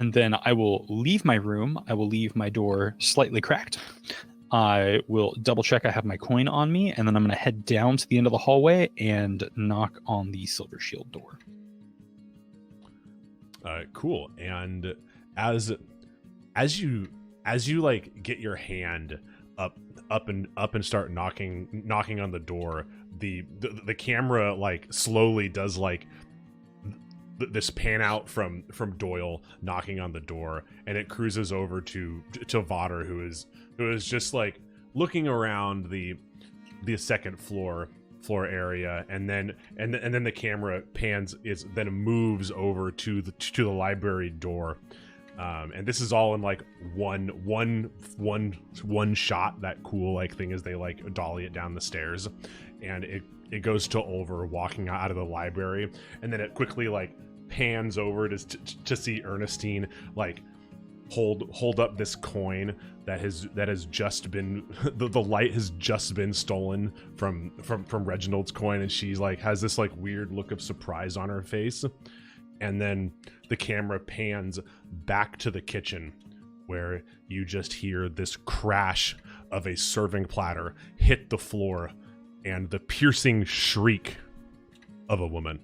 And then I will leave my room. I will leave my door slightly cracked. I will double check I have my coin on me, and then I'm going to head down to the end of the hallway and knock on the Silvershield door. Cool. And as you like get your hand up and start knocking on the door, the camera like slowly does like this pan out from Doyle knocking on the door, and it cruises over to Vader, who is just like looking around the second floor area, and then the camera pans then moves over to the library door, and this is all in like one shot. That cool like thing is they like dolly it down the stairs, and it goes to Olver walking out of the library, and then it quickly like pans over to see Ernestine like hold up this coin that has just been the light has just been stolen from Reginald's coin, and she's like has this like weird look of surprise on her face. And then the camera pans back to the kitchen, where you just hear this crash of a serving platter hit the floor and the piercing shriek of a woman.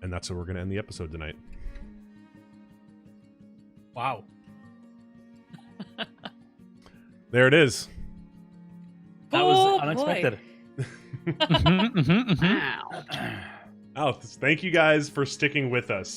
And that's where we're going to end the episode tonight. Wow. There it is. That was unexpected. Wow. Oh, thank you guys for sticking with us.